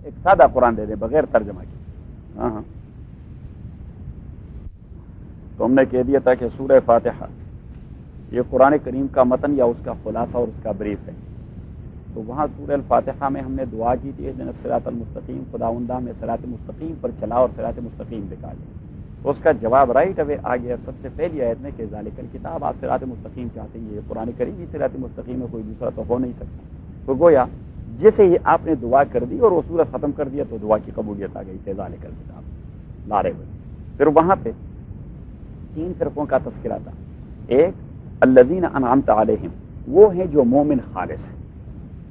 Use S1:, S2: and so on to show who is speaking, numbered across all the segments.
S1: ایک سادہ قرآن دے دیں بغیر ترجمہ کے. ہاں ہاں تو ہم نے کہہ دیا تھا کہ سورہ فاتحہ یہ قرآن کریم کا متن یا اس کا خلاصہ اور اس کا بریف ہے. تو وہاں سورہ الفاتحہ میں ہم نے دعا کی تھی اہدنا الصراط المستقیم، خداوندہ میں صراط مستقیم پر چلا اور صراط مستقیم دکھا دے. تو اس کا جواب رائٹ اوے آ گیا سب سے پہلی آیت میں کہ ذالک الکتاب، آپ صراط مستقیم چاہتے ہیں، یہ قرآن کریم ہی صراط مستقیم ہے، کوئی دوسرا تو ہو نہیں سکتا. تو گویا جیسے ہی آپ نے دعا کر دی اور وہ سورت ختم کر دیا تو دعا کی قبولیت آ گئی کہ ذالک الکتاب لارے ہوئے. پھر وہاں پہ 3 فرقوں کا تذکرہ تھا. ایک الذین انعمت علیہم، وہ ہیں جو مومن خالص ہیں،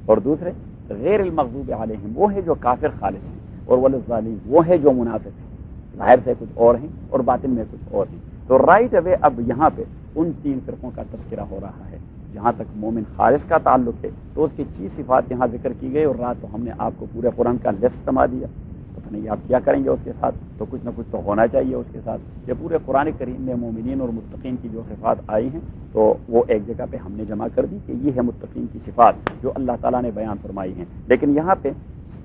S1: اور دوسرے غیر المغضوب علیہم، وہ ہیں جو کافر خالص ہیں، اور والظالمین، وہ ہیں جو منافق ہیں، ظاہر سے کچھ اور ہیں اور باطن میں کچھ اور ہیں. تو رائٹ اوے اب یہاں پہ ان 3 فرقوں کا تذکرہ ہو رہا ہے. جہاں تک مومن خالص کا تعلق ہے تو اس کی 6 صفات یہاں ذکر کی گئی، اور رات تو ہم نے آپ کو پورے قرآن کا لسٹ سما دیا. پتہ نہیں آپ کیا کریں گے اس کے ساتھ، تو کچھ نہ کچھ تو ہونا چاہیے اس کے ساتھ. یہ پورے قرآن کریم میں مومنین اور متقین کی جو صفات آئی ہیں تو وہ ایک جگہ پہ ہم نے جمع کر دی کہ یہ ہے متقین کی صفات جو اللہ تعالیٰ نے بیان فرمائی ہیں. لیکن یہاں پہ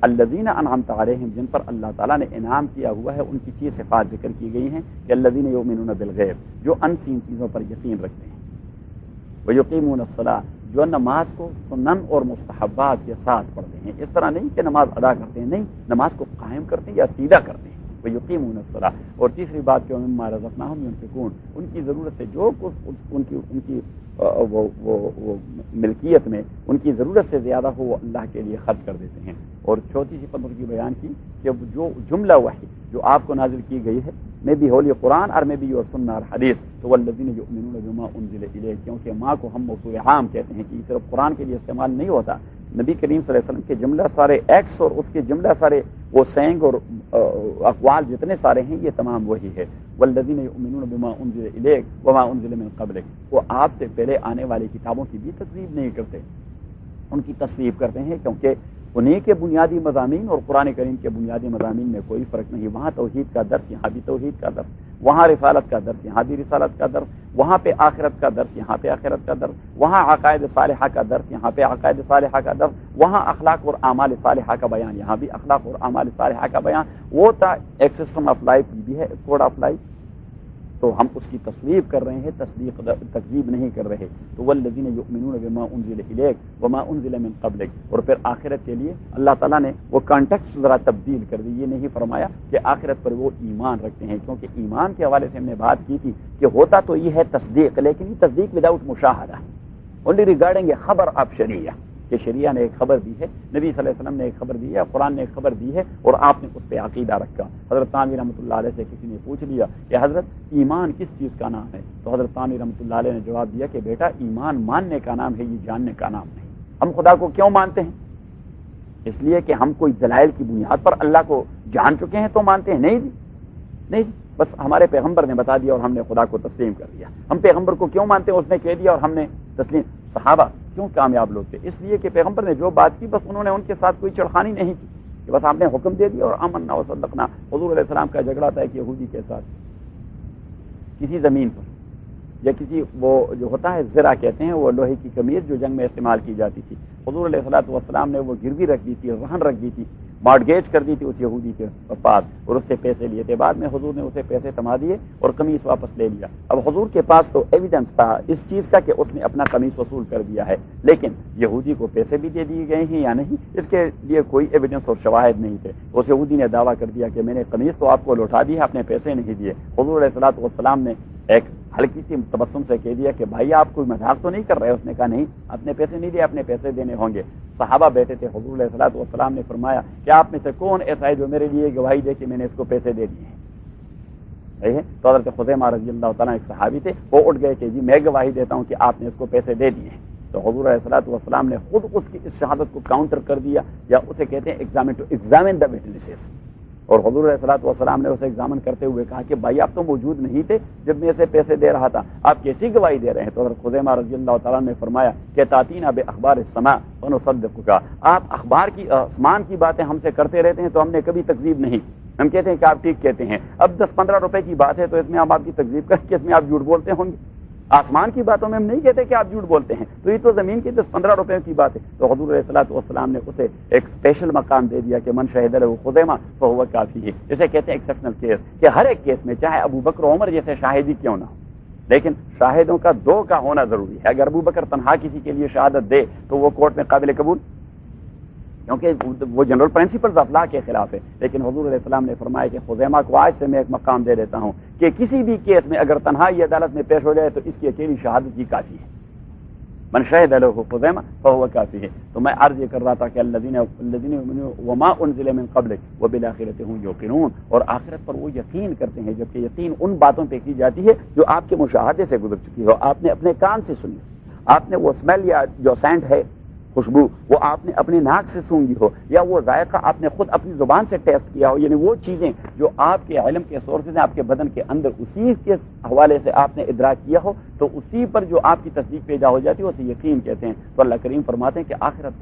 S1: الذین انعمت علیہم، جن پر اللہ تعالیٰ نے انعام کیا ہوا ہے، ان کی 6 صفات ذکر کی گئی ہیں کہ الذین یؤمنون بالغیب، جو ان سین چیزوں پر یقین رکھتے ہیں، ویقیمون الصلاۃ، جو نماز کو سنن اور مستحبات کے ساتھ پڑھتے ہیں. اس طرح نہیں کہ نماز ادا کرتے ہیں، نہیں، نماز کو قائم کرتے ہیں یا سیدھا کرتے ہیں. ویقیمون الصلاۃ. اور تیسری بات کہ مما رزقناہم ینفقون، ان کی ضرورت سے جو کچھ ان کی وہ ملکیت میں ان کی ضرورت سے زیادہ ہو وہ اللہ کے لیے خرچ کر دیتے ہیں. اور چوتھی صفت ان کی بیان کی کہ جو جملہ وحی جو آپ کو نازل کی گئی ہے، میں بھی ہولی قرآن اور میں بھی اور سننا اور حدیث، تو والذین یؤمنون بما انزل الیک، کیونکہ ماں کو ہم موصول عام کہتے ہیں کہ یہ صرف قرآن کے لیے استعمال نہیں ہوتا. نبی کریم صلی اللہ علیہ وسلم کے جملہ سارے ایکٹس اور اس کے جملہ سارے وہ سینگ اور اقوال جتنے سارے ہیں یہ تمام وہی ہے. والذین یؤمنون بما انزل الیک وما انزل من قبلک، وہ آپ سے پہلے آنے والی کتابوں کی بھی تکذیب نہیں کرتے، ان کی تصدیق کرتے ہیں، کیونکہ انہیں کے بنیادی مضامین اور قرآن کریم کے بنیادی مضامین میں کوئی فرق نہیں. وہاں توحید کا درس، یہاں بھی توحید کا درس، وہاں رسالت کا درس، یہاں بھی رسالت کا درس، وہاں پہ آخرت کا درس، یہاں پہ آخرت کا درس، وہاں عقائد صالحہ کا درس، یہاں پہ عقائد صالحہ کا درس، وہاں اخلاق اور اعمال صالحہ کا بیان، یہاں بھی اخلاق اور اعمال صالحہ کا بیان. وہ تھا ایک سسٹم آف لائف بھی ہے، کوڈ آف لائف، تو ہم اس کی تصویب کر رہے ہیں، تکذیب نہیں کر رہے. تو والذین یؤمنون بما انزل الیک وما انزل من قبلک. اور پھر آخرت کے لیے اللہ تعالیٰ نے وہ کانٹیکسٹ ذرا تبدیل کر دی. یہ نہیں فرمایا کہ آخرت پر وہ ایمان رکھتے ہیں، کیونکہ ایمان کے حوالے سے ہم نے بات کی تھی کہ ہوتا تو یہ ہے تصدیق، لیکن یہ تصدیق وداؤٹ مشاہدہ، اونلی ریگارڈنگ اے خبر آف شریعہ، کہ شریعہ نے ایک خبر دی ہے، نبی صلی اللہ علیہ وسلم نے ایک خبر دی ہے، قرآن نے ایک خبر دی ہے، اور آپ نے اس پہ عقیدہ رکھا. حضرت تھانوی رحمۃ اللہ علیہ سے کسی نے پوچھ لیا کہ حضرت ایمان کس چیز کا نام ہے؟ تو حضرت تھانوی رحمۃ اللہ علیہ نے جواب دیا کہ بیٹا ایمان ماننے کا نام ہے، یہ جاننے کا نام نہیں. ہم خدا کو کیوں مانتے ہیں؟ اس لیے کہ ہم کوئی دلائل کی بنیاد پر اللہ کو جان چکے ہیں تو مانتے ہیں؟ نہیں جی، نہیں جی، بس ہمارے پیغمبر نے بتا دیا اور ہم نے خدا کو تسلیم کر دیا. ہم پیغمبر کو کیوں مانتے ہیں؟ اس نے کہہ دیا اور ہم نے تسلیم. صحابہ کیوں کامیاب لوگ تھے؟ اس لیے کہ پیغمبر نے جو بات کی بس انہوں نے ان کے ساتھ کوئی چھڑخانی نہیں کی، کہ بس آپ نے حکم دے دیا اور آمنا و صدقنا. حضور علیہ السلام کا جھگڑا تھا ایک یہودی کے ساتھ کسی زمین پر، یا کسی وہ جو ہوتا ہے زرہ کہتے ہیں، وہ لوہے کی قمیض جو جنگ میں استعمال کی جاتی تھی، حضور علیہ الصلوۃ والسلام نے وہ گروی رکھ دی تھی، رہن رکھ دی تھی، مارگیج کر دی تھی اس یہودی کے پاس، اور اس سے پیسے لیے تھے. بعد میں حضور نے اسے پیسے تما دیے اور قمیص واپس لے لیا. اب حضور کے پاس تو ایویڈنس تھا اس چیز کا کہ اس نے اپنا قمیص وصول کر دیا ہے، لیکن یہودی کو پیسے بھی دے دیے گئے ہیں یا نہیں، اس کے لیے کوئی ایویڈنس اور شواہد نہیں تھے. اس یہودی نے دعویٰ کر دیا کہ میں نے قمیص تو آپ کو لوٹا دی ہے، اپنے پیسے نہیں دیے. حضور علیہ الصلوۃ والسلام نے ایک ہلکی سی تبسم سے کہہ دیا کہ بھائی آپ کوئی مذاق تو نہیں کر رہے؟ اس نے کہا نہیں، اپنے پیسے نہیں دیے، اپنے پیسے دینے ہوں گے. صحابہ بیٹھے تھے. حضور علیہ الصلوۃ والسلام نے فرمایا کہ آپ میں سے کون ایسا ہے جو میرے لیے گواہی دے کہ میں نے اس کو پیسے دے دیے ہیں؟ صحیح ہے. تو حضرت خزیمہ رضی اللہ تعالیٰ ایک صحابی تھے، وہ اٹھ گئے کہ جی میں گواہی دیتا ہوں کہ آپ نے اس کو پیسے دے دیے ہیں. تو حضور علیہ الصلوۃ والسلام نے خود اس کی اس شہادت کو کاؤنٹر کر دیا، یا اسے کہتے ہیں ایگزامن دا وٹنسز. اور حضور علیہ الصلوۃ والسلام نے اسے ایگزامن کرتے ہوئے کہا کہ بھائی آپ تو موجود نہیں تھے جب میں اسے پیسے دے رہا تھا، آپ کیسی گواہی دے رہے ہیں؟ تو حضرت خزیمہ رضی اللہ تعالیٰ نے فرمایا کہ تاتینا باخبار السماء ونصدقک، آپ اخبار کی آسمان کی باتیں ہم سے کرتے رہتے ہیں تو ہم نے کبھی تکذیب نہیں. ہم کہتے ہیں کہ آپ ٹھیک کہتے ہیں. اب 10-15 روپے کی بات ہے تو اس میں ہم آپ کی تکذیب کریں کہ اس میں آپ جھوٹ بولتے ہوں گے؟ آسمان کی باتوں میں ہم نہیں کہتے کہ آپ جھوٹ بولتے ہیں، تو یہ تو زمین کی 10-15 روپے کی بات ہے۔ تو حضور علیہ الصلوۃ والسلام نے اسے ایک اسپیشل مقام دے دیا کہ من شہد لہ خزیمہ فہو کافی ہے، جسے کہتے ہیں ایکسیپشنل کیس، کہ ہر ایک کیس میں چاہے ابو بکر و عمر جیسے شاہدی کیوں نہ ہو، لیکن شاہدوں کا 2 کا ہونا ضروری ہے۔ اگر ابو بکر تنہا کسی کے لیے شہادت دے تو وہ کورٹ میں قابل قبول، کیونکہ وہ جنرل پرنسپلز آف لا کے خلاف ہے۔ لیکن حضور علیہ السلام نے فرمایا کہ خزیمہ کو آج سے میں ایک مقام دے دیتا ہوں کہ کسی بھی کیس میں اگر تنہائی عدالت میں پیش ہو جائے تو اس کی اکیلی شہادت ہی کافی ہے۔ من شہد لہ خزیمہ فہو کافی ہے۔ تو میں عرض یہ کر رہا تھا کہ الذین یؤمنون وما انزل من قبلک وبالآخرۃ هم یوقنون، اور آخرت پر وہ یقین کرتے ہیں، جبکہ یقین ان باتوں پہ کی جاتی ہے جو آپ کے مشاہدے سے گزر چکی ہو، آپ نے اپنے کان سے سنی، آپ نے وہ اسمیل یا جو سینٹ ہے خوشبو وہ آپ نے اپنے ناک سے سونگی ہو، یا وہ ذائقہ آپ نے خود اپنی زبان سے ٹیسٹ کیا ہو، یعنی وہ چیزیں جو آپ کے علم کے سورسز ہیں آپ کے بدن کے اندر، اسی کے حوالے سے آپ نے ادراک کیا ہو، تو اسی پر جو آپ کی تصدیق پیدا ہو جاتی ہے اسے یقین کہتے ہیں۔ تو اللہ کریم فرماتے ہیں کہ آخرت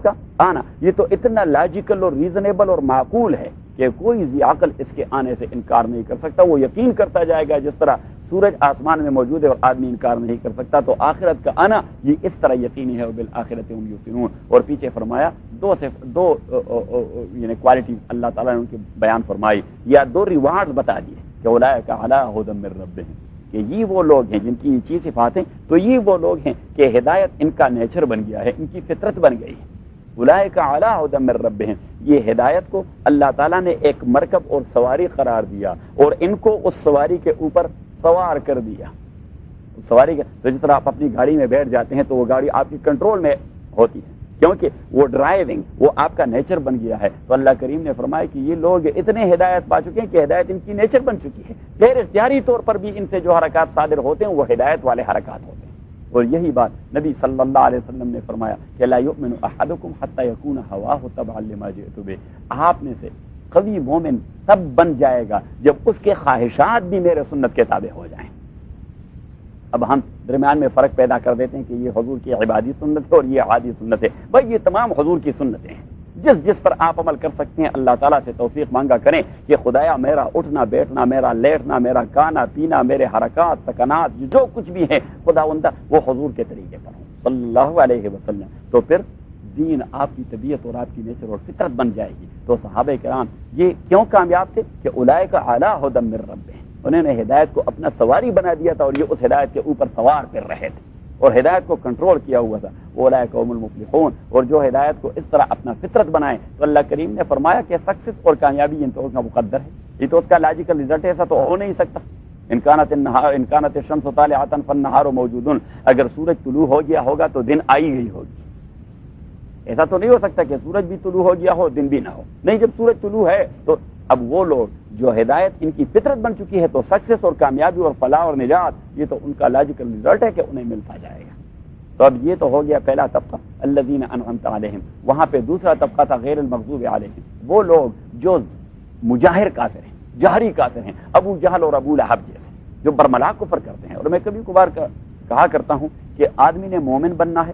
S1: کا آنا یہ تو اتنا لاجیکل اور ریزنیبل اور معقول ہے کہ کوئی ذی عقل اس کے آنے سے انکار نہیں کر سکتا، وہ یقین کرتا جائے گا جس طرح سورج آسمان میں موجود ہے اور آدمی انکار نہیں کر سکتا۔ تو آخرت کا آنا یہ اس طرح یقینی ہے، وبالآخرۃ هم یوقنون۔ اور پیچھے فرمایا دو یعنی کوالٹی اللہ تعالیٰ نے ان کی بیان فرمائی، یا 2 ریوارڈ بتا دیے کہ اولئک علی ھدی من ربہم، کہ یہ وہ لوگ ہیں جن کی یہ چیز صفاتیں، تو یہ وہ لوگ ہیں کہ ہدایت ان کا نیچر بن گیا ہے، ان کی فطرت بن گئی ہے۔ اولئک علی ھدی من ربہم، یہ ہدایت کو اللہ تعالیٰ نے ایک مرکب اور سواری قرار دیا اور ان کو اس سواری کے اوپر سوار کر دیا۔ سواری کا تو جس طرح آپ اپنی گاڑی میں بیٹھ جاتے ہیں تو وہ گاڑی آپ کی کنٹرول میں ہوتی ہے، کیونکہ وہ ڈرائیونگ وہ آپ کا نیچر بن گیا ہے۔ تو اللہ کریم نے فرمایا کہ یہ لوگ اتنے ہدایت پا چکے ہیں کہ ہدایت ان کی نیچر بن چکی ہے، غیر اختیاری طور پر بھی ان سے جو حرکات صادر ہوتے ہیں وہ ہدایت والے حرکات ہوتے ہیں۔ اور یہی بات نبی صلی اللہ علیہ وسلم نے فرمایا کہ لا یؤمن احدکم حتی یکون ہواہ تبعا لما جئت بہ، آپ میں سے قوی مومن تب بن جائے گا جب اس کے خواہشات بھی میرے سنت کے تابع ہو جائیں۔ اب ہم درمیان میں فرق پیدا کر دیتے ہیں کہ یہ حضور کی عبادی سنت ہے اور یہ عادی سنت ہے۔ بھائی یہ تمام حضور کی سنتیں ہیں، جس پر آپ عمل کر سکتے ہیں اللہ تعالیٰ سے توفیق مانگا کریں کہ خدایا میرا اٹھنا بیٹھنا، میرا لیٹنا، میرا کھانا پینا، میرے حرکات سکنات جو کچھ بھی ہے خداوندہ وہ حضور کے طریقے پر ہوں صلی اللہ علیہ وسلم، تو پھر دین آپ کی طبیعت اور آپ کی نیچر اور فطرت بن جائے گی۔ تو صحابہ کرام یہ کیوں کامیاب تھے کہ اولئک علی ھدی من ربہم، انہوں نے ہدایت کو اپنا سواری بنا دیا تھا اور یہ اس ہدایت کے اوپر سوار پھر رہے تھے اور ہدایت کو کنٹرول کیا ہوا تھا۔ اولئک هم المفلحون، اور جو ہدایت کو اس طرح اپنا فطرت بنائیں تو اللہ کریم نے فرمایا کہ سکسیس اور کامیابی ان تو اس کا مقدر ہے، یہ تو اس کا لاجیکل رزلٹ ہے، ایسا تو ہو نہیں سکتا۔ ان کانت الشمس طالعۃ فالنہار موجود، اگر سورج طلوع ہو گیا ہوگا تو دن آئی گئی ہوگی، ایسا تو نہیں ہو سکتا کہ سورج بھی طلوع ہو گیا ہو دن بھی نہ ہو، نہیں، جب سورج طلوع ہے تو اب وہ لوگ جو ہدایت ان کی فطرت بن چکی ہے تو سکسیس اور کامیابی اور فلاح اور نجات یہ تو ان کا لاجیکل رزلٹ ہے کہ انہیں ملتا جائے گا۔ تو اب یہ تو ہو گیا پہلا طبقہ الذین انعمت علیہم، وہاں پہ دوسرا طبقہ تھا غیر المغضوب علیہم، وہ لوگ جو مجاہر کافر ہیں، جہری کافر ہیں، ابو جہل اور ابو لہب جیسے جو برملا کفر کرتے ہیں۔ اور میں کبھی کبھار کہا کرتا ہوں کہ آدمی نے مومن بننا ہے،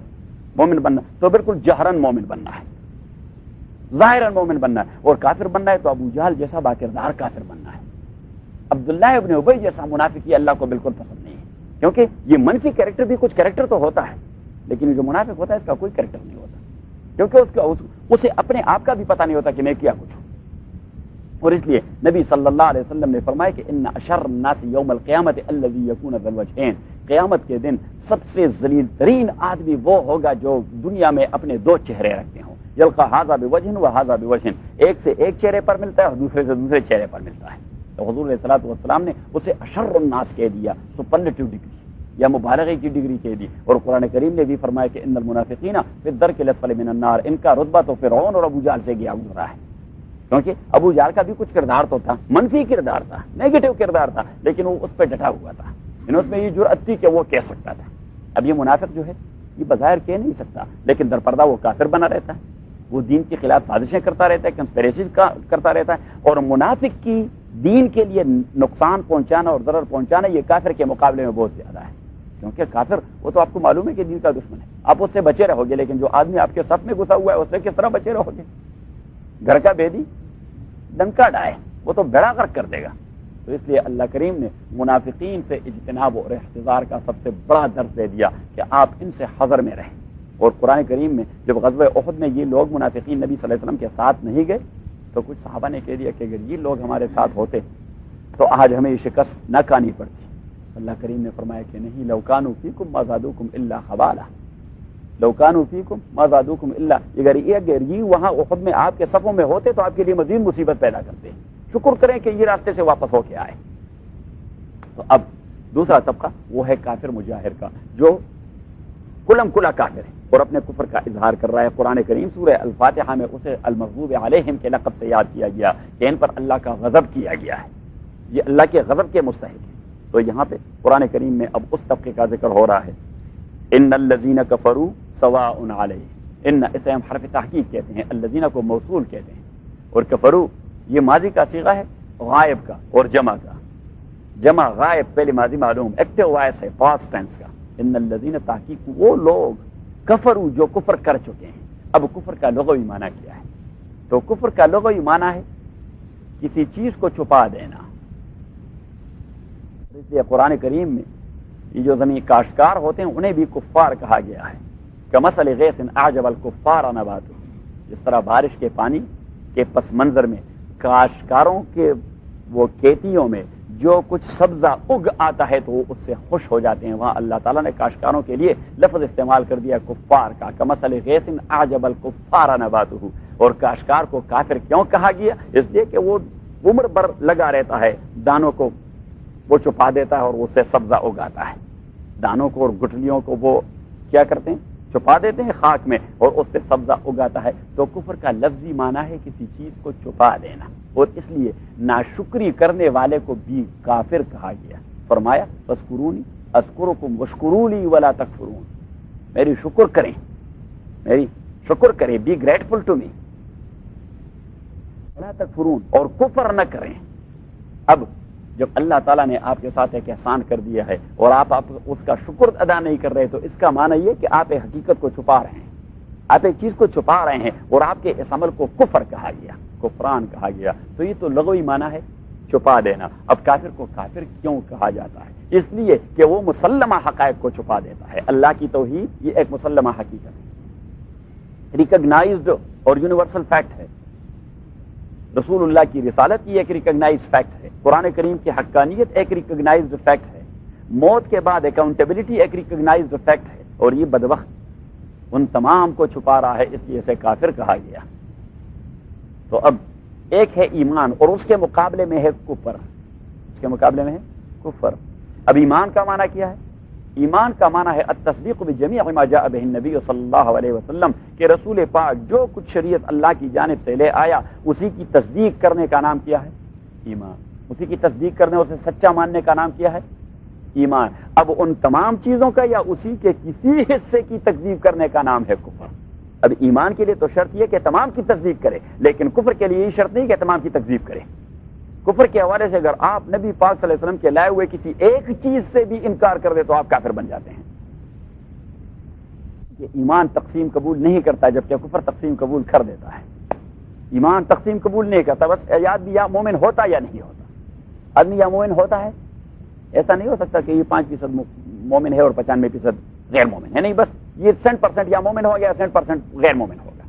S1: مومن بننا تو بالکل جہرن مومن بننا ہے، ظاہرن مومن بننا ہے، اور کافر بننا ہے تو ابو جہل جیسا باکردار کافر بننا ہے، عبداللہ ابن ابی جیسا منافقی اللہ کو بالکل پسند نہیں ہے، کیونکہ یہ منفی کریکٹر بھی کچھ کریکٹر تو ہوتا ہے، لیکن جو منافق ہوتا ہے اس کا کوئی کریکٹر نہیں ہوتا، کیونکہ اسے اپنے آپ کا بھی پتہ نہیں ہوتا کہ میں کیا کچھ ہوں۔ اور اس لیے نبی صلی اللہ علیہ وسلم نے فرمایا کہ ان اشر الناس یوم القیامت الذی یکون ذو الوجہین، قیامت کے دن سب سے ذلیل ترین آدمی وہ ہوگا جو دنیا میں اپنے 2 چہرے رکھتے ہوں، یلقى ھذا بوجہ و ھذا بوجہ، ایک سے ایک چہرے پر ملتا ہے اور دوسرے سے دوسرے چہرے پر ملتا ہے۔ تو حضور علیہ الصلوۃ والسلام نے اسے اشر الناس کہہ دیا، سپرلیٹو ڈگری یا مبالغے کی ڈگری کہہ دی، اور قرآن کریم نے بھی فرمایا کہ ان المنافقین فی الدرک الاسفل من النار، ان کا رتبہ تو فرعون اور ابو جہل سے گیا گزرا ہے، کیونکہ ابو جہل کا بھی کچھ کردار تو تھا، منفی کردار تھا، نیگیٹو کردار تھا، لیکن وہ اس پہ ڈٹا ہوا تھا، اس میں یہ جرأت تھی کہ وہ کہہ سکتا تھا۔ اب یہ منافق جو ہے یہ بظاہر کہہ نہیں سکتا، لیکن در پردہ وہ کافر بنا رہتا ہے، وہ دین کے خلاف سازشیں کرتا رہتا ہے، کنسپریسیز کرتا رہتا ہے، اور منافق کی دین کے لیے نقصان پہنچانا اور ضرر پہنچانا یہ کافر کے مقابلے میں بہت زیادہ ہے، کیونکہ کافر وہ تو آپ کو معلوم ہے کہ دین کا دشمن ہے، آپ اس سے بچے رہو گے، لیکن جو آدمی آپ کے صف میں گھسا ہوا ہے اس سے کس طرح بچے رہو گے؟ گھر کا بیدی ڈنکا ڈائے وہ تو بیڑا غرق کر دے گا، تو اس لیے اللہ کریم نے منافقین سے اجتناب اور احتضار کا سب سے بڑا درس دے دیا کہ آپ ان سے حذر میں رہیں. اور قرآن کریم میں جب غزوہ احد میں یہ لوگ منافقین نبی صلی اللہ علیہ وسلم کے ساتھ نہیں گئے تو کچھ صحابہ نے کہہ دیا کہ اگر یہ لوگ ہمارے ساتھ ہوتے تو آج ہمیں یہ شکست نہ کھانی پڑتی. اللہ کریم نے فرمایا کہ نہیں، لو کانوا فیکم ما زادوکم الا خبالا، لو کانوا فیکم ما زادوکم الا، اگر یہ وہاں احد میں آپ کے صفوں میں ہوتے تو آپ کے لیے مزید مصیبت پیدا کرتے. شکر کریں کہ یہ راستے سے واپس ہو کے آئے. تو اب دوسرا طبقہ وہ ہے کافر مجاہر کا، جو کلم کلا کافر ہے اور اپنے کفر کا اظہار کر رہا ہے. قرآن کریم سورہ الفاتحہ میں اسے المغضوب علیہم کے لقب سے یاد کیا گیا کہ ان پر اللہ کا غضب کیا گیا ہے، یہ اللہ کے غضب کے مستحق ہیں. تو یہاں پہ قرآن کریم میں اب اس طبقے کا ذکر ہو رہا ہے، ان الذین کفروا سواء علیہم. ان اسے ہم حرف تحقیق کہتے ہیں، الذین کو موصول کہتے ہیں، اور کفروا یہ ماضی کا صیغہ ہے غائب کا اور جمع کا. جمع غائب پہلے ماضی معلوم، ایکٹیو وائس ہے پاسٹ ٹینس کا. ان الذین تحقیق وہ لوگ کفروا جو کفر کر چکے ہیں. اب کفر کا لغوی معنی کیا ہے؟ تو کفر کا لغوی معنی ہے کسی چیز کو چھپا دینا. اس لیے قرآن کریم میں یہ جو زمین کاشتکار ہوتے ہیں انہیں بھی کفار کہا گیا ہے. کمثل غیث اعجب الکفار نباتہ، جس طرح بارش کے پانی کے پس منظر میں کاشتکاروں کے وہ کھیتیوں میں جو کچھ سبزہ اگ آتا ہے تو وہ اس سے خوش ہو جاتے ہیں. وہاں اللہ تعالیٰ نے کاشتکاروں کے لیے لفظ استعمال کر دیا کفار کا، کمثل غیث اعجب الکفار نباتہ. اور کاشتکار کو کافر کیوں کہا گیا؟ اس لیے کہ وہ عمر بھر لگا رہتا ہے، دانوں کو وہ چھپا دیتا ہے اور اس سے سبزہ اگاتا ہے. دانوں کو اور گٹھلیوں کو وہ کیا کرتے ہیں؟ چھپا دیتے ہیں خاک میں اور اس سے سبزہ اگاتا ہے. تو کفر کا لفظی معنی ہے کسی چیز کو چھپا دینا، اور اس لیے ناشکری کرنے والے کو بھی کافر کہا گیا. فرمایا فاذکرونی اذکرکم واشکروا لی ولا تکفرون، میری شکر کریں، میری شکر کریں، بی گریٹفل ٹو می، ولا تکفرون، اور کفر نہ کریں. اب جب اللہ تعالیٰ نے آپ کے ساتھ ایک احسان کر دیا ہے اور آپ اس کا شکر ادا نہیں کر رہے تو اس کا معنی یہ کہ آپ ایک حقیقت کو چھپا رہے ہیں، آپ ایک چیز کو چھپا رہے ہیں اور آپ کے اس عمل کو کفر کہا گیا، کفران کہا گیا. تو یہ تو لغوی معنی ہے چھپا دینا. اب کافر کو کافر کیوں کہا جاتا ہے؟ اس لیے کہ وہ مسلمہ حقائق کو چھپا دیتا ہے. اللہ کی توحید یہ ایک مسلمہ حقیقت ہے، ریکگنائزڈ اور یونیورسل فیکٹ ہے. رسول اللہ کی رسالت یہ ایک ریکگنائز فیکٹ ہے. قرآن کریم کی حقانیت ایک ریکگنائزڈ فیکٹ ہے. موت کے بعد اکاؤنٹیبلٹی ایک ریکگنائزڈ فیکٹ ہے. اور یہ بدبخت ان تمام کو چھپا رہا ہے، اس لیے اسے کافر کہا گیا. تو اب ایک ہے ایمان اور اس کے مقابلے میں ہے کفر، اس کے مقابلے میں ہے کفر. اب ایمان کا معنی کیا ہے؟ ایمان کا معنی ہے التصدیق بجمیع ما جاء به النبی صلی اللہ علیہ وسلم، کہ رسول پاک جو کچھ شریعت اللہ کی جانب سے لے آیا اسی کی تصدیق کرنے کا نام کیا ہے؟ ایمان. اسی کی تصدیق کرنے، اسے سچا ماننے کا نام کیا ہے؟ ایمان. اب ان تمام چیزوں کا یا اسی کے کسی حصے کی تکذیب کرنے کا نام ہے کفر. اب ایمان کے لیے تو شرط یہ کہ تمام کی تصدیق کرے، لیکن کفر کے لیے یہ شرط نہیں کہ تمام کی تکذیب کرے. کفر کے حوالے سے اگر آپ نبی پاک صلی اللہ علیہ وسلم کے لائے ہوئے کسی ایک چیز سے بھی انکار کر دے تو آپ کافر بن جاتے ہیں. کہ ایمان تقسیم قبول نہیں کرتا جبکہ کفر تقسیم قبول کر دیتا ہے. ایمان تقسیم قبول نہیں کرتا، بس آدمی یا مومن ہوتا یا نہیں ہوتا. آدمی یا مومن ہوتا ہے، ایسا نہیں ہو سکتا کہ یہ 5% مومن ہے اور 95% غیر مومن ہے. نہیں، بس یہ 100% یا مومن ہو گیا، 100% غیر مومن ہوگا.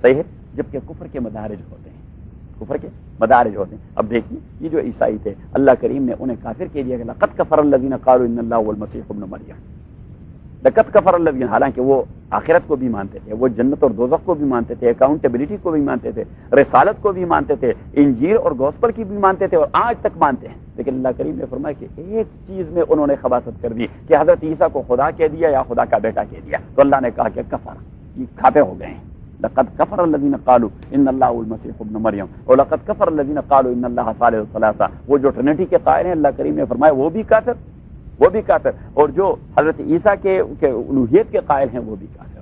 S1: صحیح ہے. جبکہ کفر کے مدارج ہوتے ہیں، کفر کے مدارج ہوتے ہیں. اب دیکھیے یہ جو عیسائی تھے اللہ کریم نے انہیں کافر کہہ دیا کہ لقد کفر الذین قالوا ان اللہ هو المسیح ابن مریم. لقد کفر الذین، حالانکہ وہ آخرت کو بھی مانتے تھے، وہ جنت اور دوزخ کو بھی مانتے تھے، اکاؤنٹیبلٹی کو بھی مانتے تھے، رسالت کو بھی مانتے تھے، انجیل اور گوسپل کی بھی مانتے تھے اور آج تک مانتے ہیں. لیکن اللہ کریم نے فرمایا کہ ایک چیز میں انہوں نے خباثت کر دی کہ حضرت عیسیٰ کو خدا کہہ دیا یا خدا کا بیٹا کہہ دیا. تو اللہ نے کہا کہ کفر، یہ کھاتے ہو گئے ہیں. لقد کفر الذین قالوا ان اللہ هو المسیح ابن مریم اور لقد کفر الذین قالوا ان اللہ ثالث ثلاثہ. وہ جو ٹرینٹی کے قائل ہیں اللہ کریم نے فرمایا وہ بھی کافر، وہ بھی کافر. اور جو حضرت عیسیٰ کے الوہیت کے قائل ہیں وہ بھی کافر.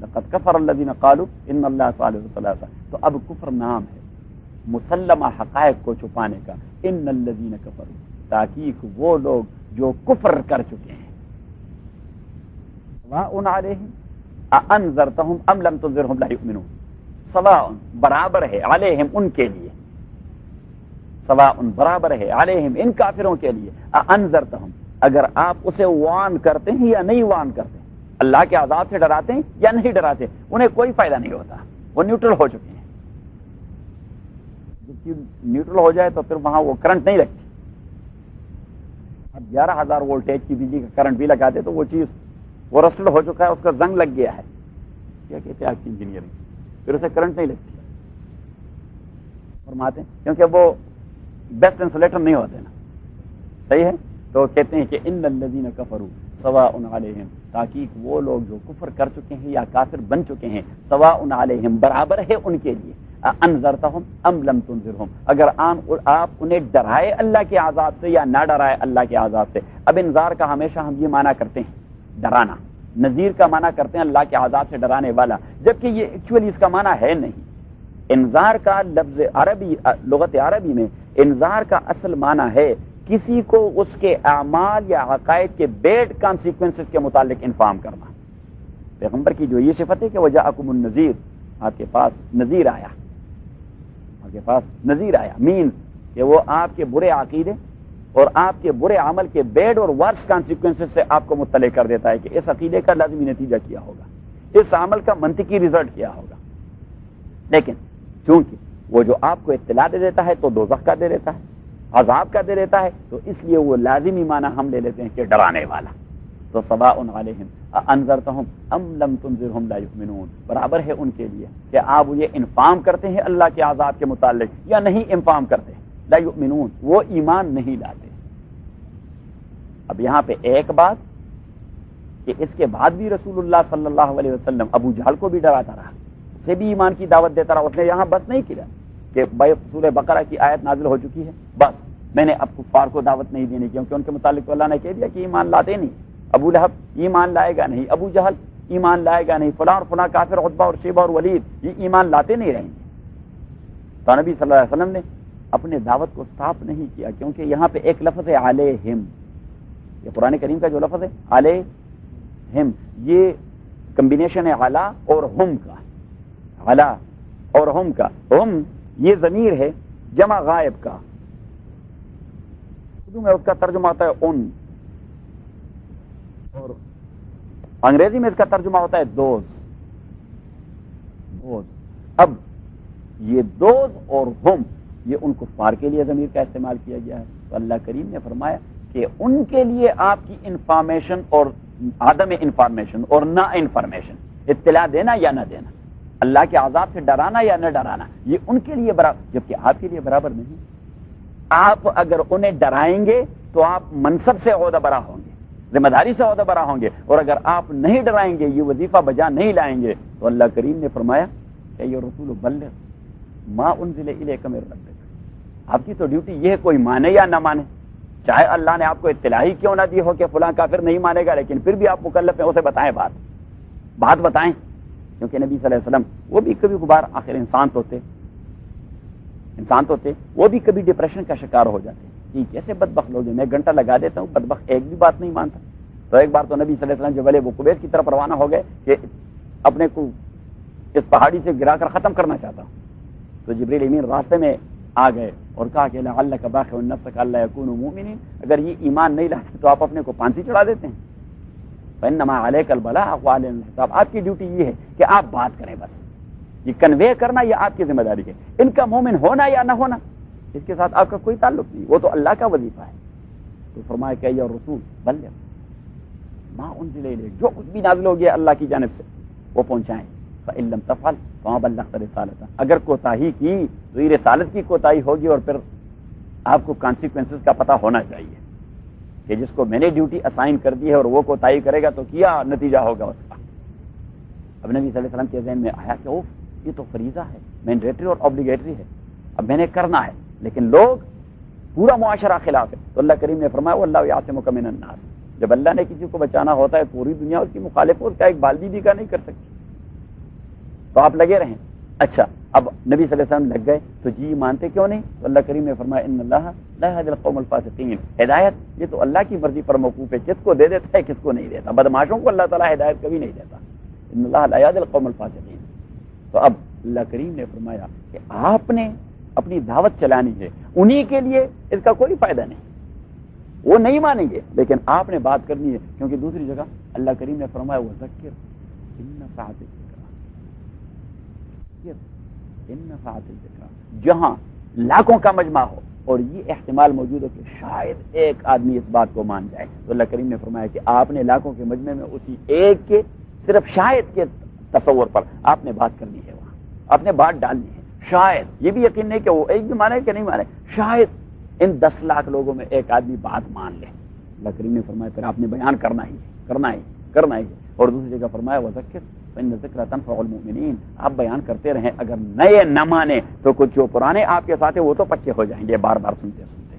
S1: لقد کفر الذین قالوا ان اللہ ثالث ثلاثہ. تو اب کفر نام ہے مسلمہ حقائق کو چھپانے کا. ان الذین کفروا، تحقیق وہ لوگ جو کفر کر چکے ہیں. سواء علیہم انذرتہم ام لم تنذرہم لا یؤمنون. سواء برابر ہے، علیہم ان کے لیے، سواء برابر ہے علیہم ان کافروں کے لیے انذرتہم اگر آپ اسے وان کرتے ہیں یا نہیں وان کرتے، اللہ کے عذاب سے ڈراتے ہیں یا نہیں ڈراتے، انہیں کوئی فائدہ نہیں ہوتا، وہ نیوٹرل ہو چکے ہیں۔ جب چیز نیوٹرل ہو جائے تو پھر وہاں وہ کرنٹ نہیں لگتی۔ اب 11,000 وولٹیج کی بجلی کا کرنٹ بھی لگا دے تو وہ چیز وہ رسٹڈ ہو چکا ہے، اس کا زنگ لگ گیا ہے، کیا کہتے ہیں آپ کی انجینئرنگ، پھر اسے کرنٹ نہیں لگتی فرماتے ہیں، کیونکہ وہ بیسٹ انسولیٹر نہیں ہوتے نا، صحیح ہے۔ تو کہتے ہیں کہ ان الذین کفروا سواء علیہم، تحقیق وہ لوگ جو کفر کر چکے ہیں یا کافر بن چکے ہیں، سواء علیہم برابر ہے ان کے لیے، انذرتہم ام لم تنذرہم اگر آپ انہیں ڈرائے اللہ کے عذاب سے یا نہ ڈرائے اللہ کے عذاب سے۔ اب انذار کا ہمیشہ ہم یہ معنی کرتے ہیں ڈرانا، نذیر کا معنی کرتے ہیں اللہ کے عذاب سے ڈرانے والا، جبکہ یہ ایکچولی اس کا معنی ہے نہیں۔ انذار کا لفظ عربی، لغت عربی میں انذار کا اصل معنی ہے کسی کو اس کے اعمال یا عقائد کے بیڈ کانسیکوینسز کے متعلق انفارم کرنا۔ پیغمبر کی جو یہ صفت ہے کہ وجاءکم النذیر، آپ کے پاس نذیر آیا، آپ کے پاس نذیر آیا مینز کہ وہ آپ کے برے عقیدے اور آپ کے برے عمل کے بیڈ اور ورس کانسیکوینسز سے آپ کو مطلع کر دیتا ہے کہ اس عقیدے کا لازمی نتیجہ کیا ہوگا، اس عمل کا منطقی رزلٹ کیا ہوگا۔ لیکن چونکہ وہ جو آپ کو اطلاع دے دیتا ہے تو دوزخ کا دے دیتا ہے، عذاب کا دے دیتا ہے، تو اس لیے وہ لازمی معنی ہم لے لیتے ہیں کہ ڈرانے والا۔ تو سواء علیہم انذرتہم ام لم تنذرہم لا یؤمنون برابر ہے ان کے لیے کہ آپ یہ انفارم کرتے ہیں اللہ کے عذاب کے متعلق یا نہیں انفارم کرتے، لا یؤمنون وہ ایمان نہیں لاتے۔ اب یہاں پہ ایک بات کہ اس کے بعد بھی رسول اللہ صلی اللہ علیہ وسلم ابو جہل کو بھی ڈراتا رہا، اسے بھی ایمان کی دعوت دیتا رہا، اس نے یہاں بس نہیں کیا کہ سورہ بقرہ کی آیت نازل ہو چکی ہے بس میں نے اب کفار کو دعوت نہیں دینی، کیونکہ ان کے متعلق تو اللہ نے کہہ دیا کہ ایمان لاتے نہیں، ابو لہب ایمان لائے گا نہیں، ابو جہل ایمان لائے گا نہیں، فلاں اور فلاں کافر عتبہ اور شیبہ اور ولید یہ ایمان لاتے نہیں رہیں گے۔ تو نبی صلی اللہ علیہ وسلم نے اپنے دعوت کو سٹاپ نہیں کیا، کیونکہ یہاں پہ ایک لفظ ہے علیہم، یہ قرآن کریم کا جو لفظ ہے علیہم یہ کمبینیشن ہے علا اور ہم کا، علا اور ہم کا، ہم یہ ضمیر ہے جمع غائب کا، اردو میں اس کا ترجمہ ہوتا ہے ان، اور انگریزی میں اس کا ترجمہ ہوتا ہے دوز۔ اب یہ دوز اور ہم یہ ان کفار کے لیے ضمیر کا استعمال کیا گیا ہے، تو اللہ کریم نے فرمایا کہ ان کے لیے آپ کی انفارمیشن اور عدم انفارمیشن اور نہ انفارمیشن، اطلاع دینا یا نہ دینا، اللہ کے عذاب سے ڈرانا یا نہ ڈرانا، یہ ان کے لیے برابر، جبکہ آپ کے لیے برابر نہیں۔ آپ اگر انہیں ڈرائیں گے تو آپ منصب سے عہدہ برا ہوں گے، ذمہ داری سے عہدہ برا ہوں گے، اور اگر آپ نہیں ڈرائیں گے، یہ وظیفہ بجا نہیں لائیں گے، تو اللہ کریم نے فرمایا کہ یہ رسول بلغ ما انزل الیک من ربک، آپ کی تو ڈیوٹی یہ ہے کوئی مانے یا نہ مانے، چاہے اللہ نے آپ کو اطلاع ہی کیوں نہ دی ہو کہ فلاں کافر نہیں مانے گا، لیکن پھر بھی آپ مکلف ہیں اسے بتائیں، بات بتائیں، کیونکہ نبی صلی اللہ علیہ وسلم وہ بھی کبھی کبھار آخر انسان تو تھے، وہ بھی کبھی ڈپریشن کا شکار ہو جاتے کہ کیسے بدبخت لوگ ہیں، میں گھنٹہ لگا دیتا ہوں بدبخت ایک بھی بات نہیں مانتا۔ تو ایک بار تو نبی صلی اللہ علیہ وسلم جب وہ قبیس کی طرف روانہ ہو گئے کہ اپنے کو اس پہاڑی سے گرا کر ختم کرنا چاہتا ہوں، تو جبریل امین راستے میں آ گئے اور کہا کہ لعلک باخع نفسک الا یکونوا مؤمنین، اگر یہ ایمان نہیں لاتے تو آپ اپنے کو پھانسی چڑھا دیتے ہیں، فانما علیک البلاغ وعلینا الحساب، آپ کی ڈیوٹی یہ ہے کہ آپ بات کریں، بس یہ کنوے کرنا یہ آپ کی ذمہ داری ہے، ان کا مومن ہونا یا نہ ہونا اس کے ساتھ آپ کا کوئی تعلق نہیں، وہ تو اللہ کا وظیفہ ہے۔ تو فرمایا کہ یا رسول بلغ ما انزل الیک، جو کچھ بھی نازل ہو گیا اللہ کی جانب سے وہ پہنچائیں، فإن لم تفعل فما بلغت رسالتہ، اگر کوتاہی کی تو یہ رسالت کی کوتاہی ہوگی، اور پھر آپ کو کانسیکوینسز کا پتہ ہونا چاہیے کہ جس کو میں نے ڈیوٹی اسائن کر دی ہے اور وہ کوتاہی کرے گا تو کیا نتیجہ ہوگا اس کا۔ اب نبی صلی اللہ علیہ وسلم کے ذہن میں آیا کہ اوف یہ تو فریضہ ہے، مینڈیٹری اور اوبلیگیٹری ہے، اب میں نے کرنا ہے، لیکن لوگ پورا معاشرہ خلاف ہے، تو اللہ کریم نے فرمایا واللہ یعصمک من الناس، جب اللہ نے کسی کو بچانا ہوتا ہے پوری دنیا اس کی مخالف اس کا ایک بالدی بھی کا نہیں کر سکتی، تو آپ لگے رہیں۔ اچھا اب نبی صلی اللہ علیہ وسلم لگ گئے تو جی مانتے کیوں نہیں؟ تو اللہ کریم نے فرمایا ان اللہ لا یہدی القوم الفاسقین، ہدایت یہ تو اللہ کی مرضی پر موقوف ہے، کس کو دے دیتا ہے کس کو نہیں دیتا، بدمعاشوں کو اللہ تعالیٰ ہدایت کبھی نہیں دیتا، ان اللہ لا یہدی القوم الفاسقین۔ تو اب اللہ کریم نے فرمایا کہ آپ نے اپنی دعوت چلانی ہے، انہی کے لیے اس کا کوئی فائدہ نہیں، وہ نہیں مانیں گے، لیکن آپ نے بات کرنی ہے، کیونکہ دوسری جگہ اللہ کریم نے فرمایا وذکر ان نفعت الذکر، جہاں لاکھوں کا مجمع ہو اور یہ احتمال موجود ہو کہ شاید ایک آدمی اس بات کو مان جائے، تو اللہ کریم نے فرمایا کہ آپ نے لاکھوں کے مجمع میں اسی ایک کے صرف شاید کے تصور پر آپ نے بات کرنی ہے، وہاں آپ نے بات ڈالنی ہے، شاید یہ بھی یقین نہیں کہ وہ ایک بھی مانے کہ نہیں مانے، شاید ان 10 لاکھ لوگوں میں ایک آدمی بات مان لے، اللہ کریم نے فرمایا پھر آپ نے بیان کرنا ہی، اور دوسری جگہ فرمایا وذکر فإن الذکر تنفع المؤمنین، آپ بیان کرتے رہیں، اگر نئے نہ مانے تو کچھ جو پرانے آپ کے ساتھ ہیں وہ تو پکے ہو جائیں گے بار بار سنتے سنتے۔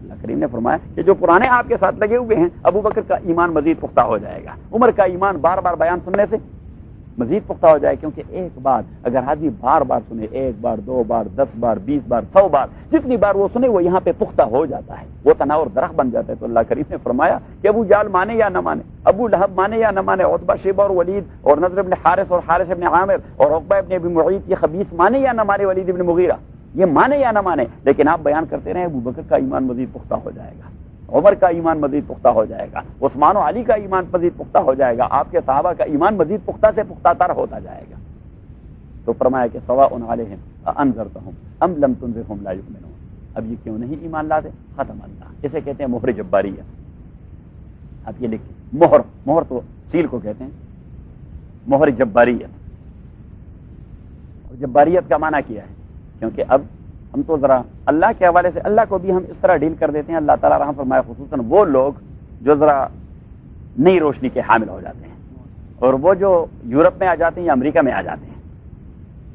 S1: اللہ کریم نے فرمایا کہ جو پرانے آپ کے ساتھ لگے ہوئے ہیں، ابو بکر کا ایمان مزید پختہ ہو جائے گا، عمر کا ایمان بار بار بیان سننے سے مزید پختہ ہو جائے، کیونکہ ایک بات اگر آدمی بار بار سنے، 1 بار 2 بار 10 بار 20 بار 100 بار، جتنی بار وہ سنے وہ یہاں پہ پختہ ہو جاتا ہے، وہ تناور درخت بن جاتا ہے۔ تو اللہ کریم نے فرمایا کہ ابو جال مانے یا نہ مانے، ابو لہب مانے یا نہ مانے، عتبہ شیبہ اور ولید اور نضر ابن حارث اور حارث ابن عامر اور عقبہ ابن ابی معیط، یہ خبیث مانے یا نہ مانے، ولید ابن مغیرہ یہ مانے یا نہ مانے، لیکن آپ بیان کرتے رہیں، ابو بکر کا ایمان مزید پختہ ہو جائے گا، عمر کا ایمان مزید پختہ ہو جائے گا، عثمان و علی کا ایمان مزید پختہ ہو جائے گا، آپ کے صحابہ کا ایمان مزید پختہ سے پختہ تر ہوتا جائے گا۔ تو فرمایا کہ سواء علیہم انذرتہم ام لم تنذرہم لا یؤمنون، اب یہ کیوں نہیں ایمان لاتے؟ ختم اللہ، اسے کہتے ہیں مہر جباریت۔ آپ یہ لکھیں، مہر تو سیل کو کہتے ہیں، مہر جباریت، اور جباریت کا معنی کیا ہے؟ کیونکہ اب ہم تو ذرا اللہ کے حوالے سے اللہ کو بھی ہم اس طرح ڈیل کر دیتے ہیں، اللہ تعالیٰ رحم فرمائے، خصوصاً وہ لوگ جو ذرا نئی روشنی کے حامل ہو جاتے ہیں، اور وہ جو یورپ میں آ جاتے ہیں یا امریکہ میں آ جاتے ہیں،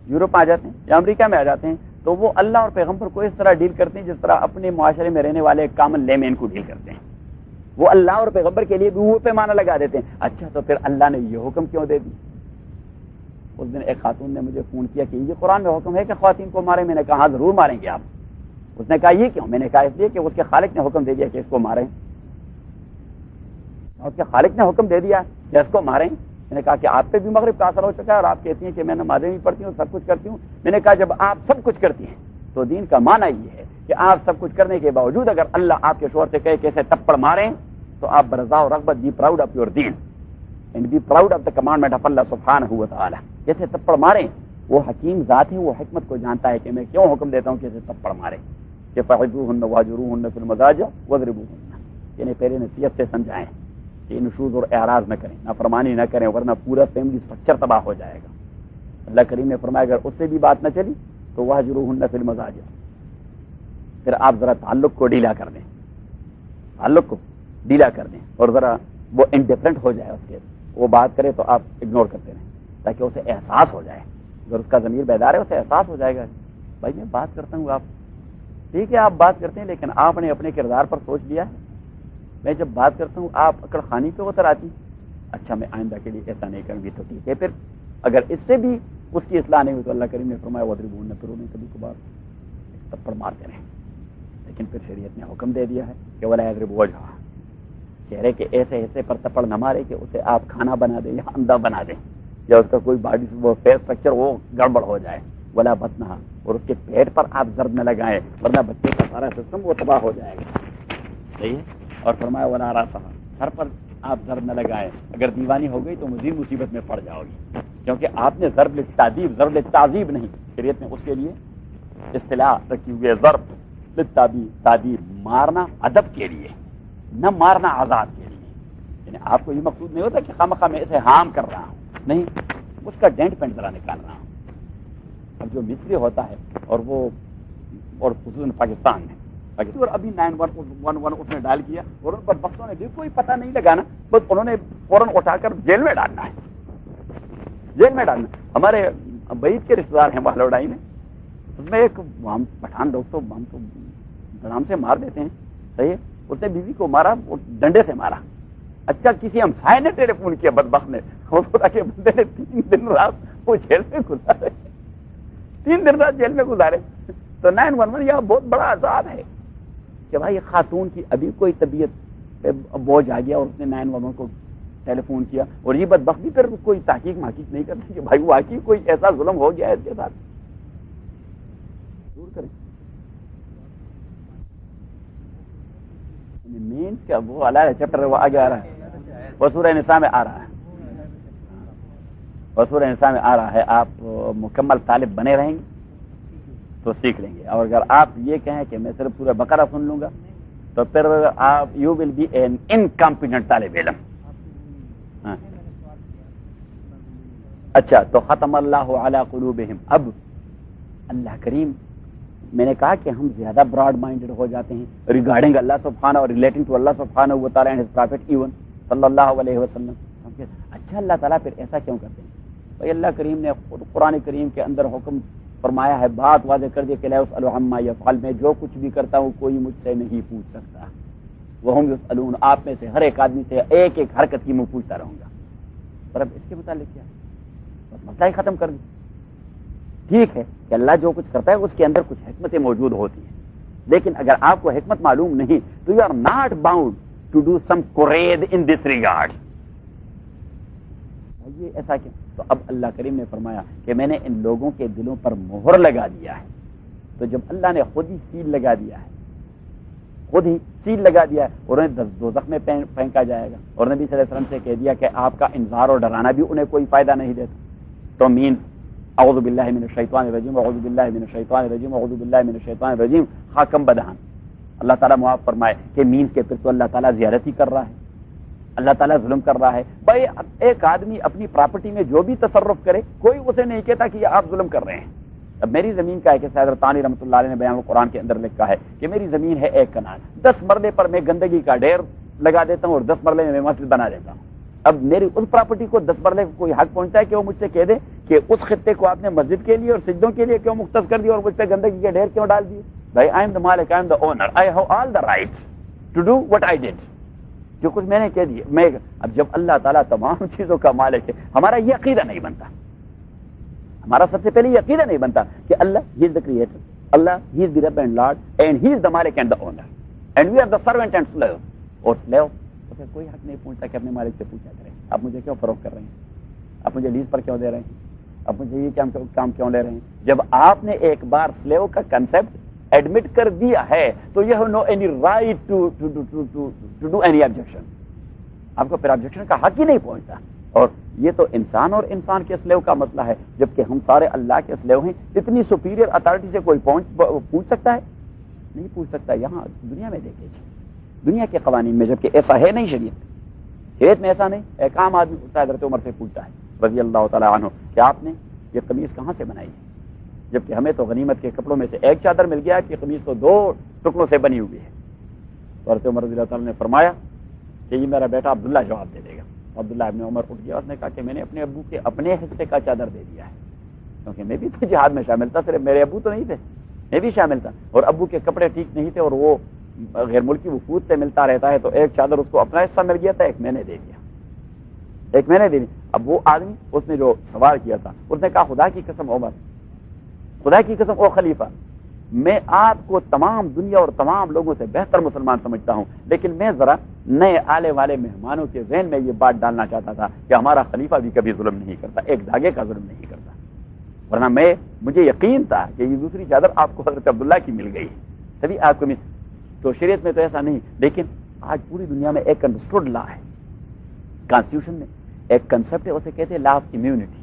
S1: یورپ آ جاتے ہیں یا امریکہ میں آ جاتے ہیں، تو وہ اللہ اور پیغمبر کو اس طرح ڈیل کرتے ہیں جس طرح اپنے معاشرے میں رہنے والے کامن لیمین کو ڈیل کرتے ہیں۔ وہ اللہ اور پیغمبر کے لیے بھی وہ پیمانہ لگا دیتے ہیں، اچھا تو پھر اللہ نے یہ حکم کیوں دے دی؟ اس دن ایک خاتون نے مجھے فون کیا کہ یہ قرآن میں حکم ہے کہ خواتین کو ماریں، میں نے کہا ہاں ضرور ماریں گے آپ۔ اس نے کہا یہ کیوں؟ میں نے کہا اس لیے کہ اس کے خالق نے حکم دے دیا کہ اس کو ماریں، اس کے خالق نے حکم دے دیا کہ اس کو ماریں۔ میں نے کہا کہ آپ پہ بھی مغرب کا اثر ہو چکا ہے اور آپ کہتی ہیں کہ میں نمازیں بھی پڑھتی ہوں، سب کچھ کرتی ہوں۔ میں نے کہا جب آپ سب کچھ کرتی ہیں تو دین کا معنی یہ ہے کہ آپ سب کچھ کرنے کے باوجود اگر اللہ آپ کے شوہر سے کہے کہ اسے تپڑ ماریں تو آپ برضا و رغبت بی پراؤڈ آف یور دین and be proud of the commandment of Allah سبحانہ و تعالی، جیسے تپڑ ماریں۔ وہ حکیم ذات ہے، وہ حکمت کو جانتا ہے کہ میں کیوں حکم دیتا ہوں کہ اسے تپڑ مارے، کہ فعظوہن واہجروہن فی المضاجع واضربوہن، یعنی پہلے نصیحت سے سمجھائیں کہ نشوز اور اعراض نہ کریں، نافرمانی نہ کریں، ورنہ پورا فیملی اسٹرکچر تباہ ہو جائے گا۔ اللہ کریم نے فرمایا اگر اس سے بھی بات نہ چلی تو واہجروہن فی المضاجع، پھر آپ ذرا تعلق کو ڈھیلا کر دیں، تعلق کو ڈھیلا کر دیں، اور ذرا وہ انڈیفرنٹ ہو جائے، اس کے وہ بات کرے تو آپ اگنور کرتے رہیں تاکہ اسے احساس ہو جائے، اگر اس کا ضمیر بیدار ہے اسے احساس ہو جائے گا بھائی میں بات کرتا ہوں، آپ ٹھیک ہے آپ بات کرتے ہیں لیکن آپ نے اپنے کردار پر سوچ لیا ہے، میں جب بات کرتا ہوں آپ اکڑ خانی پہ اتر آتی، اچھا میں آئندہ کے لیے ایسا نہیں کروں گی تو ٹھیک ہے۔ پھر اگر اس سے بھی اس کی اصلاح نہیں ہوئی تو اللہ کریم نے فرمایا واضربوہن، پھر انہیں کبھی کبھار تپڑ مارتے رہیں، لیکن پھر شریعت نے حکم دے دیا ہے کہ ولا یضرب وجہہ، چہرے کے ایسے حصے پر تپڑ نہ مارے کہ اسے آپ کھانا بنا دیں یا اندھا بنا دیں، یا اس کا کوئی باڈی وہ فیس اسٹرکچر وہ گڑبڑ ہو جائے، ولا بطنہا، اور اس کے پیٹ پر آپ ضرب نہ لگائیں ورنہ بچے کا سارا سسٹم وہ تباہ ہو جائے گا، صحیح ہے۔ اور فرمایا ولا راسہا، سر پر آپ ضرب نہ لگائیں، اگر دیوانی ہو گئی تو مزید مصیبت میں پڑ جاؤ گی، کیونکہ آپ نے ضرب للتعذیب، ضرب للتعذیب نہیں، شریعت نے اس کے لیے اصطلاح رکھی ہوئی ہے، ضرب للتعذیب، مارنا ادب کے لیے، نہ مارنا عذاب کے لیے، یعنی آپ کو یہ مقصود نہیں ہوتا کہ خواہ میں اسے ہارم کر رہا ہوں، نہیں، اس کا ڈینٹ پینٹ ذرا نکال رہا ہوں۔ اب جو مستری ہوتا ہے اور وہ، اور خصوصاً پاکستان میں اور ابھی 911 اس نے ڈائل کیا اور ان پر بختوں نے بھی کوئی پتہ نہیں لگانا، بس انہوں نے فوراً اٹھا کر جیل میں ڈالنا ہے، جیل میں ڈالنا۔ ہمارے بعید کے رشتے دار ہیں وہاں لوڈائی میں، اس میں ایک ہم پٹھان لوگ تو ہم تو دھڑام سے مار دیتے ہیں، صحیح ہے، اس نے بیوی کو مارا، وہ ڈنڈے سے مارا، اچھا کسی ہمسائے نے ٹیلی فون کیا بدبخت نے، خدا کے بندے نے 3 دن رات وہ جیل میں گزارے، 3 دن رات جیل میں گزارے۔ تو 911 یہ بہت بڑا عذاب ہے کہ بھائی خاتون کی ابھی کوئی طبیعت پہ بوجھ آ گیا اور اس نے 911 کو ٹیلی فون کیا، اور یہ بدبخت بھی پھر کوئی تحقیق محقیق نہیں کرتی کہ بھائی واقعی کوئی ایسا ظلم ہو گیا ہے اس کے ساتھ۔ دور کریں مینس کیا وہ الگ چیپٹر وہ آگے آ رہا ہے، وہ سورہ نساء میں آ رہا ہے، وہ سورہ نساء میں آ رہا ہے. آپ مکمل طالب بنے رہیں گے تو سیکھ لیں گے، اور اگر آپ یہ کہیں کہ میں صرف سورہ بقرہ سن لوں گا تو پھر آپ you will be an incompetent طالب علم. اچھا تو ختم اللہ علی قلوبہم. اب اللہ کریم، میں نے کہا کہ ہم زیادہ براڈ مائنڈڈ ہو جاتے ہیں ریگارڈنگ اللہ سبحانہ اور ریلیٹنگ ٹو اللہ سبحانہ و تعالیٰ اینڈ ہز پرافٹ ایون صلی اللہ علیہ وسلم. اچھا اللہ تعالیٰ پھر ایسا کیوں کرتے ہیں؟ بھائی اللہ کریم نے خود قرآن کریم کے اندر حکم فرمایا ہے، بات واضح کر دیا کہ لا یسأل عما یفعل، میں جو کچھ بھی کرتا ہوں کوئی مجھ سے نہیں پوچھ سکتا. وہم یسألون، آپ میں سے ہر ایک آدمی سے ایک ایک حرکت کی میں پوچھتا رہوں گا. پر اب اس کے متعلق کیا ہے؟ بس مسئلہ ہی ختم کر دیا. ٹھیک ہے کہ اللہ جو کچھ کرتا ہے اس کے اندر کچھ حکمتیں موجود ہوتی ہیں، لیکن اگر آپ کو حکمت معلوم نہیں تو you are not bound to do some creed in this regard. یہ ایسا کیوں؟ تو اب اللہ کریم نے فرمایا کہ میں نے ان لوگوں کے دلوں پر مہر لگا دیا ہے. تو جب اللہ نے خود ہی سیل لگا دیا ہے، خود ہی سیل لگا دیا ہے، اور انہیں دوزخ میں پھینکا جائے گا، اور نبی صلی اللہ علیہ وسلم سے کہہ دیا کہ آپ کا انذار اور ڈرانا بھی انہیں کوئی فائدہ نہیں دیتا. تو مینز اعوذ باللہ من الشیطان الرجیم، اعوذ باللہ من الشیطان الرجیم، اعوذ باللہ من الشیطان الرجیم، حاکم بدہن. اللہ تعالیٰ معاف فرمائے کہ مینز کے پھر تو اللہ تعالیٰ زیارت ہی کر رہا ہے، اللہ تعالیٰ ظلم کر رہا ہے. بھائی ایک آدمی اپنی پراپرٹی میں جو بھی تصرف کرے کوئی اسے نہیں کہتا کہ یہ آپ ظلم کر رہے ہیں. اب میری زمین کا ہے کہ سید رتانی رحمۃ اللہ علیہ نے بیان القرآن کے اندر لکھا ہے کہ میری زمین ہے 1 کنال، 10 مرلے پر میں گندگی کا ڈھیر لگا دیتا ہوں اور 10 مرلے میں مسجد بنا دیتا ہوں. اب میری اس پراپرٹی کو 10 مرلے کو کوئی حق پہنچتا ہے کہ وہ مجھ سے کہہ دے کہ اس خطے کو آپ نے مسجد کے لیے اور سجدوں کے لیے کیوں مختص کر دیا اور مجھ پہ گندگی کے ڈھیر کیوں ڈال دیے؟ بھائی آئی ایم دا مالک، I am the owner, I have all the right to do what I did. جو کچھ میں نے کہہ دیا میں. اب جب اللہ تعالیٰ تمام چیزوں کا مالک ہے، ہمارا یہ عقیدہ نہیں بنتا، ہمارا سب سے پہلے یہ عقیدہ نہیں بنتا کہ اللہ ہی is the creator, Allah he is the رب and lord and he is the مالک and the owner and we are the servant and slave. اور سلیو اسے کوئی حق نہیں پوچھتا کہ اپنے مالک سے پوچھا کریں آپ مجھے کیوں فروخت کر رہے ہیں، آپ مجھے لیز پر کیوں دے رہے ہیں، آپ مجھے یہ کام کیوں لے رہے ہیں. جب آپ نے ایک بار سلیو کا کنسپٹ ایڈمٹ کر دیا ہے تو یہ no any right to do any objection. آپ کو پھر آبجیکشن کا حق ہی نہیں پہنچتا. اور یہ تو انسان اور انسان کے اسلیو کا مسئلہ ہے، جبکہ ہم سارے اللہ کے اسلیو ہیں. اتنی سپیریئر اتھارٹی سے کوئی پوچھ سکتا ہے؟ نہیں پوچھ سکتا. یہاں دنیا میں دیکھے دنیا کے قوانین میں، جبکہ ایسا ہے نہیں شریعت میں ایسا نہیں. ایک عام آدمی ہوتا ہے حضرت عمر سے پوچھتا ہے رضی اللہ تعالیٰ عنہ کہ آپ نے یہ قمیض کہاں سے بنائی ہے، جبکہ ہمیں تو غنیمت کے کپڑوں میں سے ایک چادر مل گیا کہ قمیض تو 2 ٹکڑوں سے بنی ہوئی ہے. حضرت عمر رضی اللہ تعالیٰ نے فرمایا کہ یہ میرا بیٹا عبداللہ جواب دے دے گا. عبداللہ ابن عمر اٹھ گیا، اس نے کہا کہ میں نے اپنے ابو کے اپنے حصے کا چادر دے دیا ہے، کیونکہ میں بھی تو جہاد میں شامل تھا، صرف میرے ابو تو نہیں تھے، میں بھی شامل تھا، اور ابو کے کپڑے ٹھیک نہیں تھے اور وہ غیر ملکی وفود سے ملتا رہتا ہے، تو ایک چادر اس کو اپنا حصہ مل گیا تھا، ایک میں نے دے دیا، ایک میں نے دے دی. اب وہ آدمی اس نے جو سوال کیا تھا اس نے کہا خدا کی قسم عمر، خدا کی قسم او خلیفہ، میں آپ کو تمام دنیا اور تمام لوگوں سے بہتر مسلمان سمجھتا ہوں، لیکن میں ذرا نئے آنے والے مہمانوں کے ذہن میں یہ بات ڈالنا چاہتا تھا کہ ہمارا خلیفہ بھی کبھی ظلم نہیں کرتا، ایک دھاگے کا ظلم نہیں کرتا. ورنہ مجھے یقین تھا کہ یہ دوسری چادر آپ کو حضرت عبداللہ کی مل گئی تبھی آپ کو مل. تو شریعت میں تو ایسا نہیں، لیکن آج پوری دنیا میں ایک انڈرسٹوڈ لا ہے، کانسٹیٹیوشن میں ایک کنسپٹ ہے، اسے کہتے ہیں law of immunity.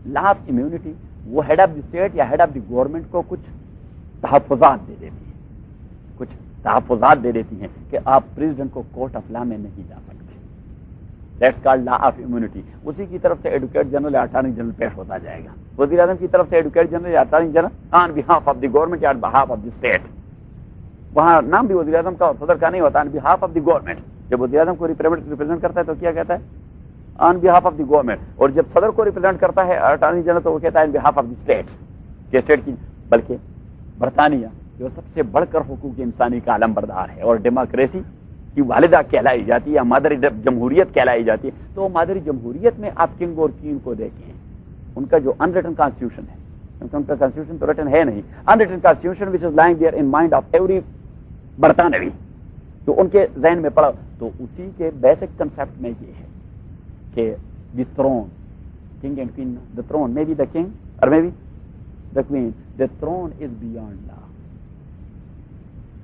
S1: Law of immunity وہ ہیڈ آف دی اسٹیٹ یا ہیڈ آف دی گورنمنٹ کو کچھ تحفظات دے دیتی ہے، کچھ تحفظات دے دیتی ہیں کہ آپ پریزیڈنٹ کو کورٹ آف لا میں نہیں جا سکتے. That's called law of immunity. اسی کی طرف سے ایڈوکیٹ جنرل یا اٹارنی جنرل پیش ہوتا جائے گا. وزیر اعظم کی طرف سے ایڈوکیٹ جنرل یا attorney general on behalf of the government یا آن بہاف آف دی اسٹیٹ. وہاں نام بھی وزیر اعظم کا اور صدر کا نہیں ہوتا، آن بہاف آف دی گورنمنٹ. جب وزیر اعظم کو ریپرزینٹ کرتا ہے تو کیا کہتا ہے؟ آن بہاف آف دی گورنمنٹ. اور جب صدر کو ریپرزینٹ کرتا ہے اٹارنی جنرل تو وہ کہتا ہے آن بہاف آف دی اسٹیٹ، کہ اسٹیٹ کی. بلکہ برطانیہ جو سب سے بڑھ کر حقوق انسانی کا علم بردار ہے اور ڈیموکریسی کی والدہ کہلائی جاتی ہے یا مادری جمہوریت کہلائی جاتی ہے، تو مادری جمہوریت میں آپ کنگ اور کین کو دیکھیں، ان کا جو ان ریٹن کانسٹیٹیوشن ہے، ان کا کانسٹیٹیوشن تو ریٹن ہے نہیں، in written constitution which is lying there in mind of every برطانوی، تو ان کے ذہن میں پڑا. تو اسی کے بیسک کنسپٹ میں یہ ہے کہ the throne, king and queen, the throne may be the king اور may be the queen, the throne is beyond law.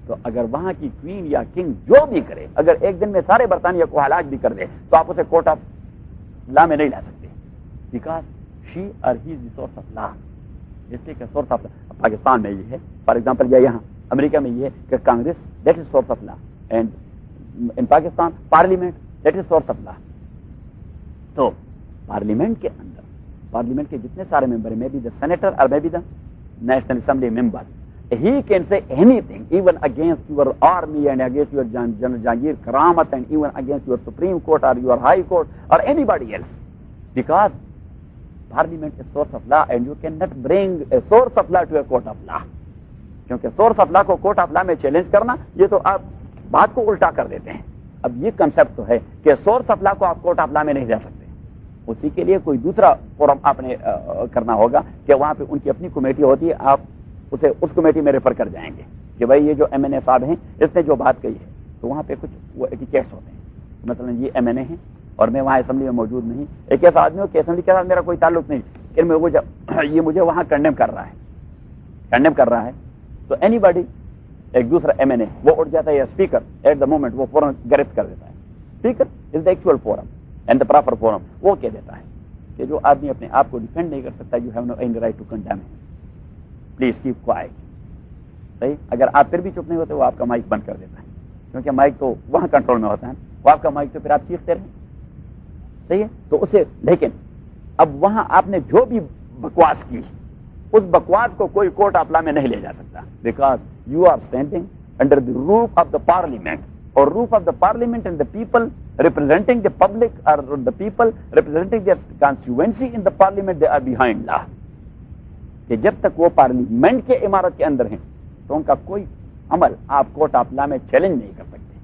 S1: تو اگر وہاں کی کوئین یا کنگ جو بھی کرے، اگر ایک دن میں سارے برطانیہ کو ہلاک بھی کر دے تو آپ اسے کورٹ آف لا میں نہیں لا سکتے، بیکاز شی اور ہی is the source of law. اس لیے کہ سورس آف لا پاکستان میں یہ ہے، فار ایگزامپل، یا یہاں امریکہ میں یہ ہے کہ Congress that is source of law, and in Pakistan parliament that is source of law. تو پارلیمنٹ کے اندر، پارلیمنٹ کے جتنے سارے ممبر ہیں، مے بی دا سینیٹر اور may be the national assembly member, he can say anything even against your army and against your General Jahangir Karamat and even against your Supreme Court or your High Court or anybody else, because Parliament is source of law and you cannot bring a source of law to a court of law. کیونکہ source of law کو court of لا میں challenge کرنا، یہ تو آپ بات کو الٹا کر دیتے ہیں. اب یہ کنسپٹ تو ہے کہ سورس آف لا کو آپ کورٹ آف لا میں نہیں جا سکتے، اسی کے لیے کوئی دوسرا فورم آپ نے کرنا ہوگا کہ وہاں پہ ان کی اپنی کمیٹی ہوتی ہے، آپ اسے اس کمیٹی میں ریفر کر جائیں گے کہ بھائی یہ جو ایم این اے صاحب ہیں اس نے جو بات کہی ہے، تو وہاں پہ کچھ وہ ایٹیکیٹس ہوتے ہیں. مثلا یہ ایم این اے ہیں اور میں وہاں اسمبلی میں موجود نہیں، ایک ایسا آدمی ہو کہ اسمبلی کے ساتھ میرا کوئی تعلق نہیں، کہ میں وہ یہ مجھے وہاں کنڈیم کر رہا ہے تو اینی باڈی، ایک دوسرا ایم این اے وہ اٹھ جاتا ہے یا اسپیکر ایٹ دا مومنٹ وہ فوراً گرفت کر دیتا ہے. Speaker is the actual forum and the proper forum. وہ کہہ دیتا ہے کہ جو آدمی اپنے آپ کو ڈیفینڈ نہیں کر سکتا، you have no any right to condemn him, please keep quiet. صحیح، اگر آپ پھر بھی چپ نہیں ہوتے وہ آپ کا مائک بند کر دیتا ہے، کیونکہ مائک تو وہاں کنٹرول میں ہوتا ہے، وہ آپ کا مائک تو پھر آپ چیختے رہیں. صحیح ہے، تو اسے لیکن اب وہاں آپ نے جو بھی بکواس کی، اس بکواس کو کوئی کورٹ آف لا میں نہیں لے جا سکتا، because you are standing under the roof of the parliament, اور roof of the parliament and the people representing the public اور the people representing their constituency in the parliament, they are behind law. کہ جب تک وہ parliament کے عمارت کے اندر ہیں تو ان کا کوئی عمل آپ کورٹ آف لا میں چیلنج نہیں کر سکتے،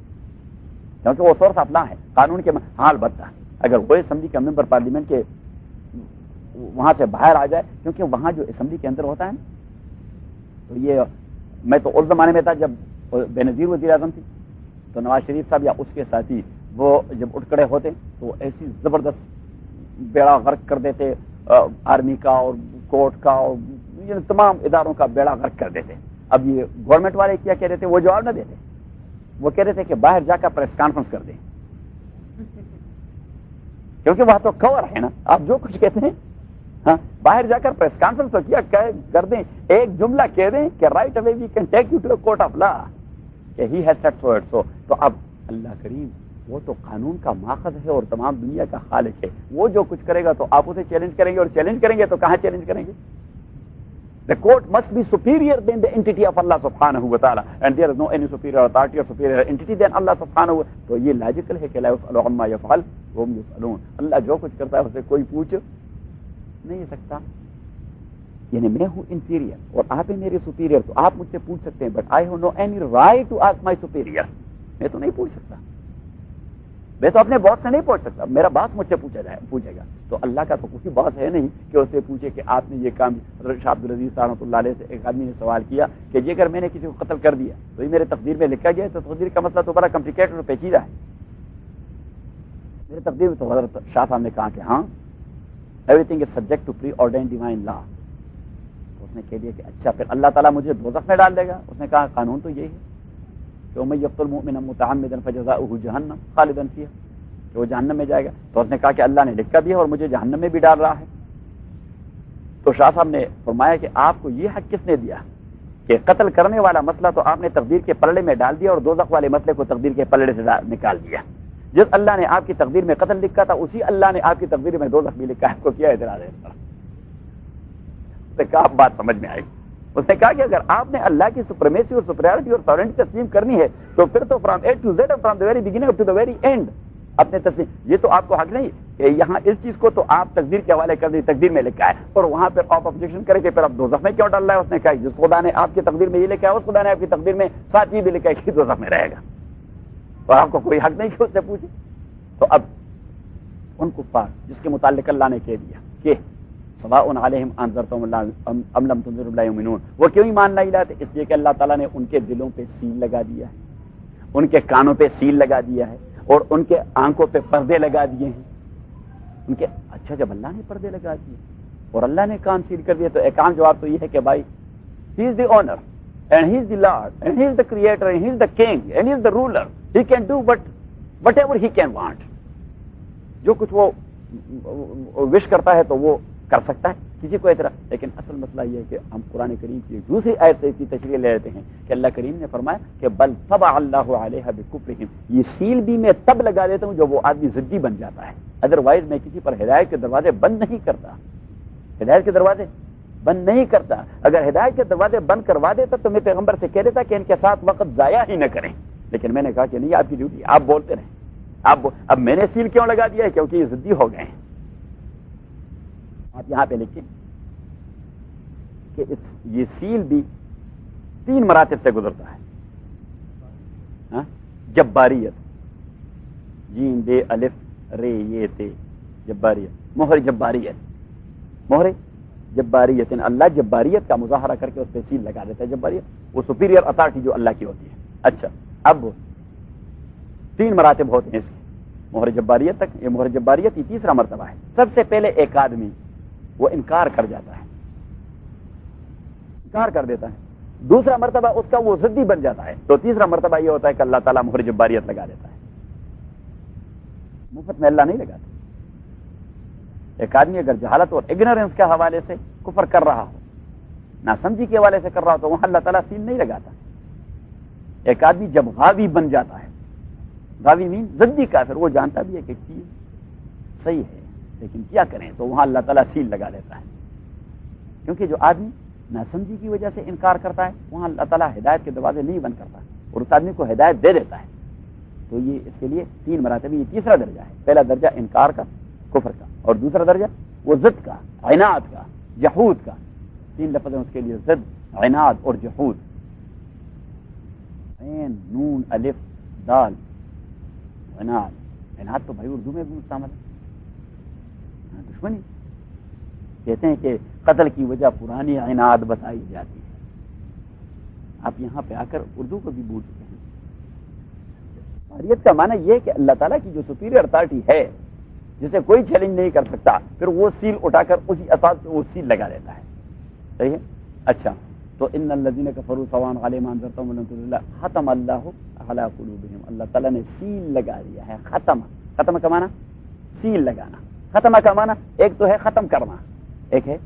S1: کیونکہ وہ سورس آف لا ہے قانون کے. حال بدتا اگر وہ اسمبلی کا ممبر پارلیمنٹ کے وہاں سے باہر آ جائے، کیونکہ وہاں جو اسمبلی کے اندر ہوتا ہے تو یہ میں تو اس زمانے میں تھا جب بے نظیر وزیر اعظم تھی، تو نواز شریف صاحب یا اس کے ساتھی وہ جب اٹھ کھڑے ہوتے تو ایسی زبردست بیڑا غرق کر دیتے آرمی کا اور کورٹ کا اور تمام اداروں کا بیڑا غرق کر دیتے. اب یہ گورنمنٹ والے کیا کہہ رہے تھے، وہ جواب نہ دیتے، وہ کہہ رہے تھے کہ باہر جا کر پریس کانفرنس کر دیں، کیونکہ وہاں تو کور ہے نا، آپ جو کچھ کہتے ہیں ہاں باہر جا کر پریس کانفرنس تو کیا کر دیں، ایک جملہ کہہ دیں کہ right away we can take you to a court of law کہ he has said so and so. تو اب اللہ کریم وہ تو قانون کا ماخذ ہے اور تمام دنیا کا خالق ہے، وہ جو کچھ کرے گا تو آپ اسے چیلنج کریں گے، اور چیلنج کریں گے تو کہاں چیلنج کریں گے؟ The court must be superior than the entity of Allah subhanahu wa ta'ala, and there is no any superior authority or superior entity than Allah subhanahu wa ta'ala. تو یہ لاجیکل ہے کہ لا يسأل عما يفعل وهم يسألون. اللہ جو کچھ کرتا ہے اسے کوئی پوچھ نہیں سکتا. یعنی میں ہوں انفیریئر اور آپ ہیں میرے سپیریئر، تو آپ مجھ سے پوچھ سکتے ہیں، but I have no any right to ask my superior. میں تو نہیں پوچھ سکتا، میں تو اپنے باس سے نہیں پوچھ سکتا، میرا باس مجھ سے پوچھے گا. تو اللہ کا تو کوئی باس ہے نہیں کہ اسے پوچھے کہ آپ نے یہ کام. شاہ عبدالعزیز رحمۃ اللہ علیہ سے ایک آدمی نے سوال کیا کہ یہ اگر میں نے کسی کو قتل کر دیا تو یہ میرے تقدیر میں لکھا گیا ہے، تو تقدیر کا مسئلہ تو بڑا کمپلیکیٹڈ اور پیچیدہ ہے. میرے تقدیر میں تو حضرت شاہ صاحب نے کہا کہ ہاں everything is subject to preordained divine law. تو اس نے کہہ دیا کہ اچھا پھر اللہ تعالیٰ مجھے دوزخ میں ڈال دے گا؟ اس نے کہا قانون تو یہی ہے کہ وَمَن يَقْتُلْ مُؤْمِنًا مُتَعَمِّدًا فَجَزَاؤُهُ جَهَنَّمُ خَالِدًا فِيهَا، کہ وہ جہنم میں جائے گا. تو اس نے کہا کہ اللہ نے لکھا بھی ہے اور مجھے جہنم میں بھی ڈال رہا ہے. تو شاہ صاحب نے فرمایا کہ آپ کو یہ حق کس نے دیا کہ قتل کرنے والا مسئلہ تو آپ نے تقدیر کے پلڑے میں ڈال دیا اور دوزخ والے مسئلے کو تقدیر کے پلڑے سے نکال دیا. جس اللہ نے آپ کی تقدیر میں قتل لکھا تھا اسی اللہ نے آپ کی تقدیر میں دوزخ بھی لکھا ہے. آپ کو کیا اعتراض ہے اس پر؟ اس نے کہا بات سمجھ میں آئی. اس نے کہا کہ اگر آپ نے اللہ کی سپریمیسی اور سپریورٹی اور سورنٹی تسلیم کرنی ہے تو پھر تو from A to Z, from the very beginning up to the very end اپنے تسلیم. یہ تو آپ کو حق نہیں کہ یہاں اس چیز کو تو آپ تقدیر کے حوالے کر دیں، تقدیر میں لکھا ہے، اور وہاں پہ آپ آبجیکشن کریں کہ پھر آپ دوزخ میں کیوں ڈال رہا ہے. اس نے کہا جس خدا نے آپ کی تقدیر میں یہ لکھا ہے اس خدا نے آپ کی تقدیر میں ساتھ یہ بھی لکھا ہے کہ دوزخ میں رہے گا، اور آپ کو کوئی حق نہیں کہ اس سے پوچھے. تو اب ان کفار جس کے متعلق اللہ نے کہہ دیا کہ سواء علیہم انذرتہم ام لم تنذرہم لا یؤمنون، وہ کیوں ایمان نہیں لاتے؟ اس لیے کہ اللہ تعالیٰ نے ان کے دلوں پہ سیل لگا دیا ہے، ان کے کانوں پہ سیل لگا دیا ہے، اور ان کے آنکھوں پہ پردے لگا دیے ہیں. ان کے اچھا جب اللہ نے پردے لگا دیے اور اللہ نے کان سیل کر دیا. تو ایک عام جواب تو یہ ہے کہ بھائی he is the owner and he is the lord and he is the creator and he is the king and he is the ruler. He can do whatever he can want. جو کچھ وہ وش کرتا ہے تو وہ کر سکتا ہے, کسی کو اعتراض. لیکن اصل مسئلہ یہ ہے کہ ہم قرآن کریم کی دوسری آیت سے اس کی تشریح لے لیتے ہیں کہ اللہ کریم نے فرمایا کہ بل طبع اللہ علیہ بکفرہم. یہ سیل بھی میں تب لگا دیتا ہوں جب وہ آدمی ضدی بن جاتا ہے, ادروائز میں کسی پر ہدایت کے دروازے بند نہیں کرتا. ہدایت کے دروازے بند نہیں کرتا. اگر ہدایت کے دروازے بند کروا دیتا تو میں پیغمبر سے کہہ دیتا کہ ان کے ساتھ وقت ضائع ہی نہ کریں. لیکن میں نے کہا کہ نہیں, آپ کی ڈیوٹی, آپ بولتے رہیں. اب میں نے سیل کیوں لگا دیا ہے؟ کیونکہ یہ ضدی ہو گئے ہیں. آپ یہاں پہ لکھیں کہ یہ سیل بھی 3 مراتب سے گزرتا ہے. جباریت, جیم بے الف رے یہ تے, جباریت, مہر جباریت, مہر جباریت. اللہ جباریت کا مظاہرہ کر کے اس پہ سیل لگا دیتا ہے. جباریت وہ سپیریئر اتھارٹی جو اللہ کی ہوتی ہے. اچھا, اب 3 مراتب ہوتے ہیں اس کے, مہر جباریت تک. یہ مہر جباریت یہ تیسرا مرتبہ ہے. سب سے پہلے ایک آدمی وہ انکار کر جاتا ہے, انکار کر دیتا ہے. دوسرا مرتبہ اس کا وہ ضدی بن جاتا ہے. تو تیسرا مرتبہ یہ ہوتا ہے کہ اللہ تعالیٰ مہر جباریت لگا دیتا ہے. مفت میں اللہ نہیں لگاتا. ایک آدمی اگر جہالت اور اگنورینس کے حوالے سے کفر کر رہا ہو, ناسمجھی کے حوالے سے کر رہا ہو, تو وہاں اللہ تعالیٰ سیل نہیں لگاتا. ایک آدمی جب غاوی بن جاتا ہے, غاوی مین ضدی کافر, وہ جانتا بھی ہے کہ چیز صحیح ہے لیکن کیا کریں, تو وہاں اللہ تعالیٰ سیل لگا دیتا ہے. کیونکہ جو آدمی ناسمجھی کی وجہ سے انکار کرتا ہے وہاں اللہ تعالیٰ ہدایت کے دروازے نہیں بند کرتا اور اس آدمی کو ہدایت دے دیتا ہے. تو یہ اس کے لیے 3 مراتب, یہ تیسرا درجہ ہے. پہلا درجہ انکار کا, کفر کا, اور دوسرا درجہ وہ ضد کا, عناد کا, جحود کا. 3 لفظ ہیں اس کے لیے, ضد, عناد اور جحود. عین نون الف دال, عناد. عناد تو بھائی اردو میں بھی مستعمل ہے. دشمنی کہتے ہیں کہ قتل کی وجہ پرانی عناد بتائی جاتی ہے. آپ یہاں پہ آ کر اردو کو بھی بھول چکے ہیں. حریت کا معنی یہ ہے کہ اللہ تعالیٰ کی جو سپیریئر اتھارٹی ہے جسے کوئی چیلنج نہیں کر سکتا, پھر وہ سیل اٹھا کر اسی اساس پہ وہ سیل لگا دیتا ہے. صحیح ہے. اچھا, تو ان الذین کفروا سواء علیہم انذرتهم لم تنذر ختم اللہ علی قلوبہم. اللہ تعالیٰ نے سیل لگا دیا ہے. ختم, ختم کا معنی سیل لگانا. ختم کا معنی ایک تو ہے ختم کرنا, ایک ہے,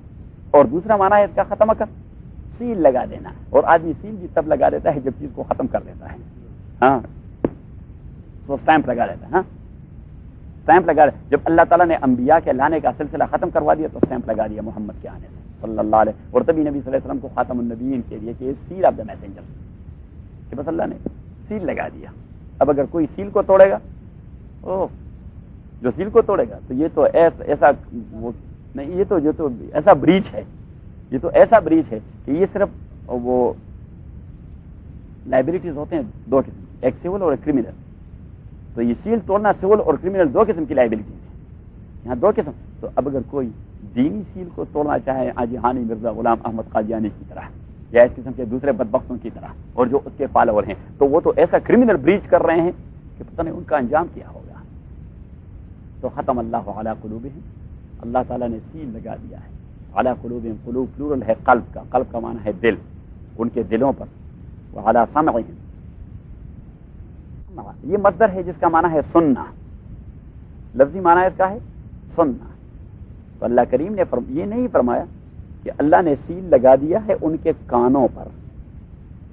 S1: اور دوسرا معنی ہے اس کا ختم کا سیل لگا دینا. اور آدمی سیل بھی تب لگا دیتا ہے جب چیز کو ختم کر دیتا ہے. ہاں, تو اسٹیمپ لگا دیتا ہے. ہاں, اسٹیمپ لگا. جب اللہ تعالیٰ نے انبیاء کے لانے کا سلسلہ ختم کروا دیا تو اسٹیمپ لگا دیا محمد کے آنے سے صلی اللہ علیہ. اور تبھی نبی صلی اللہ علیہ وسلم کو خاتم النبیین کے لیے کہ سیل آف دا میسنجر, کہ بس اللہ نے سیل لگا دیا. اب اگر کوئی سیل کو توڑے گا, جو سیل کو توڑے گا تو یہ تو ایسا وہ نہیں, یہ تو ایسا بریچ ہے, یہ تو ایسا بریچ ہے کہ یہ صرف وہ لائبلٹیز ہوتے ہیں 2 قسم, ایک سول اور ایک کرمنل. تو یہ سیل توڑنا سول اور کرمنل 2 قسم کی لائبلٹیز ہیں. یہاں 2 قسم. تو اب اگر کوئی دینی سیل کو توڑنا چاہے آج ہانی مرزا غلام احمد قادیانی کی طرح یا اس قسم کے دوسرے بدبختوں کی طرح اور جو اس کے فالوور ہیں, تو وہ تو ایسا کرمنل بریچ کر رہے ہیں کہ پتہ نہیں ان کا انجام کیا ہوگا. تو ختم اللہ علی قلوبہم, اللہ تعالیٰ نے سیل لگا دیا ہے. علی قلوبہم, قلوب پلورل ہے قلب کا, قلب کا معنی ہے دل, ان کے دلوں پر. وعلی سمعہم, یہ مصدر ہے جس کا معنی ہے سننا, لفظی معنی اس کا ہے سننا. تو اللہ کریم نے یہ نہیں فرمایا کہ اللہ نے سیل لگا دیا ہے ان کے کانوں پر,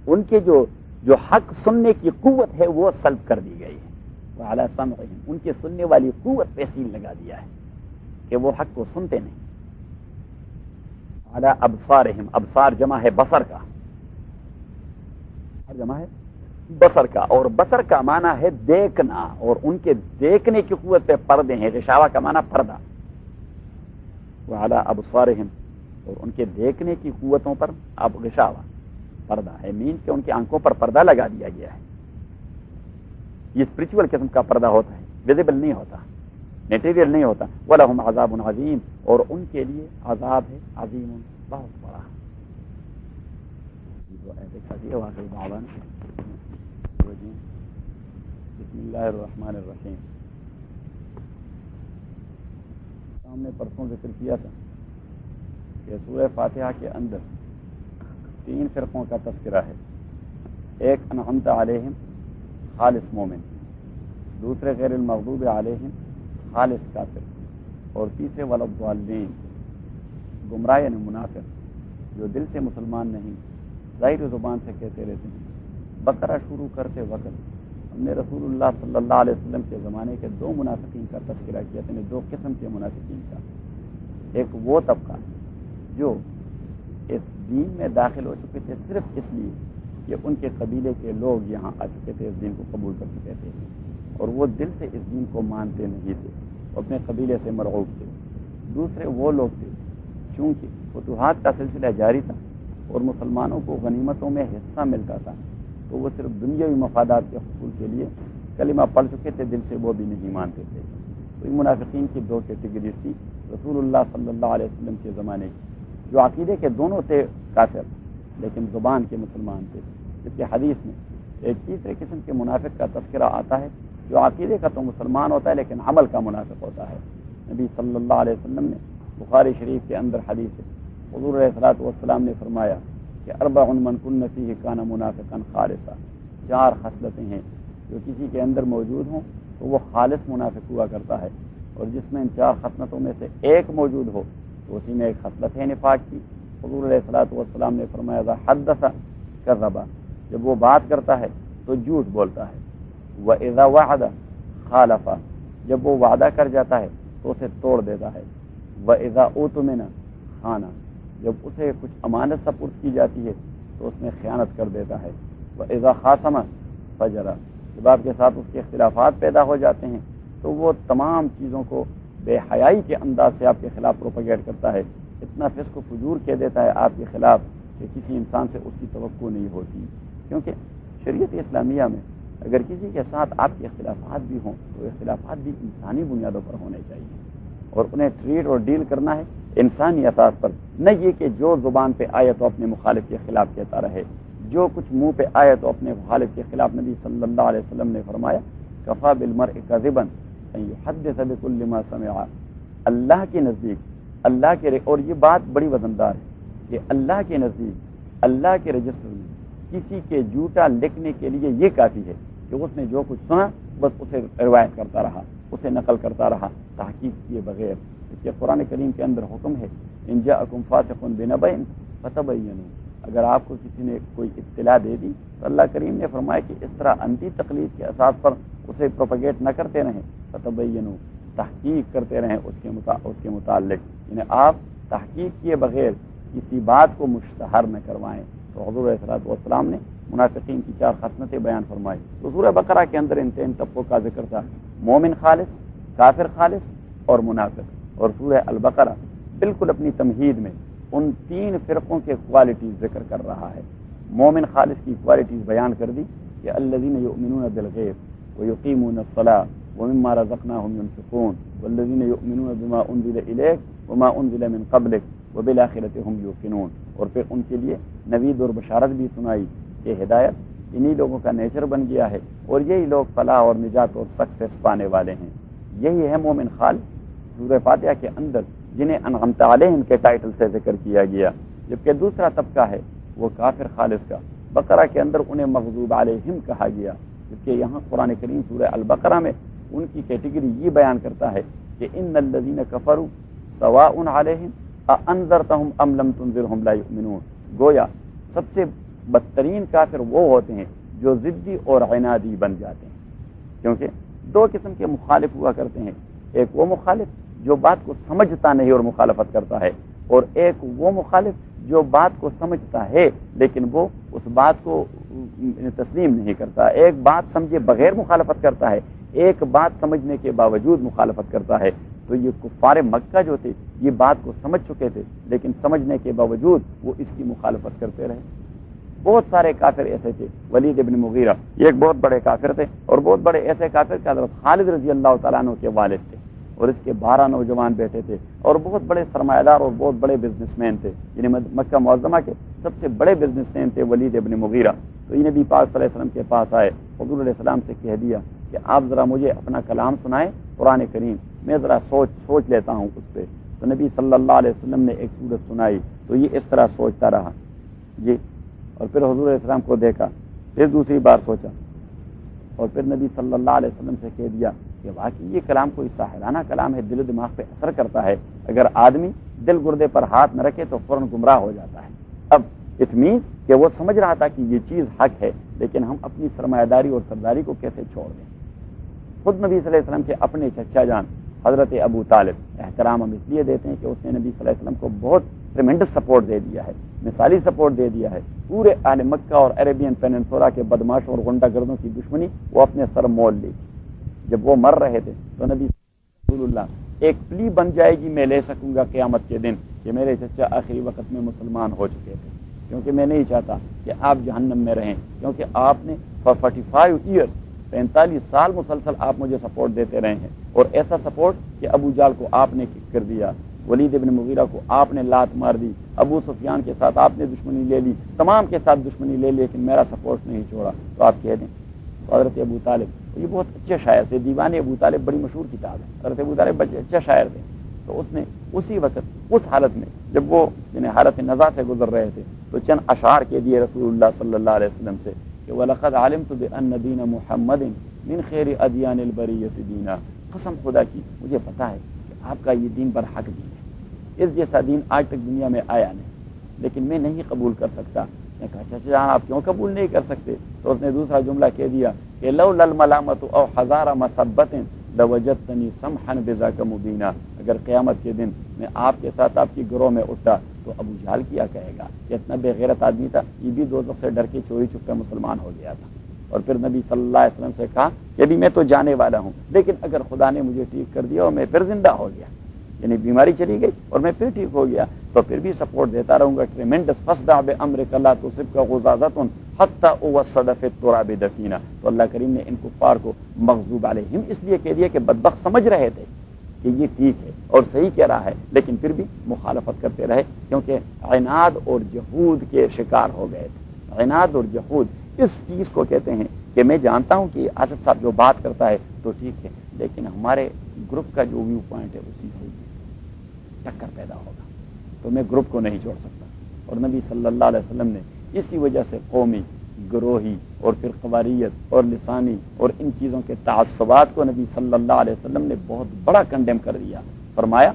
S1: ان کے جو حق سننے کی قوت ہے وہ سلب کر دی گئی ہے. وعلی سمعہم, ان کے سننے والی قوت پہ سیل لگا دیا ہے کہ وہ حق کو سنتے نہیں. علی ابصارہم, ابصار جمع ہے بصر کا, جمع ہے بصر کا, اور بصر کا معنی ہے دیکھنا, اور ان کے دیکھنے کی قوت پہ پردے ہیں. غشاوہ کا معنی پردہ. وعلی ابصارہم, اور ان کے دیکھنے کی قوتوں پر, اب غشاوہ پردہ ہے, مین کہ ان کی آنکھوں پر پردہ لگا دیا گیا ہے. یہ اسپرچول قسم کا پردہ ہوتا ہے, ویزیبل نہیں ہوتا, میٹیریل نہیں ہوتا. وَلَهُمْ عَذَابٌ عَظِيمٌ, اور ان کے لیے عذاب ہے عظیم, بہت بڑا. بسم اللہ الرحمن الرحیم. ہم نے پرسوں ذکر کیا تھا کہ سورہ فاتحہ کے اندر 3 فرقوں کا تذکرہ ہے. ایک انعمت علیہم خالص مومن، دوسرے غیر المغضوب علیہم خالص کافر، اور تیسرے والضالین گمراہ یعنی منافق جو دل سے مسلمان نہیں ظاہر زبان سے کہتے رہتے ہیں. بقرہ شروع کرتے وقت ہم نے رسول اللہ صلی اللہ علیہ وسلم کے زمانے کے 2 منافقین کا تذکرہ کیا، یعنی 2 قسم کے منافقین کا. ایک وہ طبقہ جو اس دین میں داخل ہو چکے تھے صرف اس لیے کہ ان کے قبیلے کے لوگ یہاں آ چکے تھے، اس دین کو قبول کر چکے تھے، اور وہ دل سے اس دین کو مانتے نہیں تھے، اپنے قبیلے سے مرعوب تھے. دوسرے وہ لوگ تھے چونکہ فتوحات کا سلسلہ جاری تھا اور مسلمانوں کو غنیمتوں میں حصہ ملتا تھا، تو وہ صرف دنیاوی مفادات کے حصول کے لیے کلمہ پڑھ چکے تھے، دل سے وہ بھی نہیں مانتے تھے. تو ان منافقین کی 2 کیٹیگریز تھی رسول اللہ صلی اللہ علیہ وسلم کے زمانے کی، جو عقیدے کے دونوں تھے کافر لیکن زبان کے مسلمان تھے. جبکہ حدیث میں ایک تیسرے قسم کے منافق کا تذکرہ آتا ہے جو عقیدے کا تو مسلمان ہوتا ہے لیکن عمل کا منافق ہوتا ہے. نبی صلی اللہ علیہ وسلم نے بخاری شریف کے اندر حدیث ہے، حضور علیہ الصلوۃ والسلام نے فرمایا کہ 4 من کن فیہ کان منافقا خالصا، 4 خصلتیں ہیں جو کسی کے اندر موجود ہوں تو وہ خالص منافق ہوا کرتا ہے، اور جس میں ان 4 خصلتوں میں سے ایک موجود ہو تو اسی میں ایک خصلت ہے نفاق کی. حضور علیہ الصلوۃ والسلام نے فرمایا اذا حدث کذب، جب وہ بات کرتا ہے تو جھوٹ بولتا ہے. واذا وعد خالف، جب وہ وعدہ کر جاتا ہے تو اسے توڑ دیتا ہے. واذا اؤتمن خان، جب اسے کچھ امانت سپرد کی جاتی ہے تو اس میں خیانت کر دیتا ہے. واذا خاصم فجر، جب آپ کے ساتھ اس کے اختلافات پیدا ہو جاتے ہیں تو وہ تمام چیزوں کو بے حیائی کے انداز سے آپ کے خلاف پروپیگیٹ کرتا ہے، اتنا فسق و فجور کہہ دیتا ہے آپ کے خلاف کہ کسی انسان سے اس کی توقع نہیں ہوتی. کیونکہ شریعت اسلامیہ میں اگر کسی کے ساتھ آپ کے اختلافات بھی ہوں تو اختلافات بھی انسانی بنیادوں پر ہونے چاہیے، اور انہیں ٹریٹ اور ڈیل کرنا ہے انسانی اساس پر، نہ یہ کہ جو زبان پہ آئے تو اپنے مخالف کے خلاف کہتا رہے، جو کچھ منہ پہ آئے تو اپنے مخالف کے خلاف. نبی صلی اللہ علیہ وسلم نے فرمایا کفا بالمرء کذبا ان یحدث بکل ما سمع. اللہ کے نزدیک اللہ کے اور یہ بات بڑی وزندار ہے کہ اللہ کے نزدیک اللہ کے رجسٹر میں کسی کے جھوٹا لکھنے کے لیے یہ کافی ہے کہ اس نے جو کچھ سنا بس اسے روایت کرتا رہا، اسے نقل کرتا رہا تحقیق کیے بغیر. کہ قرآن کریم کے اندر حکم ہے ان جاءکم فاسق بنبأ فتبینوا، اگر آپ کو کسی نے کوئی اطلاع دے دی تو اللہ کریم نے فرمایا کہ اس طرح انٹی تقلید کے اساس پر اسے پروپیگیٹ نہ کرتے رہیں، فتبینوا، تحقیق کرتے رہیں اس کے متعلق، یعنی آپ تحقیق کیے بغیر کسی بات کو مشتہر نہ کروائیں. تو حضور علیہ الصلوۃ والسلام نے منافقین کی 4 خصلتیں بیان فرمائی. تو سورہ بقرہ کے اندر ان 3 طبقوں کا ذکر تھا، مومن خالص، کافر خالص اور منافق. اور سورہ البقرہ بالکل اپنی تمہید میں ان 3 فرقوں کے کوالٹیز ذکر کر رہا ہے. مومن خالص کی کوالٹیز بیان کر دی کہ الذین یؤمنون بالغیب ویقیمون الصلاۃ ومما رزقناہم ینفقون والذین یؤمنون بما انزل الیک وما انزل من قبلک وبالآخرۃ ہم یوقنون. اور پھر ان کے لیے نوید اور بشارت بھی سنائی کہ ہدایت انہی لوگوں کا نیچر بن گیا ہے اور یہی لوگ فلاح اور نجات اور سکسیس پانے والے ہیں. یہی ہے مومن خالص سورہ فاتحہ کے اندر جنہیں انعمت علیہم کے ٹائٹل سے ذکر کیا گیا. جبکہ دوسرا طبقہ ہے وہ کافر خالص کا، بقرہ کے اندر انہیں مغضوب علیہم کہا گیا، جبکہ یہاں قرآن کریم سورہ البقرہ میں ان کی کیٹیگری یہ بیان کرتا ہے کہ ان الذین کفروا سواء علیہم اانذرتہم ام لم تنذرہم لا یؤمنون. گویا سب سے بدترین کافر وہ ہوتے ہیں جو ضدی اور عنادی بن جاتے ہیں، کیونکہ 2 قسم کے مخالف ہوا کرتے ہیں. ایک وہ مخالف جو بات کو سمجھتا نہیں اور مخالفت کرتا ہے، اور ایک وہ مخالف جو بات کو سمجھتا ہے لیکن وہ اس بات کو تسلیم نہیں کرتا. ایک بات سمجھے بغیر مخالفت کرتا ہے، ایک بات سمجھنے کے باوجود مخالفت کرتا ہے. تو یہ کفار مکہ جو تھے یہ بات کو سمجھ چکے تھے لیکن سمجھنے کے باوجود وہ اس کی مخالفت کرتے رہے. بہت سارے کافر ایسے تھے. ولید ابن مغیرہ یہ ایک بہت بڑے کافر تھے، اور بہت بڑے ایسے کافر کہ حضرت خالد رضی اللہ تعالیٰ عنہ کے والد تھے، اور اس کے 12 نوجوان بیٹے تھے، اور بہت بڑے سرمایہ دار اور بہت بڑے بزنس مین تھے. یعنی مکہ معظمہ کے سب سے بڑے بزنس مین تھے ولید ابن مغیرہ. تو یہ نبی پاک صلی اللہ علیہ وسلم کے پاس آئے، حضور علیہ السلام سے کہہ دیا کہ آپ ذرا مجھے اپنا کلام سنائیں قرآن کریم، میں ذرا سوچ لیتا ہوں اس پہ. تو نبی صلی اللہ علیہ وسلم نے ایک صورت سنائی تو یہ اس طرح سوچتا رہا جی، اور پھر حضور علیہ السلام کو دیکھا، پھر دوسری بار سوچا، اور پھر نبی صلی اللہ علیہ وسلم سے کہہ دیا کہ واقعی یہ کلام کوئی ساحرانہ کلام ہے، دل و دماغ پہ اثر کرتا ہے، اگر آدمی دل گردے پر ہاتھ نہ رکھے تو فوراً گمراہ ہو جاتا ہے۔ اب اٹ مینس کہ وہ سمجھ رہا تھا کہ یہ چیز حق ہے، لیکن ہم اپنی سرمایہ داری اور سرداری کو کیسے چھوڑ دیں۔ خود نبی صلی اللہ علیہ وسلم کے اپنے چچا جان حضرت ابو طالب، احترام ہم اس لیے دیتے ہیں کہ اس نے نبی صلی اللہ علیہ وسلم کو بہت ٹریمنڈس سپورٹ دے دیا ہے، مثالی سپورٹ دے دیا ہے۔ پورے اہل مکہ اور عربین پیننسولا کے بدماشوں اور غنڈہ گردوں کی دشمنی وہ اپنے سر مول لی تھی۔ جب وہ مر رہے تھے تو نبی رسول اللہ ایک پلی بن جائے گی میں لے سکوں گا قیامت کے دن کہ میرے چچا آخری وقت میں مسلمان ہو چکے تھے، کیونکہ میں نہیں چاہتا کہ آپ جہنم میں رہیں، کیونکہ آپ نے 45 ایئرس 45 سال مسلسل آپ مجھے سپورٹ دیتے رہے ہیں، اور ایسا سپورٹ کہ ابو جال کو آپ نے کر دیا، ولید ابن مغیرہ کو آپ نے لات مار دی، ابو سفیان کے ساتھ آپ نے دشمنی لے لی، تمام کے ساتھ دشمنی لے لی، لیکن میرا سپورٹ نہیں چھوڑا، تو آپ کہہ دیں تو حضرت ابو طالب یہ بہت اچھے شاعر تھے، دیوان ابو طالب بڑی مشہور کتاب ہے، حضرت ابو طالب بڑے اچھے شاعر تھے، تو اس نے اسی وقت اس حالت میں جب وہ حالت نزا سے گزر رہے تھے تو چند اشعار کہہ دیے رسول اللہ صلی اللہ علیہ وسلم سے کہ وَلَقَدْ عَلِمْتُ بِأَنَّ دِينَ مُحَمَّدٍ مِنْ خَيْرِ أَدْيَانِ الْبَرِيَّةِ دِينًا، قسم خدا کی مجھے پتا ہے کہ آپ کا یہ دین برحق دین ہے، اس جیسا دین آج تک دنیا میں آیا نہیں، لیکن میں نہیں قبول کر سکتا۔ میں کہا چچا جان آپ کیوں قبول نہیں کر سکتے؟ تو اس نے دوسرا جملہ کہہ دیا کہ لولا الملامۃ او ہزار مسبت لوجدتنی سمحا بذاک مبینا، اگر قیامت کے دن میں آپ کے ساتھ آپ کی گروہ میں اٹھا تو ابو جہل کیا کہے گا کہ اتنا بے غیرت آدمی تھا، یہ بھی دوزخ سے ڈر کے چوری چھپے مسلمان ہو گیا تھا۔ اور پھر نبی صلی اللہ علیہ وسلم سے کہا کہ ابھی میں تو جانے والا ہوں، لیکن اگر خدا نے مجھے ٹھیک کر دیا اور میں پھر زندہ ہو گیا، یعنی بیماری چلی گئی اور میں پھر ٹھیک ہو گیا، تو پھر بھی سپورٹ دیتا رہوں گا۔ ٹریمنڈس فصدع بامرک لا تصبک غضاضۃ حتی اوصد فی التراب دفینا، تو اللہ کریم نے ان کفار کو مغضوب علیہم اس لیے کہہ دیا کہ بدبخت سمجھ رہے تھے کہ یہ ٹھیک ہے اور صحیح کہہ رہا ہے، لیکن پھر بھی مخالفت کرتے رہے، کیونکہ عناد اور جہود کے شکار ہو گئے تھے۔ عناد اور جہود اس چیز کو کہتے ہیں کہ میں جانتا ہوں کہ آصف صاحب جو بات کرتا ہے تو ٹھیک ہے، لیکن ہمارے گروپ کا جو ویو پوائنٹ ہے اسی سے ٹکر پیدا ہوگا، تو میں گروپ کو نہیں چھوڑ سکتا۔ اور نبی صلی اللہ علیہ وسلم نے اسی وجہ سے قومی، گروہی اور پھر قواریت اور لسانی اور ان چیزوں کے تعصبات کو نبی صلی اللہ علیہ وسلم نے بہت بڑا کنڈیم کر دیا۔ فرمایا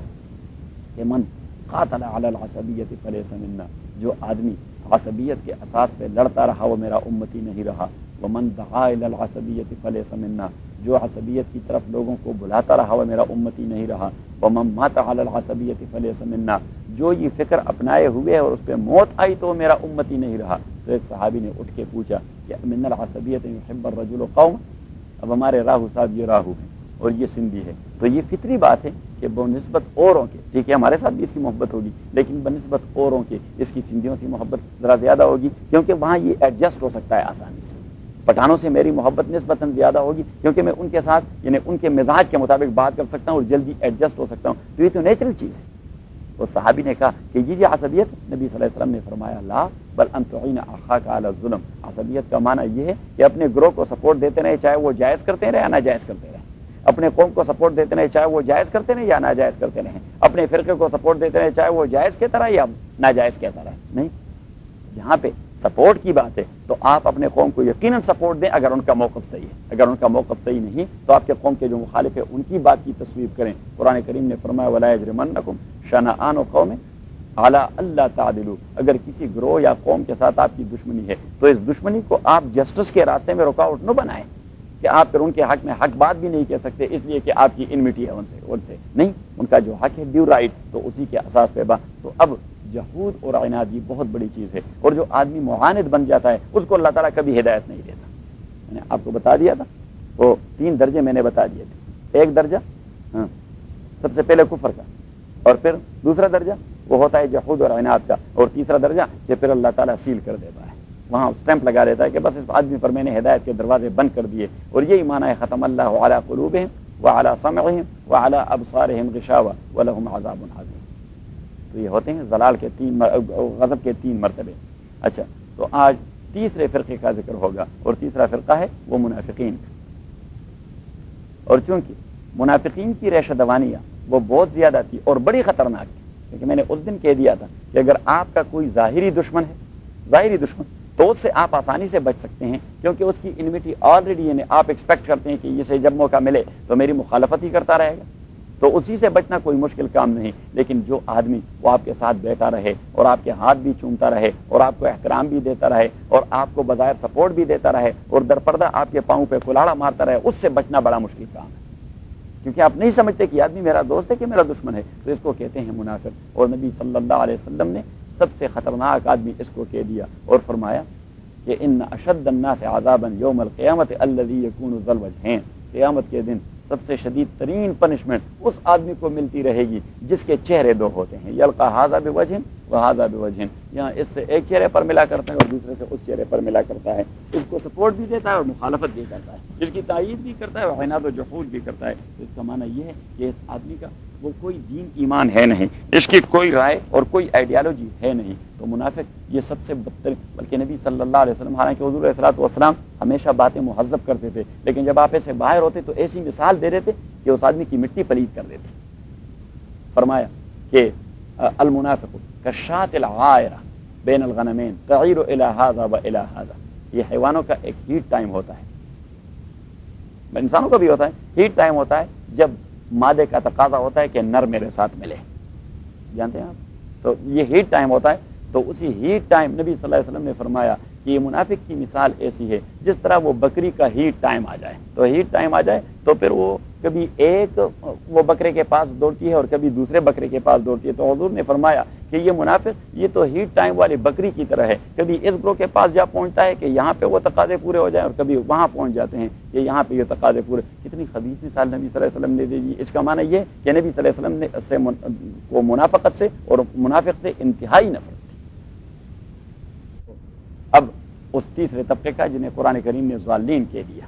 S1: کہ من قاتل علی العصبیت فلیس منا، جو آدمی عصبیت کے اساس پہ لڑتا رہا وہ میرا امتی نہیں رہا۔ ومن دعا الی العصبیت فلیس منا، جو عصبیت کی طرف لوگوں کو بلاتا رہا وہ میرا امتی نہیں رہا۔ ومن مات علی العصبیت فلیس منا، جو یہ فکر اپنائے ہوئے اور اس پہ موت آئی تو میرا امتی نہیں رہا۔ تو ایک صحابی نے اٹھ کے پوچھا کہ من العصبیت یحب الرجل قوم، اب ہمارے راہو صاحب یہ راہو ہیں اور یہ سندھی ہے، تو یہ فطری بات ہے کہ بنسبت اوروں کے، ٹھیک ہے ہمارے ساتھ بھی اس کی محبت ہوگی، لیکن بنسبت اوروں کے اس کی سندھیوں سے محبت ذرا زیادہ ہوگی، کیونکہ وہاں یہ ایڈجسٹ ہو سکتا ہے آسانی سے۔ پٹھانوں سے میری محبت نسبتاً زیادہ ہوگی، کیونکہ میں ان کے ساتھ یعنی ان کے مزاج کے مطابق بات کر سکتا ہوں اور جلدی ایڈجسٹ ہو سکتا ہوں، تو یہ تو نیچرل چیز ہے۔ تو صحابی نے کہا کہ یہ عصبیت، نبی صلی اللہ علیہ وسلم نے فرمایا لا بل ان تعین اخاک علی الظلم، عصبیت کا معنی یہ ہے کہ اپنے گروہ کو سپورٹ دیتے رہے، چاہے وہ جائز کرتے رہے یا ناجائز کرتے رہے، اپنے قوم کو سپورٹ دیتے رہے چاہے وہ جائز کرتے رہے یا ناجائز کرتے رہے، اپنے فرقے کو سپورٹ دیتے رہے چاہے وہ جائز کہتا رہے یا ناجائز کہتا رہے۔ نہیں، جہاں پہ سپورٹ کی بات ہے تو آپ اپنے قوم کو یقیناً سپورٹ دیں اگر ان کا موقف صحیح ہے، اگر ان کا موقف صحیح نہیں تو آپ کے قوم کے جو مخالف ہے ان کی بات کی تصویب کریں۔ قرآن کریم نے فرمایا ولا یجرمنکم شنآن قوم علی الا تعدلوا، اگر کسی گروہ یا قوم کے ساتھ آپ کی دشمنی ہے تو اس دشمنی کو آپ جسٹس کے راستے میں رکاوٹ نہ بنائیں کہ آپ پھر ان کے حق میں حق بات بھی نہیں کہہ سکتے اس لیے کہ آپ کی انمیٹی ہے ان سے نہیں، ان کا جو حق ہے ڈیو رائٹ تو اسی کے اساس پہ با۔ تو اب جہود اور عناد یہ بہت بڑی چیز ہے، اور جو آدمی معاند بن جاتا ہے اس کو اللہ تعالیٰ کبھی ہدایت نہیں دیتا۔ میں نے آپ کو بتا دیا تھا وہ 3 درجے میں نے بتا دیے تھے، ایک درجہ سب سے پہلے کفر کا، اور پھر دوسرا درجہ وہ ہوتا ہے جہود اور عناد کا، اور تیسرا درجہ کہ پھر اللہ تعالیٰ سیل کر دیتا ہے، وہاں اسٹیمپ لگا دیتا ہے کہ بس اس آدمی پر میں نے ہدایت کے دروازے بند کر دیے، اور یہی معنی ہے ختم اللہ علی قلوبہم وعلی سمعہم وعلی ابصارہم غشاوہ ولہم عذاب عظیم۔ تو یہ ہوتے ہیں ضلال کے 3 غضب کے 3 مرتبے۔ اچھا، تو آج تیسرے فرقے کا ذکر ہوگا، اور تیسرا فرقہ ہے وہ منافقین، اور چونکہ منافقین کی ریشہ دوانیاں وہ بہت زیادہ تھی اور بڑی خطرناک تھی، کیونکہ میں نے اس دن کہہ دیا تھا کہ اگر آپ کا کوئی ظاہری دشمن ہے، ظاہری دشمن، تو اس سے آپ آسانی سے بچ سکتے ہیں، کیونکہ اس کی انمیٹی آلریڈی، یعنی آپ ایکسپیکٹ کرتے ہیں کہ اسے جب موقع ملے تو میری مخالفت ہی کرتا رہے گا، تو اسی سے بچنا کوئی مشکل کام نہیں۔ لیکن جو آدمی وہ آپ کے ساتھ بیٹھا رہے اور آپ کے ہاتھ بھی چومتا رہے اور آپ کو احترام بھی دیتا رہے اور آپ کو بظاہر سپورٹ بھی دیتا رہے اور درپردہ آپ کے پاؤں پہ کلاڑا مارتا رہے، اس سے بچنا بڑا مشکل کام ہے، کیونکہ آپ نہیں سمجھتے کہ آدمی میرا دوست ہے کہ میرا دشمن ہے، تو اس کو کہتے ہیں منافق۔ اور نبی صلی اللہ علیہ وسلم نے سب سے خطرناک آدمی اس کو کہہ دیا اور فرمایا کہ ان اشد الناس عذابا یوم القیامت الذی یکون ذو الوجہین، قیامت کے دن سب سے شدید ترین پنشمنٹ اس آدمی کو ملتی رہے گی جس کے چہرے دو ہوتے ہیں، یلقا ھذا بوجہ و ھذا بوجہ، یہاں اس سے ایک چہرے پر ملا کرتا ہے اور دوسرے سے اس چہرے پر ملا کرتا ہے، اس کو سپورٹ بھی دیتا ہے اور مخالفت بھی کرتا ہے، اس کی تائید بھی کرتا ہے اور عناد و جحود بھی کرتا ہے۔ تو اس کا معنی یہ ہے کہ اس آدمی کا وہ کوئی دین ایمان ہے نہیں، اس کی کوئی رائے اور کوئی آئیڈیالوجی ہے نہیں، تو منافق یہ سب سے بدتر۔ بلکہ نبی صلی اللہ علیہ وسلم، حالانکہ حضور علیہ الصلوۃ والسلام ہمیشہ باتیں مہذب کرتے تھے، لیکن جب آپ ایسے باہر ہوتے تو ایسی مثال دے دیتے کہ اس آدمی کی مٹی پلید کر دیتے۔ فرمایا کہ المنافق کالشاة العائرة بین الغنمین تعیر الی ھذا و الی ھذا، یہ حیوانوں کا ایک ہیٹ ٹائم ہوتا ہے، انسانوں کا بھی ہوتا ہے، ہیٹ ٹائم ہوتا ہے جب مادے کا تقاضا ہوتا ہے کہ نر میرے ساتھ ملے، جانتے ہیں آپ، تو یہ ہیٹ ٹائم ہوتا ہے۔ تو اسی ہیٹ ٹائم نبی صلی اللہ علیہ وسلم نے فرمایا کہ یہ منافق کی مثال ایسی ہے جس طرح وہ بکری کا ہیٹ ٹائم آ جائے، تو ہیٹ ٹائم آ جائے تو پھر وہ کبھی ایک وہ بکرے کے پاس دوڑتی ہے اور کبھی دوسرے بکرے کے پاس دوڑتی ہے۔ تو حضور نے فرمایا کہ یہ منافق یہ تو ہیٹ ٹائم والی بکری کی طرح ہے، کبھی اس گروہ کے پاس جا پہنچتا ہے کہ یہاں پہ وہ تقاضے پورے ہو جائیں اور کبھی وہاں پہنچ جاتے ہیں کہ یہاں پہ یہ تقاضے پورے۔ کتنی خبیث مثال نبی صلی اللہ علیہ وسلم نے دی۔ اس کا معنی یہ کہ نبی صلی اللہ علیہ وسلم نے کو منافقت سے اور منافق سے انتہائی نفرت تھی۔ اب اس تیسرے طبقے کا جنہیں قرآن کریم نے ضالین کہہ دیا،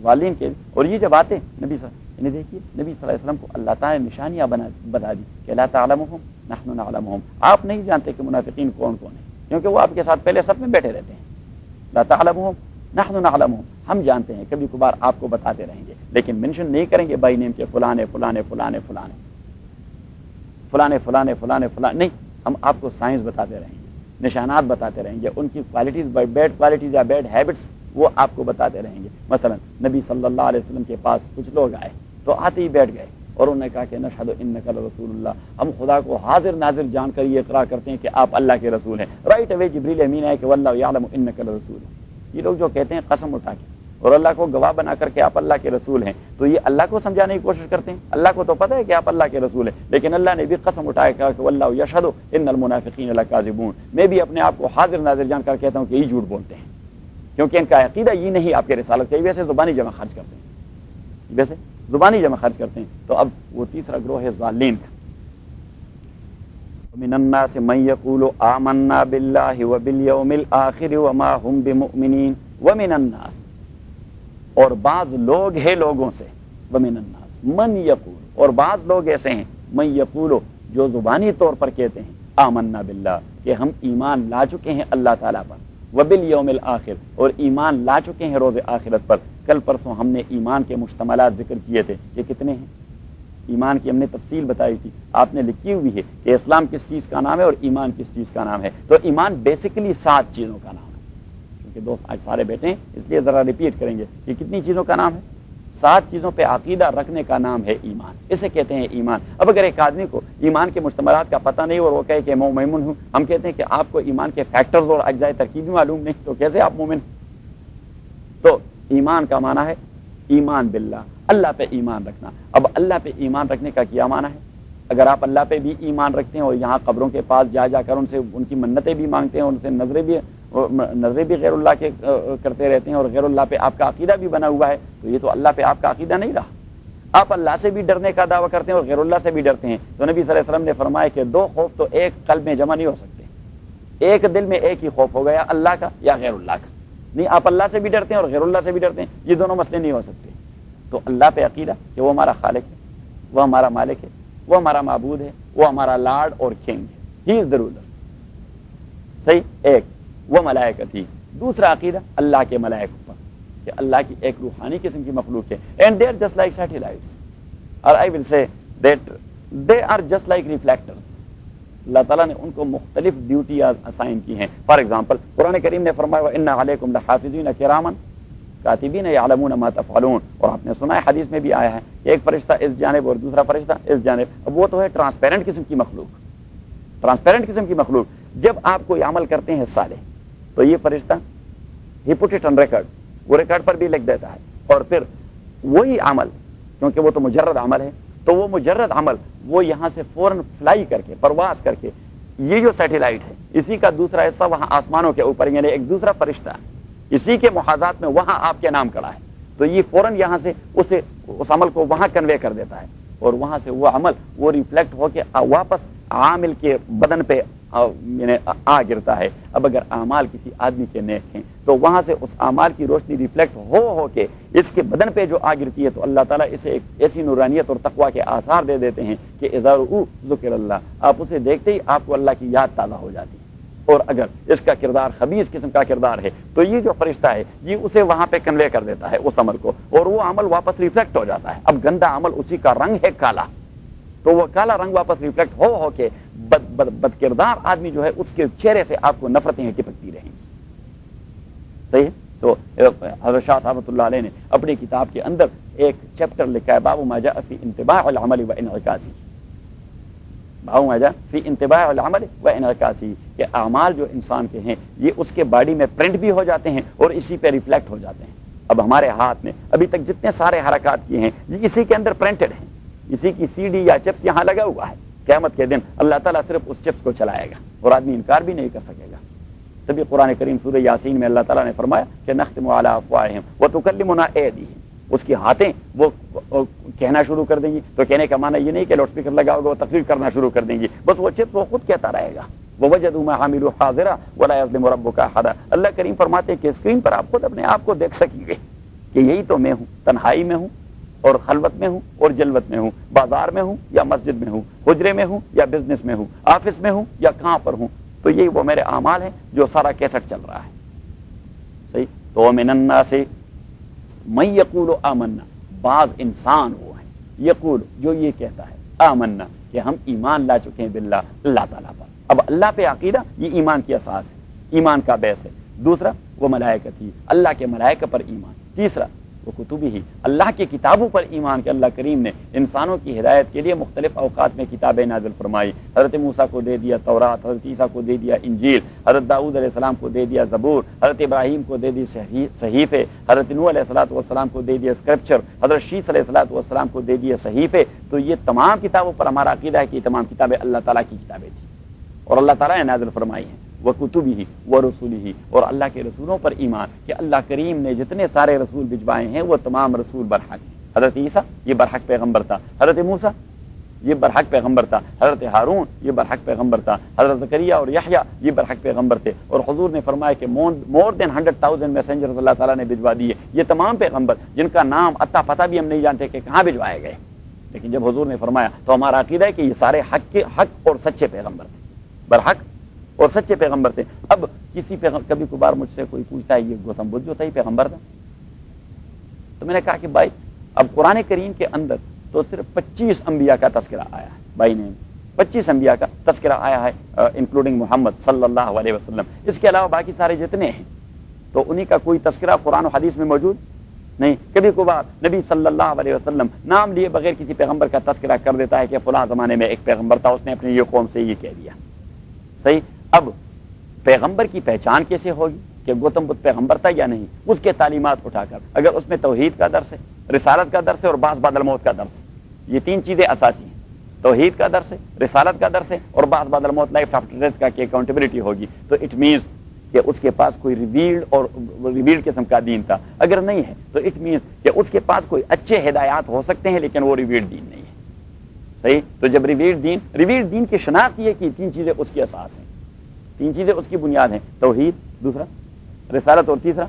S1: ضالین کے، اور یہ جب آتے نبی صلی اللہ علیہ وسلم نے، دیکھیے نبی صلی اللہ علیہ وسلم کو اللہ تعالیٰ نے نشانیاں بتا دی کہ لا تعلمہم نحن نعلمہم، آپ نہیں جانتے کہ منافقین کون کون ہیں، کیونکہ وہ آپ کے ساتھ پہلے صف میں بیٹھے رہتے ہیں۔ لا تعلمہم نحن نعلمہم، ہم جانتے ہیں، کبھی کبھار آپ کو بتاتے رہیں گے، لیکن مینشن نہیں کریں گے بائی نیم کے فلانے فلانے فلانے فلانے فلانے فلانے فلانے فلانے، نہیں، ہم آپ کو سائنس بتاتے رہیں گے، نشانات بتاتے رہیں گے، ان کی کوالٹیز، بیڈ کوالٹیز یا بیڈ ہیبٹس وہ آپ کو بتاتے رہیں گے۔ مثلا نبی صلی اللہ علیہ وسلم کے پاس کچھ لوگ آئے تو آتے ہی بیٹھ گئے اور انہوں نے کہا کہ نشہد انک لرسول اللہ، ہم خدا کو حاضر ناظر جان کر یہ اقرار کرتے ہیں کہ آپ اللہ کے رسول ہیں۔ رائٹ اوے جبریل امین آئے کہ واللہ یعلم انک لرسول، یہ لوگ جو کہتے ہیں قسم اٹھا کے اور اللہ کو گواہ بنا کر کے آپ اللہ کے رسول ہیں، تو یہ اللہ کو سمجھانے کی کوشش کرتے ہیں۔ اللہ کو تو پتہ ہے کہ آپ اللہ کے رسول ہیں، لیکن اللہ نے بھی قسم اٹھایا کہا کہ واللہ یشہد ان المنافقین لکاذبون، میں بھی اپنے آپ کو حاضر ناظر جان کر کہتا ہوں کہ یہ جھوٹ بولتے ہیں، کیونکہ ان کا عقیدہ یہ نہیں آپ کے رسالت کا، ویسے زبانی جمع خرچ کرتے ہیں، ویسے زبانی جمع خرچ کرتے ہیں۔ تو اب وہ تیسرا گروہ ہے ضالین کا۔ من الناس من يقول آمنا بالله وباليوم الآخر وما هم بمؤمنين ومن الناس، اور بعض لوگ ہیں لوگوں سے، ومن الناس من یقول، اور بعض لوگ ایسے ہیں من یقول جو زبانی طور پر کہتے ہیں آمنا باللہ کہ ہم ایمان لا چکے ہیں اللہ تعالیٰ پر، وبالیوم الآخر اور ایمان لا چکے ہیں روز آخرت پر۔ کل پرسوں ہم نے ایمان کے مشتملات ذکر کیے تھے کہ کتنے ہیں، ایمان کی ہم نے تفصیل بتائی تھی، آپ نے لکھی ہوئی ہے کہ اسلام کس چیز کا نام ہے اور ایمان کس چیز کا نام ہے۔ تو ایمان بیسیکلی 7 چیزوں کا نام ہے، کیونکہ دوست آج سارے بیٹھے ہیں اس لیے ذرا ریپیٹ کریں گے کہ کتنی چیزوں کا نام ہے، 7 چیزوں پہ عقیدہ رکھنے کا نام ہے ایمان، اسے کہتے ہیں ایمان۔ اب اگر ایک آدمی کو ایمان کے مشتملات کا پتہ نہیں اور وہ کہے کہ میں مومن ہوں، ہم کہتے ہیں کہ آپ کو ایمان کے فیکٹرز اور اجزائے ترکیبی معلوم نہیں، تو کیسے آپ مومن؟ تو ایمان کا معنی ہے ایمان باللہ، اللہ پہ ایمان رکھنا۔ اب اللہ پہ ایمان رکھنے کا کیا معنی ہے؟ اگر آپ اللہ پہ بھی ایمان رکھتے ہیں اور یہاں قبروں کے پاس جا کر ان سے ان کی منتیں بھی مانگتے ہیں، ان سے نظریں بھی غیر اللہ کے کرتے رہتے ہیں اور غیر اللہ پہ آپ کا عقیدہ بھی بنا ہوا ہے، تو یہ تو اللہ پہ آپ کا عقیدہ نہیں رہا۔ آپ اللہ سے بھی ڈرنے کا دعویٰ کرتے ہیں اور غیر اللہ سے بھی ڈرتے ہیں، تو نبی صلی اللہ علیہ وسلم نے فرمایا کہ 2 خوف تو ایک قلب میں جمع نہیں ہو سکتے، ایک دل میں ایک ہی خوف ہو گیا، اللہ کا یا غیر اللہ کا۔ نہیں، آپ اللہ سے بھی ڈرتے ہیں اور غیر اللہ سے بھی ڈرتے ہیں، یہ دونوں مسئلے نہیں ہو سکتے۔ تو اللہ پہ عقیدہ کہ وہ ہمارا خالق ہے، وہ ہمارا مالک ہے، وہ ہمارا معبود ہے، وہ ہمارا لارڈ اور کنگ ہے، ہی از دا رولر، صحیح۔ ایک وہ ملائکت ہی، دوسرا عقیدہ اللہ کے ملائکوں پر کہ اللہ کی ایک روحانی قسم کی مخلوق ہے، and they are just like satellites, اور آئی ول سے they are just like reflectors. اللہ تعالیٰ نے ان کو مختلف ڈیوٹی اسائن کی ہیں. فار ایگزامپل قرآن کریم نے فرمایا وَإِنَّ عَلَيْكُمْ لَحَافِظِينَ كِرَامًا کاتبین یعلمون ما تفعلون, اور آپ نے سنا ہے حدیث میں بھی آیا ہے کہ ایک فرشتہ اس جانب اور دوسرا فرشتہ اس جانب. اب وہ تو ہے ٹرانسپیرنٹ قسم کی مخلوق, ٹرانسپیرنٹ قسم کی مخلوق. جب آپ کوئی عمل کرتے ہیں صالح تو یہ فرشتہ ہی پٹ اٹ آن ریکارڈ, وہ ریکارڈ پر بھی لکھ دیتا ہے, اور پھر وہی عمل, کیونکہ وہ تو مجرد عمل ہے, تو وہ مجرد عمل وہ یہاں سے فوراً فلائی کر کے, پرواز کر کے, یہ جو سیٹلائٹ ہے اسی کا دوسرا حصہ وہاں آسمانوں کے اوپر, یعنی ایک دوسرا فرشتہ اسی کے محاذات میں وہاں آپ کے نام کڑا ہے, تو یہ فوراً یہاں سے اس عمل کو وہاں کنوے کر دیتا ہے, اور وہاں سے وہ عمل وہ ریفلیکٹ ہو کے واپس عامل کے بدن پہ یعنی آ گرتا ہے. اب اگر اعمال کسی آدمی کے نیک ہیں تو وہاں سے اس اعمال کی روشنی ریفلیکٹ ہو کے اس کے بدن پہ جو آ گرتی ہے, تو اللہ تعالیٰ اسے ایک ایسی نورانیت اور تقویٰ کے آثار دے دیتے ہیں کہ اذا رؤوا ذکر اللہ, آپ اسے دیکھتے ہی آپ کو اللہ کی یاد تازہ ہو جاتی ہے. اور اگر اس کا کردار خبیث قسم کا کردار ہے تو یہ جو فرشتہ ہے یہ اسے وہاں پہ کنوے کر دیتا ہے اس عمل کو, اور وہ عمل واپس ریفلیکٹ ہو جاتا ہے. اب گندا عمل اسی کا رنگ ہے کالا, تو وہ کالا رنگ واپس ریفلیکٹ ہو کے بد کردار آدمی جو ہے اس کے چہرے سے آپ کو نفرتیں ٹپکتی رہیں گی. صحیح ہے. تو حضرت شاہ رحمۃ اللہ علیہ نے اپنی کتاب کے اندر ایک چیپٹر لکھا ہے باب ما جاء فی انطباع العمل و انعکاسہ, باب ما جاء فی انطباع العمل و انعکاسہ, کہ اعمال جو انسان کے ہیں یہ اس کے باڈی میں پرنٹ بھی ہو جاتے ہیں اور اسی پہ ریفلیکٹ ہو جاتے ہیں. اب ہمارے ہاتھ میں ابھی تک جتنے سارے حرکات کیے ہیں یہ اسی کے اندر پرنٹڈ ہیں, اسی کی سی ڈی یا چپس یہاں لگا ہوا ہے. قیامت کے دن اللہ تعالیٰ صرف اس چپس کو چلائے گا اور آدمی انکار بھی نہیں کر سکے گا. تبھی قرآن کریم سورہ یاسین میں اللہ تعالیٰ نے فرمایا کہ نختم علی افواہہم وتکلمنا ایدیہم, اس کی ہاتھیں وہ کہنا شروع کر دیں گی. تو کہنے کا معنی یہ نہیں کہ لاؤڈ اسپیکر لگا ہوگا وہ تقریر کرنا شروع کر دیں گی, بس وہ چپس وہ خود کہتا رہے گا. ووجدوا ما عملوا حاضرا ولا یظلم ربک احدا. اللہ کریم فرماتے ہیں کہ اسکرین پر آپ خود اپنے آپ کو دیکھ سکیں گے کہ یہی تو میں ہوں, تنہائی میں ہوں اور خلوت میں ہوں اور جلوت میں ہوں, بازار میں ہوں یا مسجد میں ہوں, حجرے میں ہوں یا بزنس میں ہوں, آفس میں ہوں یا کہاں پر ہوں, تو یہی وہ میرے اعمال ہیں جو سارا کیسٹ چل رہا ہے. صحیح. تو من الناس من یقول آمنا, بعض انسان وہ ہیں یقول جو یہ کہتا ہے آمنا کہ ہم ایمان لا چکے ہیں باللہ, اللہ تعالیٰ پر. اب اللہ پہ عقیدہ یہ ایمان کی اساس ہے, ایمان کا بیس ہے. دوسرا وہ ملائکت ہی, اللہ کے ملائکہ پر ایمان. تیسرا وہ کتب ہی, اللہ کی کتابوں پر ایمان, کہ اللہ کریم نے انسانوں کی ہدایت کے لیے مختلف اوقات میں کتابیں نازل فرمائی. حضرت موسیٰ کو دے دیا تورات, حضرت عیسیٰ کو دے دیا انجیل, حضرت داؤد علیہ السلام کو دے دیا زبور, حضرت ابراہیم کو دے دی صحیفے, حضرت نوح علیہ السلام کو دے دیا اسکرپچر, حضرت شیس علیہ السلام کو دے دیا صحیفے. تو یہ تمام کتابوں پر ہمارا عقیدہ ہے کہ یہ تمام کتابیں اللہ تعالیٰ کی کتابیں تھیں اور اللہ تعالیٰ نے نازل فرمائی ہیں. وہ کتبی ہی وہ رسولی ہی, اور اللہ کے رسولوں پر ایمان کہ اللہ کریم نے جتنے سارے رسول بھجوائے ہیں وہ تمام رسول برحق ہیں. حضرت عیسیٰ یہ برحق پیغمبر تھا, حضرت موسیٰ یہ برحق پیغمبر تھا, حضرت ہارون یہ برحق پیغمبر تھا, حضرت زکریا اور یحییٰ یہ برحق پیغمبر تھے. اور حضور نے فرمایا کہ مور دین 100,000 میسنجرز اللہ تعالیٰ نے بھجوا دیے. یہ تمام پیغمبر جن کا نام اتا پتہ بھی ہم نہیں جانتے کہ کہاں بھجوائے گئے, لیکن جب حضور نے فرمایا تو ہمارا عقیدہ ہے کہ یہ سارے حق اور سچے پیغمبر تھے, برحق اور سچے پیغمبر تھے. اب کسی کبھی کبھار مجھ سے کوئی پوچھتا ہے یہ گوتم بدھ جو تھا یہ پیغمبر تھا, تو میں نے کہا کہ بھائی اب قرآن کریم کے اندر تو صرف 25 انبیاء کا تذکرہ آیا ہے. بھائی نے 25 انبیاء کا تذکرہ آیا ہے انکلوڈنگ محمد صلی اللہ علیہ وسلم. اس کے علاوہ باقی سارے جتنے ہیں تو انہی کا کوئی تذکرہ قرآن و حدیث میں موجود نہیں. کبھی کبھار نبی صلی اللہ علیہ وسلم نام لیے بغیر کسی پیغمبر کا تذکرہ کر دیتا ہے کہ فلاں زمانے میں ایک پیغمبر تھا, اس نے اپنی یہ قوم سے یہ کہہ دیا. صحیح. اب پیغمبر کی پہچان کیسے ہوگی کہ گوتم بدھ پیغمبر تھا یا نہیں؟ اس کے تعلیمات اٹھا کر, اگر اس میں توحید کا درس ہے, رسالت کا درس ہے اور بعض بعد الموت کا درس ہے, یہ 3 چیزیں اساسی ہیں. توحید کا درس ہے, رسالت کا درس ہے اور بعض بعد الموت لائف آفٹر ڈیتھ کا کہ اکاؤنٹیبلٹی ہوگی, تو اٹ مینس کہ اس کے پاس کوئی ریویلڈ قسم کا دین تھا. اگر نہیں ہے تو اٹ مینس کہ اس کے پاس کوئی اچھے ہدایات ہو سکتے ہیں لیکن وہ ریویلڈ دین نہیں ہے. صحیح. تو جب ریویلڈ دین کی شناخت یہ کہ 3 چیزیں اس کی اساس ہیں, 3 چیزیں اس کی بنیاد ہیں, توحید, دوسرا رسالت اور تیسرا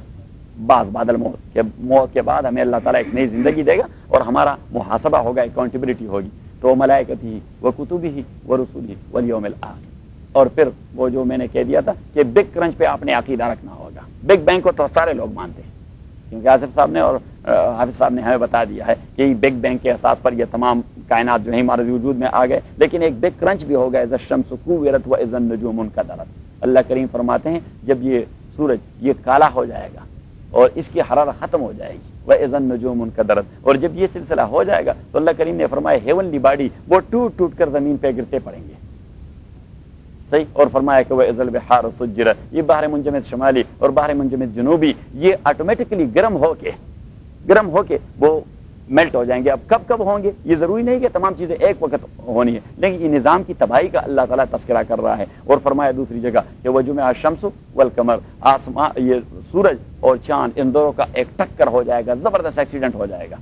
S1: بعض بعد الموت, کہ موت کے بعد ہمیں اللہ تعالیٰ ایک نئی زندگی دے گا اور ہمارا محاسبہ ہوگا, اکاؤنٹیبلٹی ہوگی. تو ملائکت ہی وہ کتب ہی وہ رسول ہی والیوم الآخر. اور پھر وہ جو میں نے کہہ دیا تھا کہ بگ کرنچ پہ آپ نے عقیدہ رکھنا ہوگا. بگ بینگ کو تو سارے لوگ مانتے ہیں کیونکہ آصف صاحب نے اور حافظ صاحب نے ہمیں بتا دیا ہے کہ بگ بینگ کے اساس پر یہ تمام کائنات جو ہے ہمارے وجود میں آ گئے، لیکن ایک بگ کرنچ بھی ہوگا، اذا الشمس کوورت واذا النجوم انکدرت۔ اللہ کریم فرماتے ہیں جب یہ سورج یہ کالا ہو جائے گا اور اس کی حرارت ختم ہو جائے گی، واذا النجوم انکدرت، اور جب یہ سلسلہ ہو جائے گا تو اللہ کریم نے فرمایا ہیونلی باڈی وہ ٹوٹ ٹوٹ کر زمین پہ گرتے پڑیں گے، صحیح، اور فرمایا کہ واذا البحار سجرت، یہ بحر منجمد شمالی اور بحر منجمد جنوبی یہ آٹومیٹکلی گرم ہو کے وہ میلٹ ہو جائیں گے۔ اب کب کب ہوں گے یہ ضروری نہیں کہ تمام چیزیں ایک وقت ہونی ہے، لیکن یہ نظام کی تباہی کا اللہ تعالیٰ تذکرہ کر رہا ہے، اور فرمایا دوسری جگہ کہ وجمع الشمس والقمر، آسمان یہ سورج اور چاند ان دونوں کا ایک ٹکر ہو جائے گا، زبردست ایکسیڈنٹ ہو جائے گا،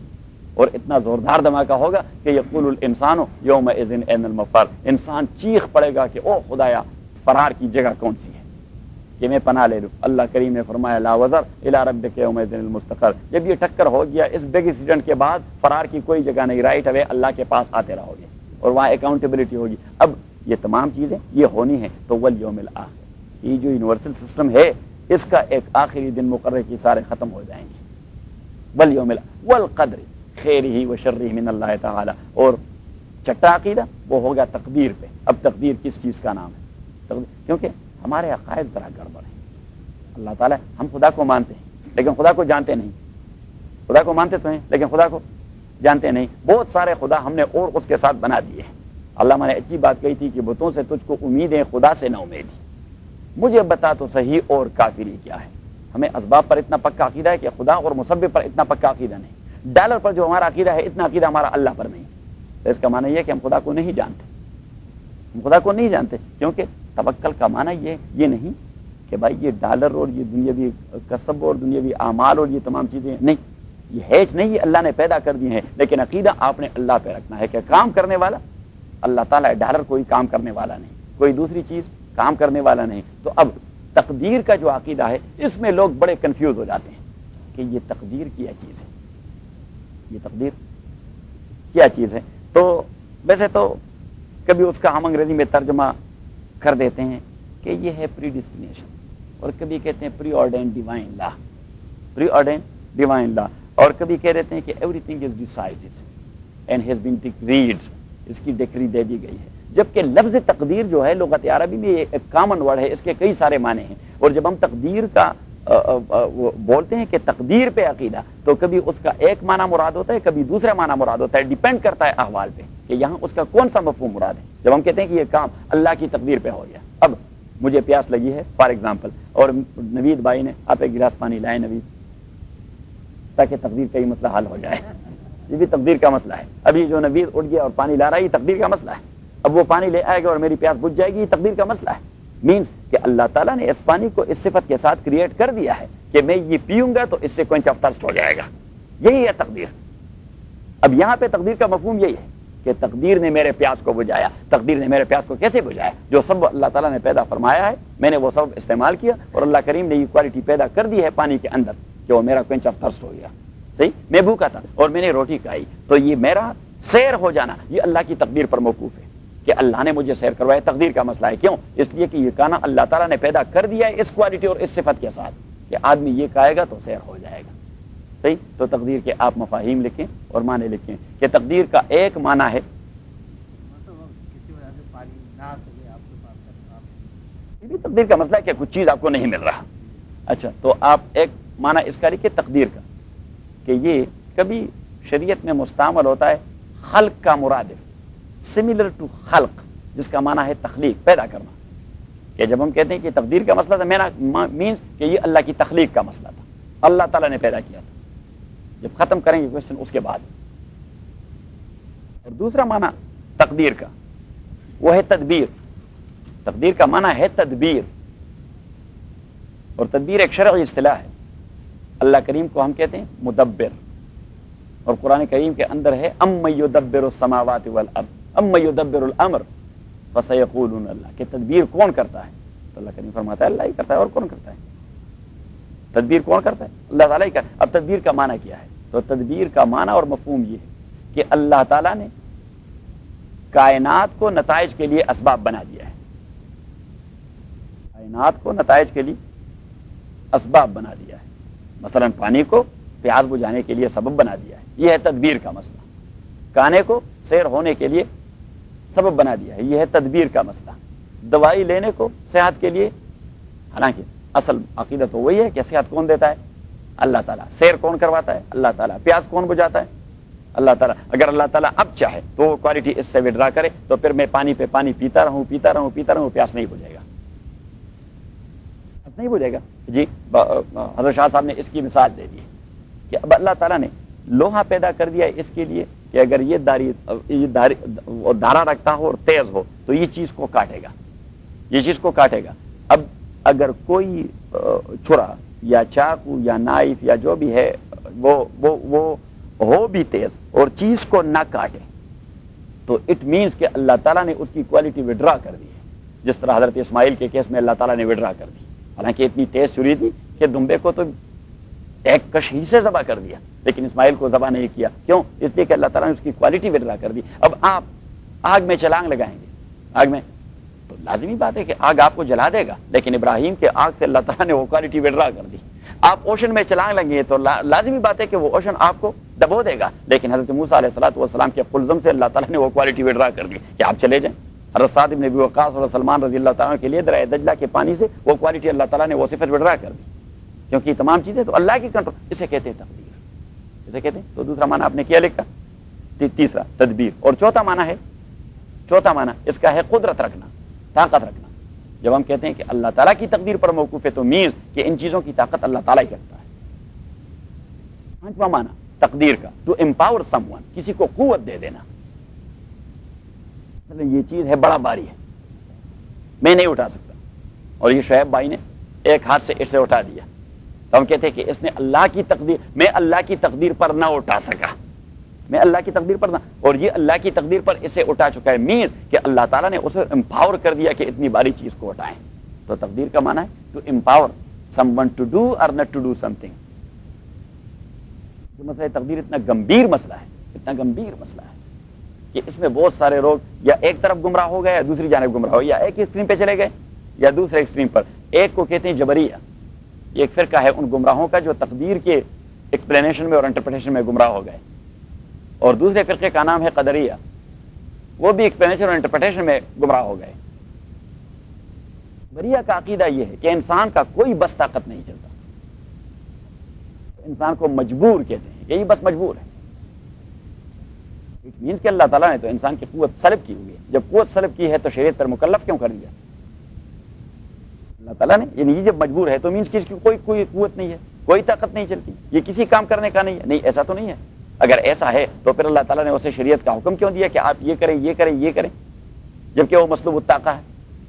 S1: اور اتنا زوردار دھماکہ ہوگا کہ یقول الانسان یومئذ این المفر، انسان چیخ پڑے گا کہ او خدایا فرار کی جگہ کون سی ہے کہ میں پناہ لے لوں۔ اللہ کریم نے فرمایا لا وزر الی ربک یومئذ المستقر، جب یہ ٹکر ہو گیا اس بگ ایکسیڈنٹ کے بعد فرار کی کوئی جگہ نہیں، رائٹ اوے اللہ کے پاس آتے رہو گے اور وہاں اکاؤنٹیبلٹی ہوگی۔ اب یہ تمام چیزیں یہ ہونی ہیں تو والیوم الآخر، یہ جو یونیورسل سسٹم ہے اس کا ایک آخری دن مقرر کی سارے ختم ہو جائیں گے، والیوم والقدر خیرہ وشرہ من اللہ تعالی، اور چٹا عقیدہ وہ ہوگا تقدیر پہ۔ اب تقدیر کس چیز کا نام ہے؟ کیونکہ ہمارے عقائد ذرا گڑبڑ ہیں۔ اللہ تعالیٰ ہم خدا کو مانتے ہیں لیکن خدا کو جانتے نہیں، خدا کو مانتے تو ہیں لیکن خدا کو جانتے نہیں، بہت سارے خدا ہم نے اور اس کے ساتھ بنا دیے ہیں۔ علامہ نے اچھی بات کہی تھی کہ بتوں سے تجھ کو امید ہے خدا سے نہ امیدی، مجھے بتا تو صحیح اور کافری کیا ہے۔ ہمیں اسباب پر اتنا پکا عقیدہ ہے کہ خدا اور مسبب پر اتنا پکا عقیدہ نہیں، ڈالر پر جو ہمارا عقیدہ ہے اتنا عقیدہ ہمارا اللہ پر نہیں۔ تو اس کا معنی یہ ہے کہ ہم خدا کو نہیں جانتے، ہم خدا کو نہیں جانتے، کیونکہ توکل کا معنی یہ نہیں کہ بھائی یہ ڈالر اور یہ دنیاوی کسب اور دنیاوی اعمال اور یہ تمام چیزیں نہیں، یہ ہیچ نہیں، یہ اللہ نے پیدا کر دی ہیں، لیکن عقیدہ آپ نے اللہ پہ رکھنا ہے کہ کام کرنے والا اللہ تعالیٰ ہے، ڈالر کوئی کام کرنے والا نہیں، کوئی دوسری چیز کام کرنے والا نہیں۔ تو اب تقدیر کا جو عقیدہ ہے اس میں لوگ بڑے کنفیوز ہو جاتے ہیں کہ یہ تقدیر کیا چیز ہے، یہ تقدیر کیا چیز ہے۔ تو ویسے تو کبھی اس کا ہم انگریزی میں ترجمہ کر دیتے ہیں کہ یہ ہے پری ڈیسٹینیشن، اور کبھی کہتے ہیں preordained divine law, preordained divine law, اور کبھی کہہ دیتے ہیں کہ everything is decided and has been decreed, اس کی ڈکری دے دی گئی ہے۔ جبکہ لفظ تقدیر جو ہے لغت عربی میں یہ ایک کامن ورڈ ہے، اس کے کئی سارے معنی ہیں، اور جب ہم تقدیر کا بولتے ہیں کہ تقدیر پہ عقیدہ تو کبھی اس کا ایک معنی مراد ہوتا ہے، کبھی دوسرا معنی مراد ہوتا ہے، ڈیپینڈ کرتا ہے احوال پہ کہ یہاں اس کا کون سا مفہوم مراد ہے۔ جب ہم کہتے ہیں کہ یہ کام اللہ کی تقدیر پہ ہو گیا، اب مجھے پیاس لگی ہے فار ایگزامپل، اور نوید بھائی نے آپ ایک گلاس پانی لائے نوید، تاکہ تقدیر کا یہ مسئلہ حل ہو جائے، یہ بھی تقدیر کا مسئلہ ہے۔ ابھی جو نوید اٹھ گیا اور پانی لا رہا ہے یہ تقدیر کا مسئلہ ہے، اب وہ پانی لے آئے گا اور میری پیاس بجھ جائے گی، یہ تقدیر کا مسئلہ ہے۔ مینس کہ اللہ تعالیٰ نے اس پانی کو اس صفت کے ساتھ کریٹ کر دیا ہے کہ میں یہ پیوں گا تو اس سے کوئنچ آف تھرسٹ ہو جائے گا، یہی ہے تقدیر۔ اب یہاں پہ تقدیر کا مفہوم یہی ہے کہ تقدیر نے میرے پیاس کو بجھایا۔ تقدیر نے میرے پیاس کو کیسے بجھایا؟ جو سب اللہ تعالیٰ نے پیدا فرمایا ہے میں نے وہ سب استعمال کیا، اور اللہ کریم نے یہ کوالٹی پیدا کر دی ہے پانی کے اندر کہ وہ میرا کوئنچ آف تھرسٹ ہو گیا۔ صحیح، میں بھوکا تھا اور میں نے روٹی کھائی، تو یہ میرا سیر ہو جانا یہ اللہ کی تقدیر پر موقوف ہے کہ اللہ نے مجھے سیر کروایا، تقدیر کا مسئلہ ہے۔ کیوں؟ اس لیے کہ یہ کھانا اللہ تعالیٰ نے پیدا کر دیا ہے اس کوالٹی اور اس صفت کے ساتھ کہ آدمی یہ کھائے گا تو سیر ہو جائے گا۔ صحیح، تو تقدیر کے آپ مفاہیم لکھیں اور معنی لکھیں کہ تقدیر کا ایک معنی ہے یہ بھی تقدیر کا مسئلہ ہے کہ کچھ چیز آپ کو نہیں مل رہا۔ اچھا، تو آپ ایک معنی اس کا لکھیں تقدیر کا کہ یہ کبھی شریعت میں مستعمل ہوتا ہے خلق کا مرادف، سملر ٹو خلق، جس کا معنی ہے تخلیق، پیدا کرنا۔ کہ جب ہم کہتے ہیں کہ تقدیر کا مسئلہ تھا، میرا مینس کہ یہ اللہ کی تخلیق کا مسئلہ تھا، اللہ تعالیٰ نے پیدا کیا تھا۔ جب ختم کریں گے کوشچن اس کے بعد، اور دوسرا معنی تقدیر کا وہ ہے تدبیر۔ تقدیر کا معنی ہے تدبیر، اور تدبیر ایک شرعی اصطلاح ہے۔ اللہ کریم کو ہم کہتے ہیں مدبر، اور قرآن کریم کے اندر ہے امن یدبر السماوات والارض امن یدبر الامر فسیقولون اللہ، کہ تدبیر کون کرتا ہے؟ تو اللہ کریم فرماتا ہے اللہ ہی کرتا ہے، اور کون کرتا ہے؟ تدبیر کون کرتا ہے؟ اللہ تعالیٰ ہی کرتا ہے۔ اب تدبیر کا معنی کیا ہے؟ تو تدبیر کا معنی اور مفہوم یہ ہے کہ اللہ تعالیٰ نے کائنات کو نتائج کے لیے اسباب بنا دیا ہے، کائنات کو نتائج کے لیے اسباب بنا دیا ہے۔ مثلا پانی کو پیاس بجھانے کے لیے سبب بنا دیا ہے، یہ ہے تدبیر کا مسئلہ۔ کانے کو سیر ہونے کے لیے سبب بنا دیا ہے. یہ ہے تدبیر کا مسئلہ. دوائی لینے کو صحت کے لیے، حالانکہ اصل عقیدہ تو وہی ہے کہ صحت کون دیتا ہے؟ اللہ تعالیٰ. سیر کون کرواتا ہے؟ اللہ تعالیٰ. پیاس کون بجھاتا ہے؟ اللہ تعالیٰ. اگر اللہ تعالیٰ اب چاہے تو وہ کوالٹی اس سے وڈرا کرے تو پھر میں پانی پہ پانی پیتا رہوں، پیاس نہیں بجھے گا. نہیں بجھے گا. جی حضرت شاہ صاحب نے اس کی مثال دے دی کہ اب اللہ تعالیٰ نے لوہا پیدا کر دیا اس کے لیے کہ اگر یہ دارا رکھتا ہو اور تیز ہو تو یہ چیز کو کاٹے گا. اب اگر کوئی چھرا یا چاقو یا نائف یا جو بھی ہے وہ ہو بھی تیز اور چیز کو نہ کاٹے تو اٹ مینس کہ اللہ تعالیٰ نے اس کی کوالٹی وڈرا کر دی ہے. جس طرح حضرت اسماعیل کے کیس میں اللہ تعالیٰ نے وڈرا کر دی. حالانکہ اتنی تیز چھری تھی کہ دمبے کو تو ایک کش ہی سے ذبح کر دیا، لیکن اسماعیل کو ذبح نہیں کیا. کیوں؟ اس لیے کہ اللہ تعالیٰ نے اس کی کوالٹی وڈرا کر دی. اب آپ آگ میں چھلانگ لگائیں گے، آگ میں تو لازمی بات ہے کہ آگ آپ کو جلا دے گا، لیکن ابراہیم کے آگ سے اللہ تعالیٰ نے وہ کوالٹی وڈرا کر دی. آپ اوشن میں چھلانگ لگیں گے تو لازمی بات ہے کہ وہ اوشن آپ کو دبو دے گا، لیکن حضرت موسیٰ علیہ الصلوۃ والسلام کے قلزم سے اللہ تعالیٰ نے وہ کوالٹی وڈرا کر دی کہ آپ چلے جائیں. حضرت سعد بن ابی وقاص اور سلمان رضی اللہ تعالیٰ کے لیے دریا دجلہ کے پانی سے وہ کوالٹی اللہ تعالیٰ نے وہ صفت وڈرا کر دی، کیونکہ تمام چیزیں تو اللہ کی کنٹرول. اسے کہتے ہیں تقدیر، اسے کہتے ہیں. تو دوسرا معنی آپ نے کیا لکھا؟ تیسرا تدبیر. اور چوتھا معنی اس کا ہے قدرت رکھنا، طاقت رکھنا. جب ہم کہتے ہیں کہ اللہ تعالیٰ کی تقدیر پر موقوف ہے تو مینز کہ ان چیزوں کی طاقت اللہ تعالیٰ ہی رکھتا ہے. پانچواں معنی تقدیر کا ٹو امپاور سم ون، کسی کو قوت دے دینا. یہ چیز ہے بڑا باری ہے، میں نہیں اٹھا سکتا، اور یہ شعیب بھائی نے ایک ہاتھ سے اسے اٹھا دیا. تو ہم کہتے ہیں کہ اس نے اللہ کی تقدیر، میں اللہ کی تقدیر پر نہ اٹھا سکا، میں اللہ کی تقدیر پر نہ، اور یہ اللہ کی تقدیر پر اسے اٹھا چکا ہے. مینز کہ اللہ تعالیٰ نے اسے امپاور کر دیا کہ اتنی باری چیز کو اٹھائیں. تو تقدیر کا معنی ہے to empower someone to do اور not to do something. یہ مسئلہ تقدیر اتنا گمبھیر مسئلہ ہے کہ اس میں بہت سارے لوگ یا ایک طرف گمراہ ہو گئے یا دوسری جانب گمراہ ہو، یا ایک ایکسٹریم پہ چلے گئے یا دوسرے ایکسٹریم پر. ایک کو کہتے ہیں جبریہ، یہ ایک فرقہ ہے ان گمراہوں کا جو تقدیر کے ایکسپلینیشن میں اور انٹرپریٹیشن میں گمراہ ہو گئے. اور دوسرے فرقے کا نام ہے قدریہ، وہ بھی ایکسپلینیشن اور انٹرپریٹیشن میں گمراہ ہو گئے. قدریہ کا عقیدہ یہ ہے کہ انسان کا کوئی بس طاقت نہیں چلتا، انسان کو مجبور کہتے ہیں، یہی بس مجبور ہے. اٹ مینس کہ اللہ تعالیٰ نے تو انسان کی قوت سلب کی ہوئی ہے. جب قوت سلب کی ہے تو شریعت پر مکلف کیوں کر دیا اللہ تعالیٰ نے؟ یعنی یہ جب مجبور ہے تو مینس کہ اس کی کوئی قوت نہیں ہے، کوئی طاقت نہیں چلتی، یہ کسی کام کرنے کا نہیں ہے. نہیں، ایسا تو نہیں ہے. اگر ایسا ہے تو پھر اللہ تعالیٰ نے اسے شریعت کا حکم کیوں دیا کہ آپ یہ کریں جبکہ وہ مطلوب الطاقہ ہے.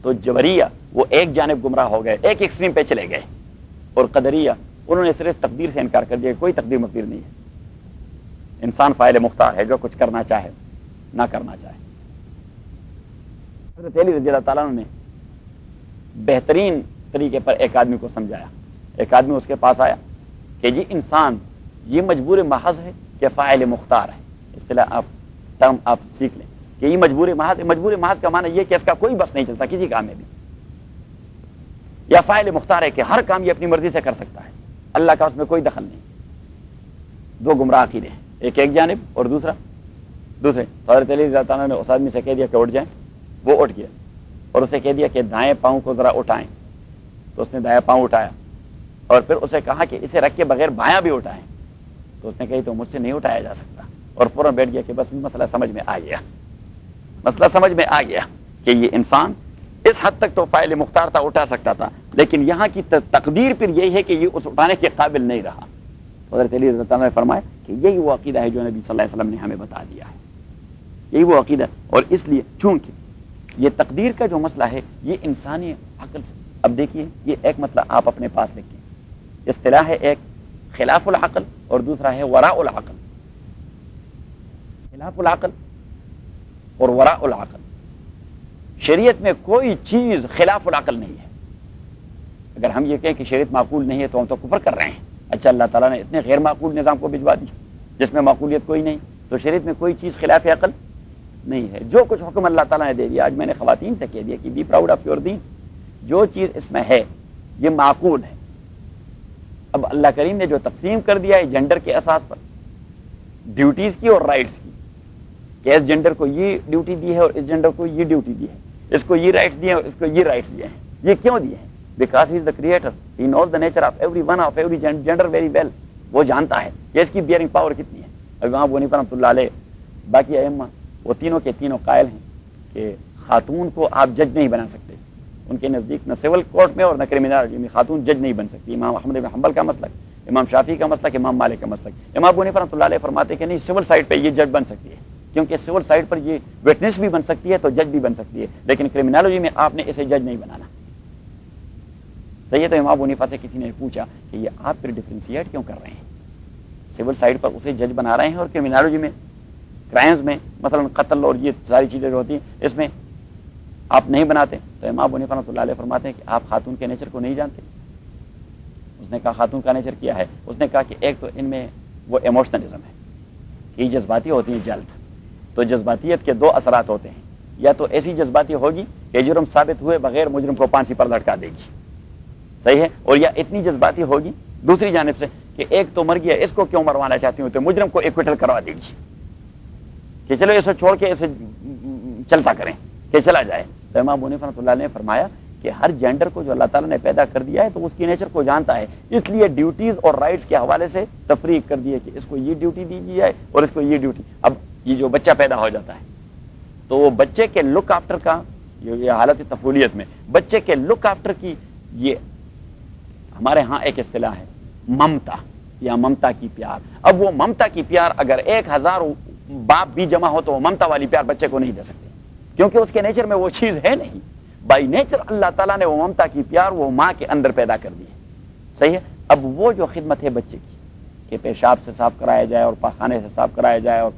S1: تو جبریہ وہ ایک جانب گمراہ ہو گئے، ایک ایکسٹریم پہ چلے گئے. اور قدریہ انہوں نے صرف تقدیر سے انکار کر دیا، کوئی تقدیر مقدیر نہیں ہے. انسان فاعل مختار ہے، جو کچھ کرنا چاہے نہ کرنا چاہے. حضرت علی رضی اللہ تعالیٰ نے بہترین طریقے پر ایک آدمی کو سمجھایا. ایک آدمی اس کے پاس آیا کہ جی انسان یہ مجبور محض ہے کہ فاعل مختار ہے. اصطلاح ٹرم آپ سیکھ لیں کہ یہ مجبور محض ہے. مجبور محض کا معنی یہ کہ اس کا کوئی بس نہیں چلتا کسی کام میں بھی، یا فاعل مختار ہے کہ ہر کام یہ اپنی مرضی سے کر سکتا ہے، اللہ کا اس میں کوئی دخل نہیں. دو گمراہ عقیدے ہیں، ایک جانب اور دوسرے. تو حضرت علی رضی اللہ تعالیٰ نے اس آدمی سے کہہ دیا کہ اٹھ جائیں. وہ اٹھ گیا اور اسے کہہ دیا کہ دائیں پاؤں کو ذرا اٹھائیں. تو اس نے دائیں پاؤں اٹھایا اور پھر اسے کہا کہ اسے رکھ کے بغیر بایاں بھی اٹھائیں. تو اس نے کہی تو مجھ سے نہیں اٹھایا جا سکتا، اور فوراً بیٹھ گیا کہ بس مسئلہ سمجھ میں آ گیا کہ یہ انسان اس حد تک تو فاعل مختار تھا، اٹھا سکتا تھا، لیکن یہاں کی تقدیر پھر یہی ہے کہ یہ اس اٹھانے کے قابل نہیں رہا. حضرت علی رضی اللہ عنہ نے فرمایا کہ یہی وہ عقیدہ ہے جو نبی صلی اللہ علیہ وسلم نے ہمیں بتا دیا ہے. یہی وہ عقیدہ، اور اس لیے چونکہ یہ تقدیر کا جو مسئلہ ہے یہ انسانی عقل سے، اب دیکھیے یہ ایک مسئلہ آپ اپنے پاس لکھیں. اصطلاح ہے ایک خلاف العقل اور دوسرا ہے وراء العقل. خلاف العقل اور وراء العقل. شریعت میں کوئی چیز خلاف العقل نہیں ہے. اگر ہم یہ کہیں کہ شریعت معقول نہیں ہے تو ہم تو کفر کر رہے ہیں. اچھا، اللہ تعالیٰ نے اتنے غیر معقول نظام کو بھجوا دیا جس میں معقولیت کوئی نہیں، تو شریعت میں کوئی چیز خلاف عقل نہیں ہے. جو کچھ حکم اللہ تعالیٰ نے دے دیا، آج میں نے خواتین سے کہہ دیا کہ بی پراؤڈ آف یور دین، جو چیز اس میں ہے یہ معقول ہے. اب اللہ کریم نے جو تقسیم کر دیا ہے جینڈر کے اساس پر، ڈیوٹیز کی اور رائٹس کی، کہ اس جینڈر کو یہ ڈیوٹی دی ہے اور اس جینڈر کو یہ ڈیوٹی دی ہے, اس کو یہ رائٹس دیے اور اس کو یہ رائٹس دیے ہیں. یہ کیوں دیے ہیں؟ Because he is the creator, he knows the nature of every one of every gender very well. وہ جانتا ہے کہ اس کی بیئرنگ پاور کتنی ہے. ابھی وہاں بونی رحمۃ اللہ علیہ باقی ائمہ وہ تینوں کے تینوں قائل ہیں کہ خاتون کو آپ جج نہیں بنا سکتے. ان کے نزدیک نہ سول کورٹ میں اور نہ کرمنالوجی میں خاتون جج نہیں بن سکتی. امام احمد بن حنبل کا مسلک, امام شافعی کا مسلک, امام مالک کا مسلک. امام ابو حنیفہ رحمۃ اللہ علیہ فرماتے ہیں کہ نہیں, سول سائڈ پہ یہ جج بن سکتی ہے, کیونکہ سول سائڈ پر یہ وٹنس بھی بن سکتی ہے تو جج بھی بن سکتی ہے, لیکن کرمنالوجی میں آپ نے اسے جج نہیں بنانا. صحیح ہے. تو امام ابو حنیفہ سے کسی نے پوچھا کہ یہ آپ پھر ڈفرینشیٹ کیوں کر رہے ہیں؟ سول سائڈ پر اسے جج بنا رہے ہیں اور کرمنالوجی میں کرائمز میں مثلا قتل اور یہ ساری چیزیں جو ہوتی ہیں اس میں آپ نہیں بناتے. تو امام ابو حنیفہ رحمۃ اللہ علیہ فرماتے ہیں کہ آپ خاتون کے نیچر کو نہیں جانتے. اس نے کہا خاتون کا نیچر کیا ہے؟ اس نے کہا کہ ایک تو ان میں وہ ایموشنلزم ہے کہ یہ جذباتی ہوتی ہیں جلد. تو جذباتیت کے دو اثرات ہوتے ہیں, یا تو ایسی جذباتی ہوگی کہ جرم ثابت ہوئے بغیر مجرم کو پھانسی پر لٹکا دے گی, صحیح ہے, اور یا اتنی جذباتی ہوگی دوسری جانب سے کہ ایک تو مر گیا, اس کو کیوں مروانا چاہتی ہوں, تو مجرم کو ایکویٹل کروا دے گی کہ چلو اسے چھوڑ کے اسے چلتا کریں کہ چلا جائے. تو امام ابو حنیفہ رحمۃ اللہ علیہ نے فرمایا کہ ہر جینڈر کو جو اللہ تعالیٰ نے پیدا کر دیا ہے تو اس کی نیچر کو جانتا ہے, اس لیے ڈیوٹیز اور رائٹس کے حوالے سے تفریق کر دی ہے کہ اس کو یہ ڈیوٹی دی جائے اور اس کو یہ ڈیوٹی. اب یہ جو بچہ پیدا ہو جاتا ہے تو وہ بچے کے لک آفٹر کا یہ حالت طفولیت میں بچے کے لک آفٹر کی, یہ ہمارے ہاں ایک اصطلاح ہے ممتا یا ممتا کی پیار. اب وہ ممتا کی پیار اگر 1000 باپ بھی جمع ہو تو وہ ممتا والی پیار بچے کو نہیں دے سکتے, کیونکہ اس کے نیچر میں وہ چیز ہے نہیں. بائی نیچر اللہ تعالیٰ نے وہ ممتا کی پیار وہ ماں کے اندر پیدا کر دی ہے, صحیح ہے. اب وہ جو خدمت ہے بچے کی کہ پیشاب سے صاف کرایا جائے اور پاخانے سے صاف کرایا جائے اور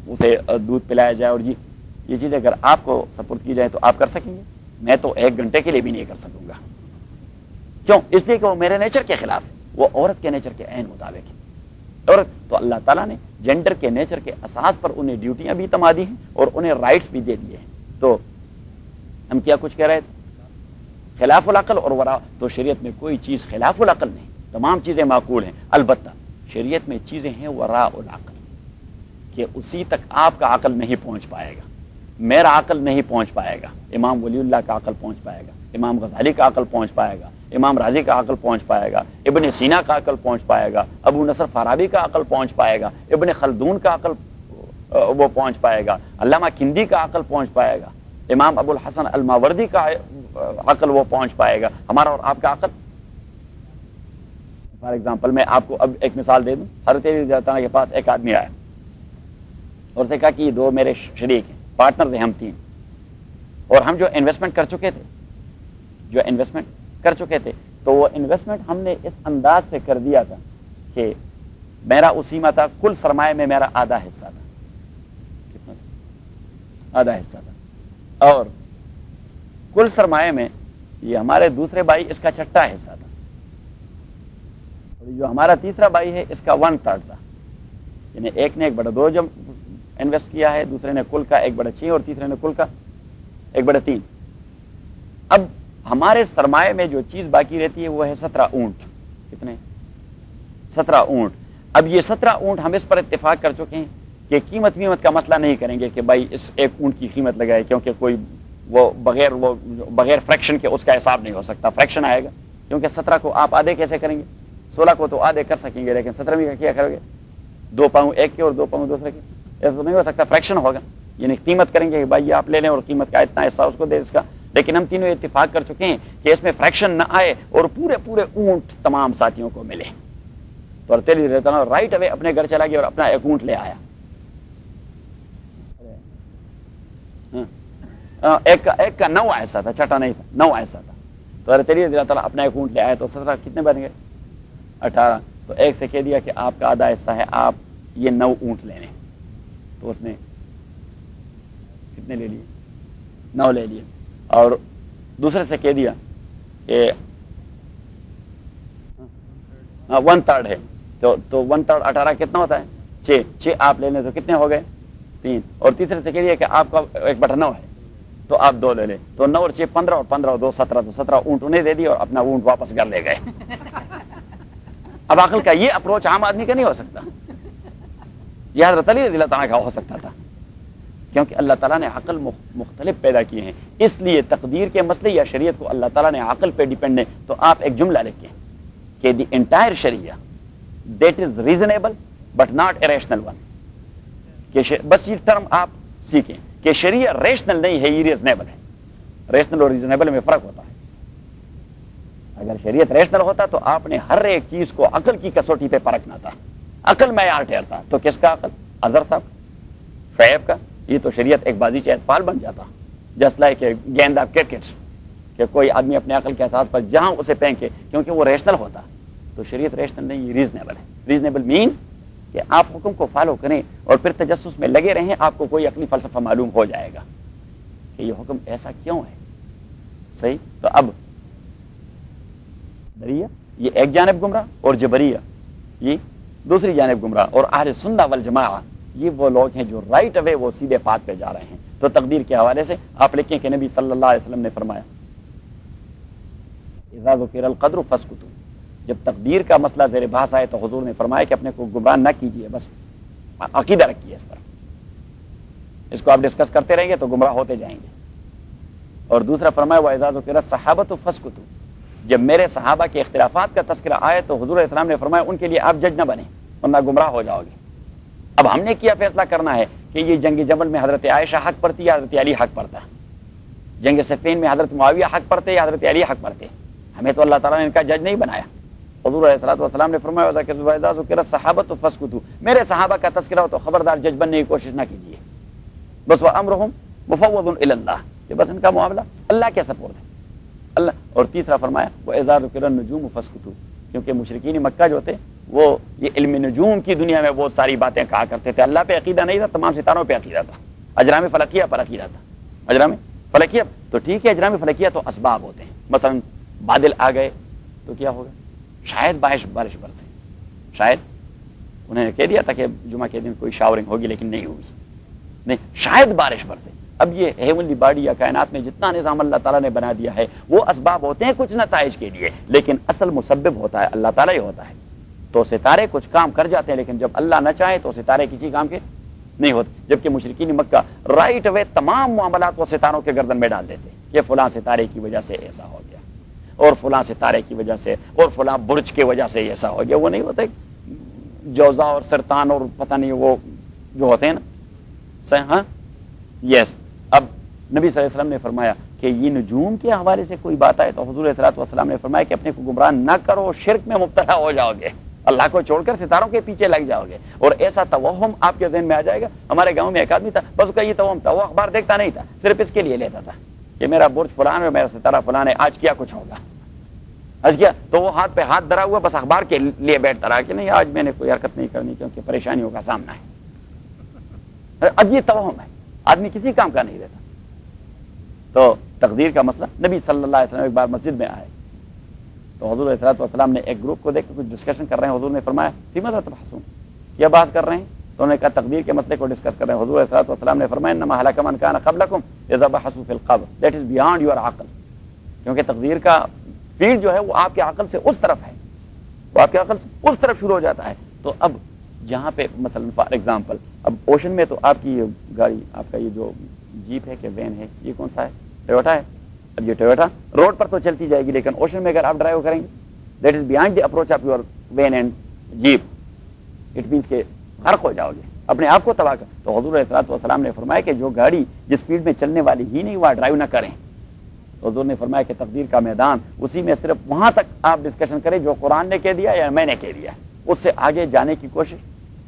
S1: اسے دودھ پلایا جائے, اور یہ چیزیں اگر آپ کو سپورٹ کی جائے تو آپ کر سکیں گے. میں تو 1 گھنٹے کے لیے بھی نہیں کر سکوں گا. کیوں؟ اس لیے کہ وہ میرے نیچر کے خلاف ہے, وہ عورت کے نیچر کے عین مطابق ہے. اور تو اللہ تعالیٰ نے جینڈر کے نیچر کے اساس پر انہیں ڈیوٹیاں بھی تما دی ہیں اور انہیں رائٹس بھی دے دیے ہیں. تو ہم کیا کچھ کہہ رہے تھے؟ خلاف العقل اور ورا. تو شریعت میں کوئی چیز خلاف العقل نہیں, تمام چیزیں معقول ہیں. البتہ شریعت میں چیزیں ہیں وراء العقل کہ اسی تک آپ کا عقل نہیں پہنچ پائے گا, میرا عقل نہیں پہنچ پائے گا, امام ولی اللہ کا عقل پہنچ پائے گا, امام غزالی کا عقل پہنچ پائے گا, امام راضی کا عقل پہنچ پائے گا, ابن سینا کا عقل پہنچ پائے گا, ابو نصر فارابی کا عقل پہنچ پائے گا, ابن خلدون کا عقل وہ پہنچ پائے گا, علامہ کندی کا عقل پہنچ پائے گا, امام ابو الحسن الماوردی کا عقل وہ پہنچ پائے گا. ہمارا اور آپ کا عقل, فار ایگزامپل میں آپ کو اب ایک مثال دے دوں. حضرت علی رضی اللہ عنہ کے پاس ایک آدمی آیا اور اسے کہا کہ یہ 2 میرے شریک ہیں, پارٹنر ہیں ہم 3, اور ہم جو انویسٹمنٹ کر چکے تھے تو وہ انویسٹمنٹ ہم نے اس انداز سے کر دیا تھا کہ میرا اسیمہ تھا, کل سرمایہ میں میرا آدھا حصہ تھا. کتنا تھا؟ آدھا حصہ تھا. اور کل سرمایہ میں یہ ہمارے دوسرے بھائی اس کا چھٹا حصہ تھا, اور جو ہمارا تیسرا بھائی ہے اس کا 1/3 تھا. یعنی ایک نے 1/2 جب انویسٹ کیا ہے, دوسرے نے کل کا 1/6 اور تیسرے نے کل کا 1/3. اب ہمارے سرمایہ میں جو چیز باقی رہتی ہے وہ ہے 17 اونٹ. کتنے؟ 17 اونٹ. اب یہ 17 اونٹ ہم اس پر اتفاق کر چکے ہیں کہ قیمت کا مسئلہ نہیں کریں گے کہ بھائی اس 1 اونٹ کی قیمت لگائے, کیونکہ کوئی وہ بغیر فریکشن کے اس کا حساب نہیں ہو سکتا. فریکشن آئے گا, کیونکہ 17 کو آپ آدھے کیسے کریں گے؟ 16 کو تو آدھے کر سکیں گے, لیکن 17ویں کا کیا کرو گے؟ 2 پاؤں ایک کے اور 2 پاؤں دوسرے کے, ایسا تو نہیں ہو سکتا. فریکشن ہوگا, یعنی قیمت کریں گے کہ بھائی یہ آپ لے لیں اور قیمت کا اتنا حصہ اس کو دے اس کا. لیکن ہم تینوں اتفاق کر چکے ہیں کہ اس میں فریکشن نہ آئے اور پورے اونٹ تمام ساتھیوں کو ملے. تو تیری رہتا نا رائٹ اوے اپنے گھر چلا گیا اور اپنا 1 اونٹ لے آیا. ایک کا 9 حصہ تھا, چھٹا نہیں تھا, 9 حصہ تھا. تو تیری رضی اللہ تعالیٰ اپنا 1 اونٹ لے آیا تو 17 کتنے بن گئے؟ 18. تو ایک سے کہہ دیا کہ آپ کا آدھا حصہ ہے, آپ یہ 9 اونٹ لے لیں. تو اس نے کتنے لے لیے؟ 9 لے لیے. اور دوسرے سے کہہ دیا کہ 1/3 ہے, تو 1/3 18 کتنا ہوتا ہے؟ 6 آپ لے لیں تو کتنے ہو گئے؟ 3. اور تیسرے سے کہہ دیا کہ آپ کا 1/9 ہے تو آپ 2 لے لیں. تو 9 اور 6 15 اور 15 اور 2 17. تو 17 اونٹ انہیں دے دی اور اپنا اونٹ واپس گھر لے گئے. اب عقل کا یہ اپروچ عام آدمی کا نہیں ہو سکتا, یہ حضرت علی رضی اللہ تعالیٰ کا ہو سکتا تھا. کیونکہ اللہ تعالیٰ نے عقل مختلف پیدا کیے ہیں، اس لیے تقدیر کے مسئلے یا شریعت کو اللہ تعالیٰ نے عقل پہ ڈیپینڈ ہے. تو آپ ایک جملہ لکھیں کہ دی انٹائر شریعہ that is reasonable but not a rational one. کہ بس یہ ٹرم آپ سیکھیں کہ شریعہ ریشنل نہیں ہے، یہ ریزنیبل ہے. ریشنل اور ریزنیبل میں فرق ہوتا ہے. اگر شریعت ریشنل ہوتا تو آپ نے ہر ایک چیز کو عقل کی کسوٹی پہ پرکھنا تھا. عقل معیار ٹھہرتا تو کس کا عقل؟ اظہر صاحب شعیب کا. یہ تو شریعت ایک بازی چہ اطفال بن جاتا، جس لائک کہ گیند آف کرکٹ، کہ کوئی آدمی اپنے عقل کے احساس پر جہاں اسے پھینکے، کیونکہ وہ ریشنل ہوتا. تو شریعت ریشنل نہیں، یہ ریزنیبل ہے. ریزنیبل مینس کہ آپ حکم کو فالو کریں اور پھر تجسس میں لگے رہیں، آپ کو کوئی عقلی فلسفہ معلوم ہو جائے گا کہ یہ حکم ایسا کیوں ہے. صحیح. تو اب دریہ یہ ایک جانب گمراہ اور جبریہ یہ دوسری جانب گمراہ، اور اہل سنہ والجماعہ یہ وہ لوگ ہیں جو رائٹ اوے وہ سیدھے پاتھ پہ جا رہے ہیں. تو تقدیر کے حوالے سے آپ لکھیں کہ نبی صلی اللہ علیہ وسلم نے فرمایا اذا ذکر القدر فاسکتوا، جب تقدیر کا مسئلہ زیر بحث آئے تو حضور نے فرمایا کہ اپنے کو گمراہ نہ کیجیے، بس عقیدہ رکھیے اس پر. اس کو آپ ڈسکس کرتے رہیں گے تو گمراہ ہوتے جائیں گے. اور دوسرا فرمایا واذا ذکر الصحابۃ فاسکتوا، جب میرے صحابہ کے اختلافات کا تذکرہ آئے تو حضور علیہ السلام نے فرمایا ان کے لیے آپ جج نہ بنیں ورنہ گمراہ ہو جاؤ گے. اب ہم نے کیا فیصلہ کرنا ہے کہ یہ جنگ جمل میں حضرت عائشہ حق پڑتی یا حضرت علی حق پڑتا ہے؟ جنگ صفین میں حضرت معاویہ حق پڑتے یا حضرت علی حق پڑتے؟ ہمیں تو اللہ تعالیٰ نے ان کا جج نہیں بنایا. حضور علیہ الصلوۃ والسلام نے فرمایا وَإِذَا ذُكِرَ الصَّحَابَةُ فَاسْكُتُوا، میرے صحابہ کا تذکرہ ہو تو خبردار جج بننے کی کوشش نہ کیجیے. بس وَأَمْرُهُمْ مُفَوَّضٌ إِلَى اللَّهِ، کہ بس ان کا معاملہ اللہ کے سپرد ہے. اللہ. اور تیسرا فرمایا وَإِذَا ذُكِرَ النُّجُومُ فَاسْكُتُوا، کیونکہ مشرکین مکہ جو تھے وہ یہ علم نجوم کی دنیا میں بہت ساری باتیں کہا کرتے تھے. اللہ پہ عقیدہ نہیں تھا، تمام ستاروں پہ عقیدہ تھا. اجرام فلکیہ پر عقیدہ تھا. اجرام فلکیہ تو ٹھیک ہے، اجرام فلکیہ تو اسباب ہوتے ہیں. مثلا بادل آ گئے تو کیا ہوگا؟ شاید بارش برسے. شاید انہوں نے کہہ دیا تھا کہ جمعہ کے دن کوئی شاورنگ ہوگی لیکن نہیں ہوگی. نہیں، شاید بارش برسے. اب یہ ہیونلی باڈی یا کائنات میں جتنا نظام اللہ تعالیٰ نے بنا دیا ہے وہ اسباب ہوتے ہیں کچھ نتائج کے لیے، لیکن اصل مسبب ہوتا ہے اللہ تعالیٰ ہی ہوتا ہے. تو ستارے کچھ کام کر جاتے ہیں لیکن جب اللہ نہ چاہے تو ستارے کسی کام کے نہیں ہوتے. جبکہ مشرکین مکہ رائٹ اوے تمام معاملات وہ ستاروں کے گردن میں ڈال دیتے کہ فلاں ستارے کی وجہ سے ایسا ہو گیا، اور فلاں ستارے کی وجہ سے، اور فلاں برج کی وجہ سے ایسا ہو گیا. وہ نہیں ہوتے جوزا اور سرطان اور پتہ نہیں وہ جو ہوتے ہیں نا. ہاں یس. اب نبی صلی اللہ علیہ وسلم نے فرمایا کہ یہ نجوم کے حوالے سے کوئی بات آئے تو حضور علیہ الصلوۃ والسلام نے فرمایا کہ اپنے کو گمراہ نہ کرو، شرک میں مبتلا ہو جاؤ گے، اللہ کو چھوڑ کر ستاروں کے پیچھے لگ جاؤ گے. اور ایسا توہم آپ کے ذہن میں آ جائے گا. ہمارے گاؤں میں ایک آدمی تھا، بس اس کا یہ توہم تھا، وہ اخبار دیکھتا نہیں تھا، صرف اس کے لیے لیتا تھا کہ میرا برج فلان ہے، میرا ستارہ فلان ہے، آج کیا کچھ ہوگا. آج کیا تو وہ ہاتھ پہ ہاتھ دھرا ہوا بس اخبار کے لیے بیٹھتا رہا کہ نہیں آج میں نے کوئی حرکت نہیں کرنی کیونکہ پریشانیوں کا سامنا ہے. اب یہ توہم ہے، آدمی کسی کام کا نہیں رہتا. تو تقدیر کا مسئلہ نبی صلی اللہ علیہ وسلم ایک بار مسجد میں آئے تو حضور علیہ الصلوۃ والسلام نے ایک گروپ کو دیکھ کے کچھ ڈسکشن کر رہے ہیں. حضور نے فرمایا فی ماذا تبحثون، کیا بحث کر رہے ہیں؟ تو انہوں نے کہا تقدیر کے مسئلے کو ڈسکس کر رہے ہیں. حضور علیہ الصلوۃ والسلام نے فرمایا انما هلك من كان قبلكم اذا بحثوا في القبر، دیٹ از بیانڈ یور عقل. کیونکہ تقدیر کا فیلڈ جو ہے وہ آپ کے عقل سے اس طرف ہے، وہ آپ کے عقل سے اس طرف شروع ہو جاتا ہے. تو اب جہاں پہ مثلا فار ایگزامپل اب اوشن میں تو آپ کی یہ گاڑی، آپ کا یہ جو جیپ ہے کہ وین ہے، یہ کون سا ہے؟ ٹویوٹا ہے. اب یہ ٹویوٹا روڈ پر تو چلتی جائے گی لیکن اوشن میں اگر آپ ڈرائیو کریں گے that is behind the approach of your when and jeep. It means کہ غرق ہو جاؤ گے، اپنے آپ کو تباہ کر. تو حضور علیہ الصلوۃ والسلام نے فرمایا کہ جو گاڑی جس اسپیڈ میں چلنے والی ہی نہیں وہاں ڈرائیو نہ کریں. تو حضور نے فرمایا کہ تقدیر کا میدان اسی میں صرف وہاں تک آپ ڈسکشن کریں جو قرآن نے کہہ دیا یا میں نے کہہ دیا، اس سے آگے جانے کی کوشش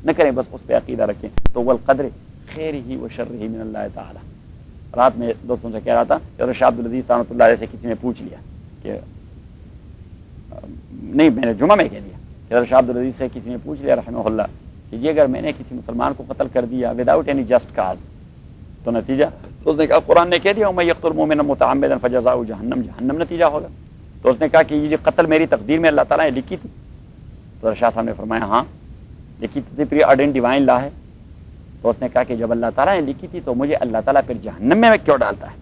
S1: نہ کریں، بس اس پہ عقیدہ رکھیں. تو والقدر خیرہ و شرہ من اللہ تعالی. رات میں دوستوں سے کہہ رہا تھا کہ حضرت شاہ عبدالعزیز رحمۃ اللہ علیہ سے کسی نے پوچھ لیا کہ نہیں، میں نے جمعہ میں کہہ دیا کہ حضرت شاہ عبدالعزیز سے کسی نے پوچھ لیا رحمہ اللہ کہ یہ اگر میں نے کسی مسلمان کو قتل کر دیا وداؤٹ اینی جسٹ کاز تو نتیجہ؟ تو اس نے کہا قرآن نے کہہ دیا وَمَن يَقْتُلْ مُؤْمِنًا مُتَعَمِّدًا فَجَزَاؤُهُ جہنم نتیجہ ہوگا. تو اس نے کہا کہ یہ قتل میری تقدیر میں اللہ تعالیٰ نے لکھی تھی. تو شاہ صاحب نے فرمایا ہاں لکھی تھی، پری آرڈینڈ ڈیوائن لا ہے. تو اس نے کہا کہ جب اللہ تعالیٰ نے لکھی تھی تو مجھے اللہ تعالیٰ پھر جہنم میں کیوں ڈالتا ہے؟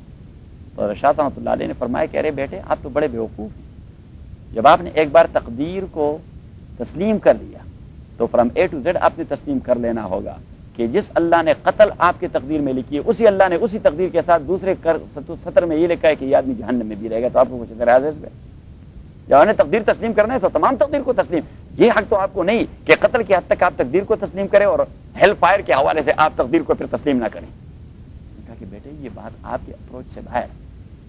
S1: تو شاہ صاحب اللہ علیہ نے فرمایا کہ ارے بیٹے آپ تو بڑے بیوقوف ہیں. جب آپ نے ایک بار تقدیر کو تسلیم کر لیا تو فرام اے ٹو زیڈ آپ نے تسلیم کر لینا ہوگا کہ کہ جس اللہ نے قتل آپ کی تقدیر میں لکھی ہے اسی اللہ نے اسی تقدیر کے ساتھ دوسرے سطر میں یہ لکھا ہے کہ یہ آدمی جہنم میں بھی رہے گا، تو آپ کو کچھ اعتراض ہے اس پہ؟ جب آپ نے تقدیر تسلیم کرنا ہے تو تمام تقدیر کو تسلیم، یہ حق تو آپ کو نہیں کہ قتل کی حد تک آپ تقدیر کو تسلیم کریں اور ہیل فائر کے حوالے سے آپ تقدیر کو پھر تسلیم نہ کریں۔ کہا کہ بیٹے یہ بات آپ کے اپروچ سے باہر،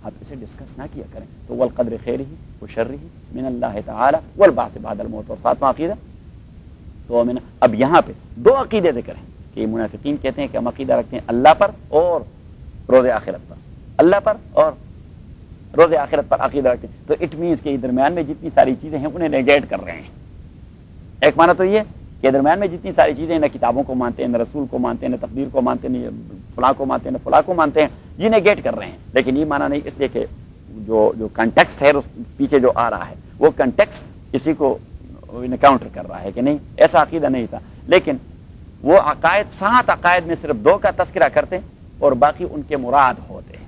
S1: آپ اسے ڈسکس نہ کیا کریں۔ تو والقدر خیرہ وشرہ من اللہ تعالی والبعث بعد الموت، اور ساتواں عقیدہ تو اب یہاں پہ دو عقیدے ذکر ہیں کہ منافقین کہتے ہیں کہ ہم عقیدہ رکھتے ہیں اللہ پر اور روز آخرت پر، اللہ پر اور روز آخرت پر عقیدہ رکھتے ہیں، تو اٹ مینس کہ درمیان میں جتنی ساری چیزیں ہیں انہیں نیگیٹ کر رہے ہیں۔ ایک معنی تو یہ کہ درمیان میں جتنی ساری چیزیں نہ کتابوں کو مانتے ہیں، نہ رسول کو مانتے ہیں، نہ تقدیر کو مانتے ہیں، نہ فلاں کو مانتے ہیں، نہ فلاں کو مانتے ہیں، یہ نیگیٹ کر رہے ہیں۔ لیکن یہ معنی نہیں، اس لیے کہ جو کنٹیکسٹ ہے پیچھے جو آ رہا ہے وہ کنٹیکسٹ کسی کو انکاؤنٹر کر رہا ہے کہ نہیں ایسا عقیدہ نہیں تھا، لیکن وہ عقائد 7 عقائد میں صرف 2 کا تذکرہ کرتے ہیں اور باقی ان کے مراد ہوتے ہیں،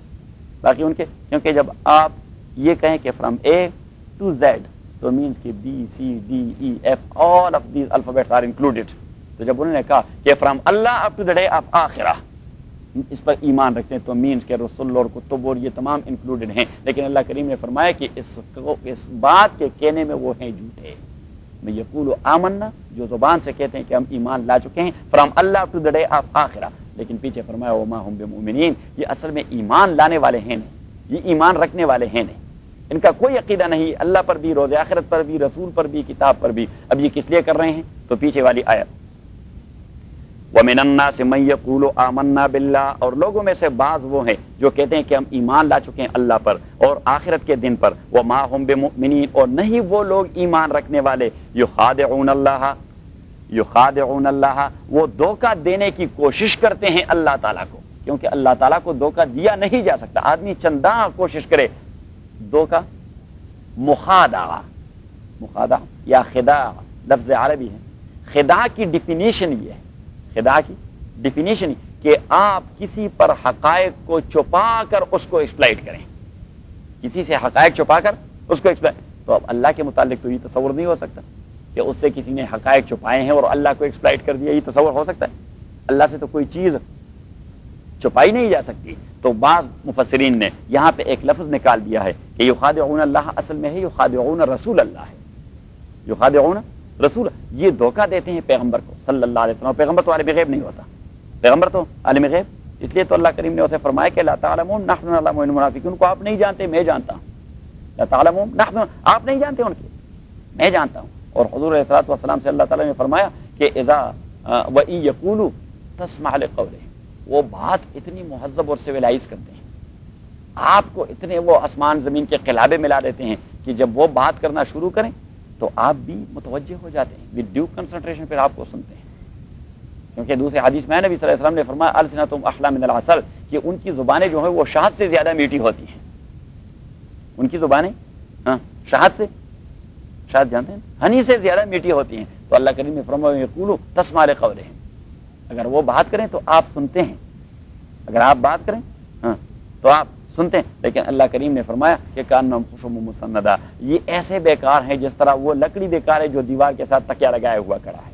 S1: باقی ان کے، کیونکہ جب آپ یہ کہیں کہ فرام اے ٹو زیڈ تو مینس کہ B C D E F all of these alphabets are included, تو جب انہوں نے کہا کہ from Allah up to the day of آخرہ اس پر ایمان رکھتے ہیں تو مینس کہ رسول اور کتب اور یہ تمام انکلوڈیڈ ہیں، لیکن اللہ کریم نے فرمایا کہ اس بات کے کہنے میں وہ ہیں جھوٹے۔ میں یقول آمنا، جو زبان سے کہتے ہیں کہ ہم ایمان لا چکے ہیں from Allah to the day of آخرہ، لیکن پیچھے فرمایا وما ہم بمؤمنین، یہ اصل میں ایمان لانے والے ہیں نہیں، یہ ایمان رکھنے والے ہیں نہیں، ان کا کوئی عقیدہ نہیں اللہ پر بھی، روز آخرت پر بھی، رسول پر بھی، کتاب پر بھی۔ اب یہ کس لیے کر رہے ہیں؟ تو پیچھے والی آیت وَمِنَ النَّاسِ مَن يَقُولُ آمَنَّا بِاللَّهِ، اور لوگوں میں سے بعض وہ ہیں جو کہتے ہیں کہ ہم ایمان لا چکے ہیں اللہ پر اور آخرت کے دن پر، وَمَا هُم بِمُؤْمِنِينَ، اور نہیں وہ لوگ ایمان رکھنے والے، يُخَادِعُونَ اللَّهَ، وہ دھوکہ دینے کی کوشش کرتے ہیں اللہ تعالیٰ کو، کیونکہ اللہ تعالیٰ کو دھوکہ دیا نہیں جا سکتا، آدمی چنداں کوشش کرے۔ دھوکہ مخادعہ یا خداع لفظ عربی ہے، خداع کی ڈیفینیشن یہ ہے، خداع کی ڈیفینیشن کہ آپ کسی پر حقائق کو چھپا کر اس کو ایکسپلائٹ کریں، کسی سے حقائق چھپا کر اس کو ایکسپلائٹ۔ تو اب اللہ کے متعلق تو یہ تصور نہیں ہو سکتا کہ اس سے کسی نے حقائق چھپائے ہیں اور اللہ کو ایکسپلائٹ کر دیا، یہ تصور ہو سکتا ہے؟ اللہ سے تو کوئی چیز چھپائی نہیں جا سکتی۔ تو بعض مفسرین نے یہاں پہ ایک لفظ نکال دیا ہے کہ یخادعون اللہ، اصل میں ہے یخادعون رسول اللہ ہے، یخادعون رسول، یہ دھوکہ دیتے ہیں پیغمبر کو صلی اللہ علیہ وسلم۔ پیغمبر تو عالم غیب نہیں ہوتا، پیغمبر تو عالم غیب، اس لیے تو اللہ کریم نے اسے فرمایا کہ لا تعلمون نحن نعلم المنافقین، کو آپ نہیں جانتے میں جانتا ہوں، لا تعلمون نحن، آپ نہیں جانتے ان کے، میں جانتا ہوں۔ اور حضور علیہ الصلوۃ والسلام سے اللہ تعالیٰ نے فرمایا کہ اذا وَإِن يَقُولُوا تَسْمَعْ لِقَوْلِهِمْ، وہ بات اتنی مہذب اور سویلائز کرتے ہیں، آپ کو اتنے وہ آسمان زمین کے قلابے ملا دیتے ہیں کہ جب وہ بات کرنا شروع کریں تو آپ بھی متوجہ ہو جاتے ہیں، ود ڈیو کنسنٹریشن پھر آپ کو سنتے ہیں، کیونکہ دوسرے حدیث میں نبی صلی اللہ علیہ وسلم نے فرمایا السنتہم احلی من العسل، کہ ان کی زبانیں جو ہیں وہ شہد سے زیادہ میٹھی ہوتی ہیں، ان کی زبانیں شہد سے، شہد جانتے ہیں، ہنی سے زیادہ میٹھی ہوتی ہیں۔ تو اللہ کریم نے فرمایا یقولوا تسمع لقولہم، اگر وہ بات کریں تو آپ سنتے ہیں، اگر آپ بات کریں تو آپ سنتے ہیں، لیکن اللہ کریم نے فرمایا کہ کانہم خشب مسندہ، یہ ایسے بیکار ہیں جس طرح وہ لکڑی بیکار ہے جو دیوار کے ساتھ تکیہ لگائے ہوا کڑا ہے۔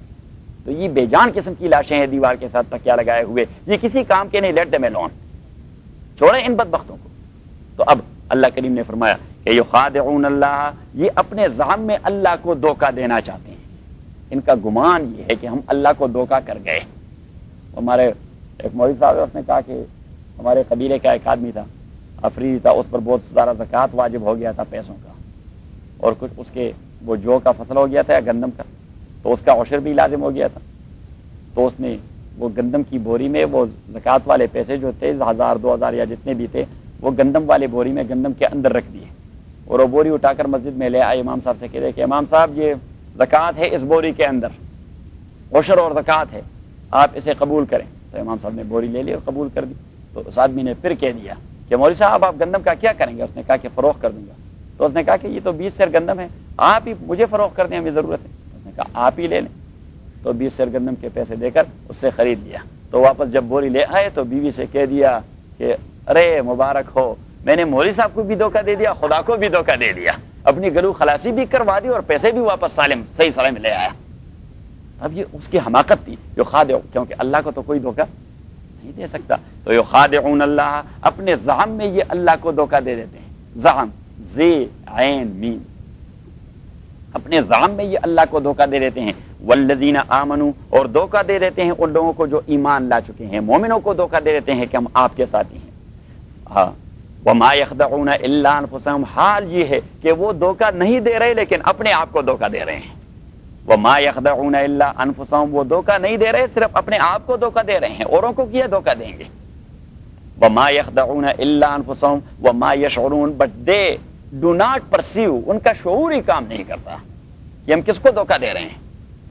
S1: تو یہ بے جان قسم کی لاشیں ہیں دیوار کے ساتھ تکیہ لگائے ہوئے، یہ کسی کام کے نہیں، لیٹ دیم الون، چھوڑیں ان بدبختوں کو۔ تو اب اللہ کریم نے فرمایا کہ یخادعون اللہ، یہ اپنے زعم میں اللہ کو دھوکہ دینا چاہتے ہیں، ان کا گمان یہ ہے کہ ہم اللہ کو دھوکہ کر گئے۔ ہمارے ایک مولوی صاحب ہے، اس نے کہا کہ ہمارے قبیلے کا ایک آدمی تھا، افریدی تھا، اس پر بہت سارا زکوٰۃ واجب ہو گیا تھا پیسوں کا، اور کچھ اس کے وہ جو کا فصل ہو گیا تھا یا گندم کا، تو اس کا عشر بھی لازم ہو گیا تھا۔ تو اس نے وہ گندم کی بوری میں وہ زکوٰۃ والے پیسے جو تھے 1000 2000 یا جتنے بھی تھے، وہ گندم والے بوری میں گندم کے اندر رکھ دیے، اور وہ بوری اٹھا کر مسجد میں لے آئے، امام صاحب سے کہہ رہے کہ امام صاحب یہ زکوٰۃ ہے اس بوری کے اندر، عشر اور زکوٰۃ ہے، آپ اسے قبول کریں۔ تو امام صاحب نے بوری لے لی اور قبول کر دی۔ تو اس آدمی نے پھر کہہ دیا کہ مولوی صاحب آپ گندم کا کیا کریں گے؟ اس نے کہا کہ فروخت کر دوں گا۔ تو اس نے کہا کہ یہ تو 20 سیر گندم ہے، آپ ہی مجھے فروخت کر دیں، ہمیں ضرورت ہے۔ اس نے کہا آپ ہی لے لیں۔ تو 20 سیر گندم کے پیسے دے کر اس سے خرید لیا۔ تو واپس جب بوری لے آئے تو بیوی سے کہہ دیا کہ ارے مبارک ہو، میں نے مولوی صاحب کو بھی دھوکہ دے دیا، خدا کو بھی دھوکہ دے دیا، اپنی گلو خلاصی بھی کروا دی اور پیسے بھی واپس سالم صحیح سالم لے آیا۔ اب یہ اس کی حماقت تھی جو خادع، کیونکہ اللہ کو تو کوئی دھوکہ نہیں دے سکتا، تو یخادعون اللہ، اپنے زعم میں یہ اللہ کو دھوکہ دے دیتے ہیں، زعم زی عین میم، اپنے زعم میں یہ اللہ کو دھوکہ دے دیتے ہیں، والذین آمنوا، اور دھوکہ دے دیتے ہیں ان لوگوں کو جو ایمان لا چکے ہیں، مومنوں کو دھوکہ دے دیتے ہیں کہ ہم آپ کے ساتھی ہیں۔ ہاں، وما یخدعون الا انفسهم، حال یہ ہے کہ وہ دھوکہ نہیں دے رہے لیکن اپنے آپ کو دھوکہ دے رہے ہیں۔ وما یخدعون الا انفسهم، وہ دھوکہ نہیں دے رہے، صرف اپنے آپ کو دھوکہ دے رہے ہیں، اوروں کو کیا دھوکہ دیں گے؟ وما یخدعون الا انفسهم وما یشعرون، but they do not perceive, ان کا شعور ہی کام نہیں کرتا کہ ہم کس کو دھوکہ دے رہے ہیں۔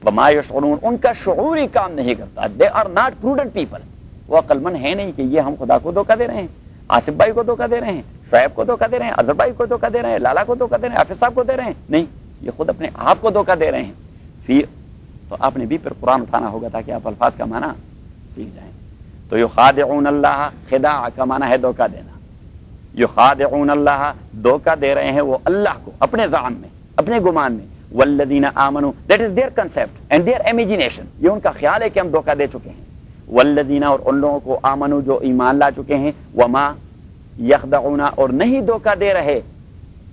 S1: وما یشعرون، ان کا شعور ہی کام نہیں کرتا، they are not prudent people, وہ عقل مند ہے نہیں کہ یہ ہم خدا کو دھوکہ دے رہے ہیں، آصف بھائی کو دھوکہ دے رہے ہیں، شعیب کو دھوکہ دے رہے ہیں، اظہر بھائی کو دھوکہ دے رہے ہیں، لالا کو دھوکہ دے رہے ہیں، حافظ صاحب کو دے رہے ہیں، نہیں، یہ خود اپنے آپ کو دھوکہ دے رہے ہیں۔ تو آپ نے بھی پھر قرآن اٹھانا ہوگا تاکہ آپ الفاظ کا معنی سیکھ جائیں۔ تو یخادعون اللہ، خداع کا معنی ہے دھوکہ دینا، یخادعون اللہ، دھوکہ دے رہے ہیں وہ اللہ کو اپنے زعم میں، اپنے گمان میں، والذین آمنوا، that is their concept and their imagination, یہ ان کا خیال ہے کہ ہم دھوکہ دے چکے ہیں، والذین، اور ان لوگوں کو، آمنوا جو ایمان لا چکے ہیں، وما یخدعون، اور نہیں دھوکہ دے رہے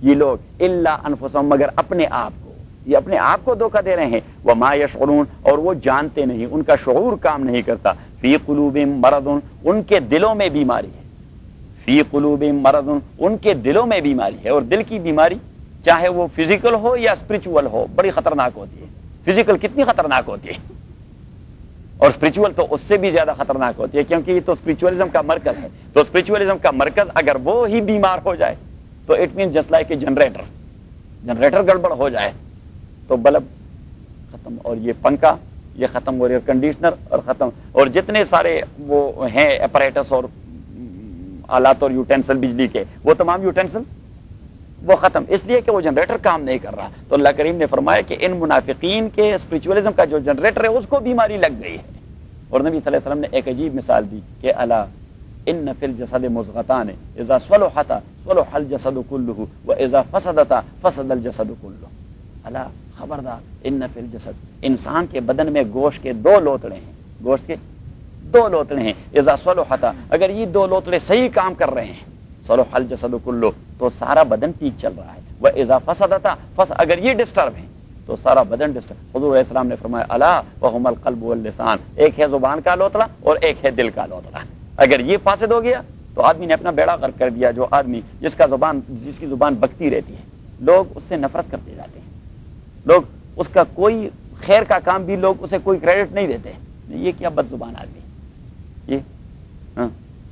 S1: یہ لوگ، الا انفسهم، مگر اپنے آپ کو، یہ اپنے آپ کو دھوکہ دے رہے ہیں، وما یشعرون، اور وہ جانتے نہیں، ان کا شعور کام نہیں کرتا، فی قلوبہم مرض، ان کے دلوں میں بیماری ہے، فی قلوبہم مرض، ان کے دلوں میں بیماری ہے، اور دل کی بیماری چاہے وہ فزیکل ہو یا اسپرچول ہو بڑی خطرناک ہوتی ہے۔ فزیکل کتنی خطرناک ہوتی ہے، اور اسپرچول تو اس سے بھی زیادہ خطرناک ہوتی ہے، کیونکہ یہ تو اسپرچولیزم کا مرکز ہے، تو اسپرچولیزم کا مرکز اگر وہ ہی بیمار ہو جائے تو it mean just like A generator گڑبڑ ہو جائے تو بلب ختم، اور یہ پنکھا یہ ختم، اور ایئر کنڈیشنر اور ختم، اور جتنے سارے وہ ہیں اپریٹس اور آلات اور یوٹینسل بجلی کے، وہ تمام یوٹینسل وہ ختم، اس لیے کہ وہ جنریٹر کام نہیں کر رہا۔ تو اللہ کریم نے فرمایا کہ ان منافقین کے اسپرچولیزم کا جو جنریٹر ہے اس کو بیماری لگ گئی ہے۔ اور نبی صلی اللہ علیہ وسلم نے ایک عجیب مثال دی کہ الا ان فی الجسد مضغتان اذا صلحتا صلح الجسد كله واذا فسدتا فسد الجسد كله، الا خبردار، ان فی الجسد، انسان کے بدن میں گوشت کے دو لوتڑے ہیں، گوشت کے دو لوتڑے ہیں، اذا صلحتا، اگر یہ دو لوتڑے صحیح کام کر رہے ہیں، صلح الجسد كله، تو سارا بدن ٹھیک چل رہا ہے، واذا فسدتا اگر یہ ڈسٹرب ہیں تو سارا بدن ڈسٹرب۔ حضور علیہ السلام نے فرمایا الا وهما القلب واللسان، ایک ہے زبان کا لوتڑا اور ایک ہے دل کا لوتڑا، اگر یہ فاسد ہو گیا تو آدمی نے اپنا بیڑا غرق کر دیا۔ جو آدمی جس کی زبان بکتی رہتی ہے، لوگ اس سے نفرت کرتے جاتے ہیں، لوگ اس کا کوئی خیر کا کام بھی لوگ اسے کوئی کریڈٹ نہیں دیتے، یہ کیا بد زبان آدمی، یہ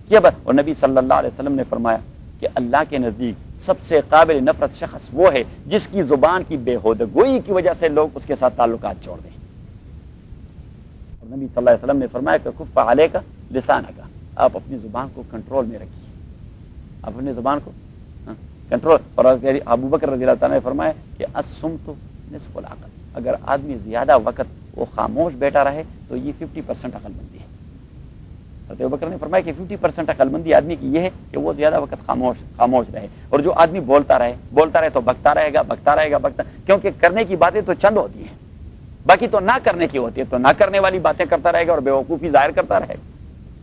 S1: کیا بد۔ اور نبی صلی اللہ علیہ وسلم نے فرمایا کہ اللہ کے نزدیک سب سے قابل نفرت شخص وہ ہے جس کی زبان کی بے ہودگوئی کی وجہ سے لوگ اس کے ساتھ تعلقات چھوڑ دیں۔ اور نبی صلی اللہ علیہ وسلم نے فرمایا کہ کف علیک لسانک، آپ اپنی زبان کو کنٹرول میں رکھیے، آپ اپنی زبان کو کنٹرول۔ اور ابو بکر رضی اللہ تعالیٰ نے فرمایا کہ الصمت نصف العقل، اگر آدمی زیادہ وقت وہ خاموش بیٹھا رہے تو یہ 50% عقل مندی ہے۔ حضرت ابو بکر نے فرمایا کہ 50% عقل مندی آدمی کی یہ ہے کہ وہ زیادہ وقت خاموش رہے، اور جو آدمی بولتا رہے تو بکتا رہے گا، کیونکہ کرنے کی باتیں تو چند ہوتی ہیں، باقی تو نہ کرنے کی ہوتی ہے، تو نہ کرنے والی باتیں کرتا رہے گا اور بیوقوفی ظاہر کرتا رہے گا۔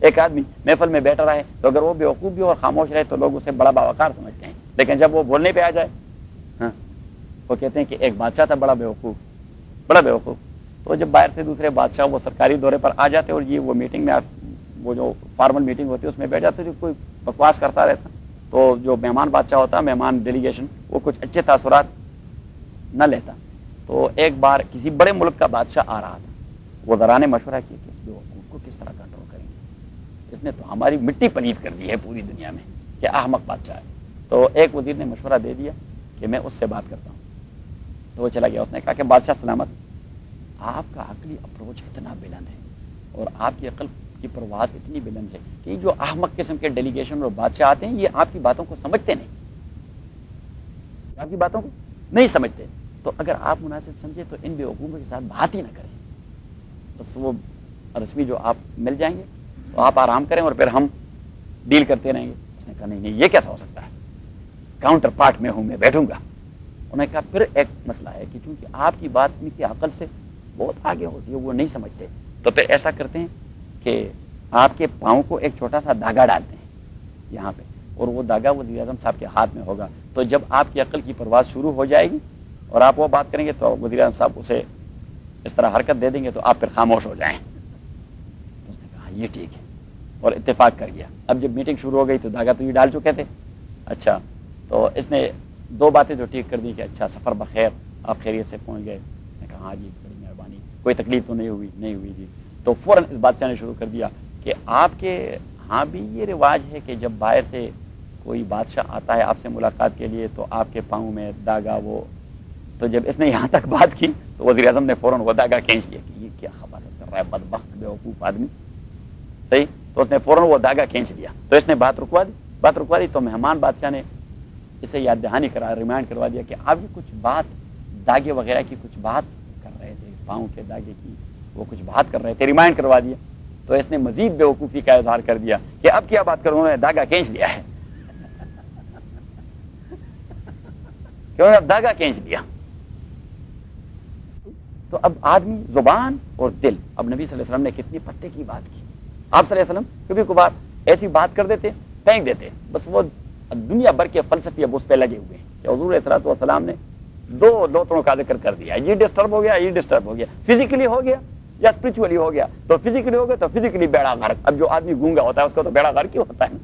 S1: ایک آدمی محفل میں بیٹھا رہے تو اگر وہ بیوقوف بھی اور خاموش رہے تو لوگ اسے بڑا باوقار سمجھتے ہیں، لیکن جب وہ بولنے پہ آ جائے وہ کہتے ہیں کہ ایک بادشاہ تھا بڑا بیوقوف، تو جب باہر سے دوسرے بادشاہ وہ سرکاری دورے پر آ جاتے اور یہ وہ میٹنگ میں وہ جو فارمل میٹنگ ہوتی ہے اس میں بیٹھ جاتے تو کوئی بکواس کرتا رہتا، تو جو مہمان بادشاہ ہوتا، مہمان ڈیلیگیشن، وہ کچھ اچھے تاثرات نہ لیتا۔ تو ایک بار کسی بڑے ملک کا بادشاہ آ رہا تھا، وزراء نے مشورہ کیا کہ اس بیوقوف کو کس طرح کنٹرول کریں گے، اس نے تو ہماری مٹی پلید کر دی ہے پوری دنیا میں، کہ احمق بادشاہ ہے۔ تو ایک وزیر نے مشورہ دے دیا کہ میں اس سے بات کرتا ہوں، تو وہ چلا گیا، اس نے کہا کہ بادشاہ سلامت، آپ کا عقلی اپروچ اتنا بلند ہے اور آپ کی عقل کی پرواز اتنی بلند ہے کہ جو احمق قسم کے ڈیلیگیشن اور بادشاہ آتے ہیں یہ آپ کی باتوں کو سمجھتے نہیں، آپ کی باتوں کو نہیں سمجھتے، تو اگر آپ مناسب سمجھے تو ان بیوقوفوں کے ساتھ بات ہی نہ کریں، بس وہ رسمی جو آپ مل جائیں گے تو آپ آرام کریں اور پھر ہم ڈیل کرتے رہیں گے۔ اس نے کہا نہیں یہ کیسا ہو سکتا ہے، کاؤنٹر پارٹ میں ہوں، میں بیٹھوں گا۔ انہوں نے کہا پھر ایک مسئلہ ہے کہ چونکہ آپ کی بات کی عقل سے بہت آگے ہوتی ہے، وہ نہیں سمجھتے. تو پھر ایسا کرتے ہیں کہ آپ کے پاؤں کو ایک چھوٹا سا دھاگا ڈالتے ہیں یہاں پہ، اور وہ دھاگا وزیر اعظم صاحب کے ہاتھ میں ہوگا. تو جب آپ کی عقل کی پرواز شروع ہو جائے گی اور آپ وہ بات کریں گے تو وزیر اعظم صاحب اسے اس طرح حرکت دے دیں گے تو آپ پھر خاموش ہو جائیں. تو اس نے کہا یہ ٹھیک ہے اور اتفاق کر گیا. اب جب میٹنگ شروع ہو گئی تو دھاگا تو یہ ڈال چکے تھے. اچھا تو اس نے دو باتیں جو ٹھیک کر دی کہ اچھا سفر بخیر، آپ خیریت سے پہنچ گئے. اس نے کہا ہاں جی بڑی مہربانی، کوئی تکلیف تو نہیں ہوئی جی. تو فوراً اس بادشاہ نے شروع کر دیا کہ آپ کے ہاں بھی یہ رواج ہے کہ جب باہر سے کوئی بادشاہ آتا ہے آپ سے ملاقات کے لیے تو آپ کے پاؤں میں داغا وہ. تو جب اس نے یہاں تک بات کی تو وزیر اعظم نے فوراً وہ داغا کھینچ لیا کہ یہ کیا خباثت کر رہا ہے بدبخت بیوقوف آدمی. صحیح. تو اس نے فوراً وہ داغا کھینچ لیا. تو اس نے بات رکوا دی. تو مہمان بادشاہ نے اسے یاد دہانی کرا، ریمائنڈ کروا دیا کہ آپ یہ کچھ بات داغے وغیرہ کی کچھ بات کر رہے تھے، پاؤں کے داغے کی وہ کچھ بات کر رہے تھے، ریمائنڈ کروا دیا. تو اس نے مزید بیوقوفی کا اظہار کر دیا کہ اب کیا بات کروں، میں داغا کھینچ لیا ہے. کیوں اب داغا کھینچ لیا. تو اب آدمی زبان اور دل، اب نبی صلی اللہ علیہ وسلم نے کتنی پتے کی بات کی. آپ صلی اللہ علیہ وسلم کبھی کبھار ایسی بات کر دیتے پھینک دیتے، بس وہ دنیا بھر کے فلسفی اب اس پہ لگے ہوئے ہیں کہ حضور علیہ الصلوۃ والسلام نے دو لوتوں کا ذکر کر دیا، یہ ڈسٹرب ہو گیا، فزیکلی ہو گیا یا اسپرچولی ہو گیا. تو فزیکلی ہو گیا تو فزیکلی بیڑا غرق. اب جو آدمی گونگا ہوتا ہے اس کو تو بیڑا غرق ہی ہوتا ہے.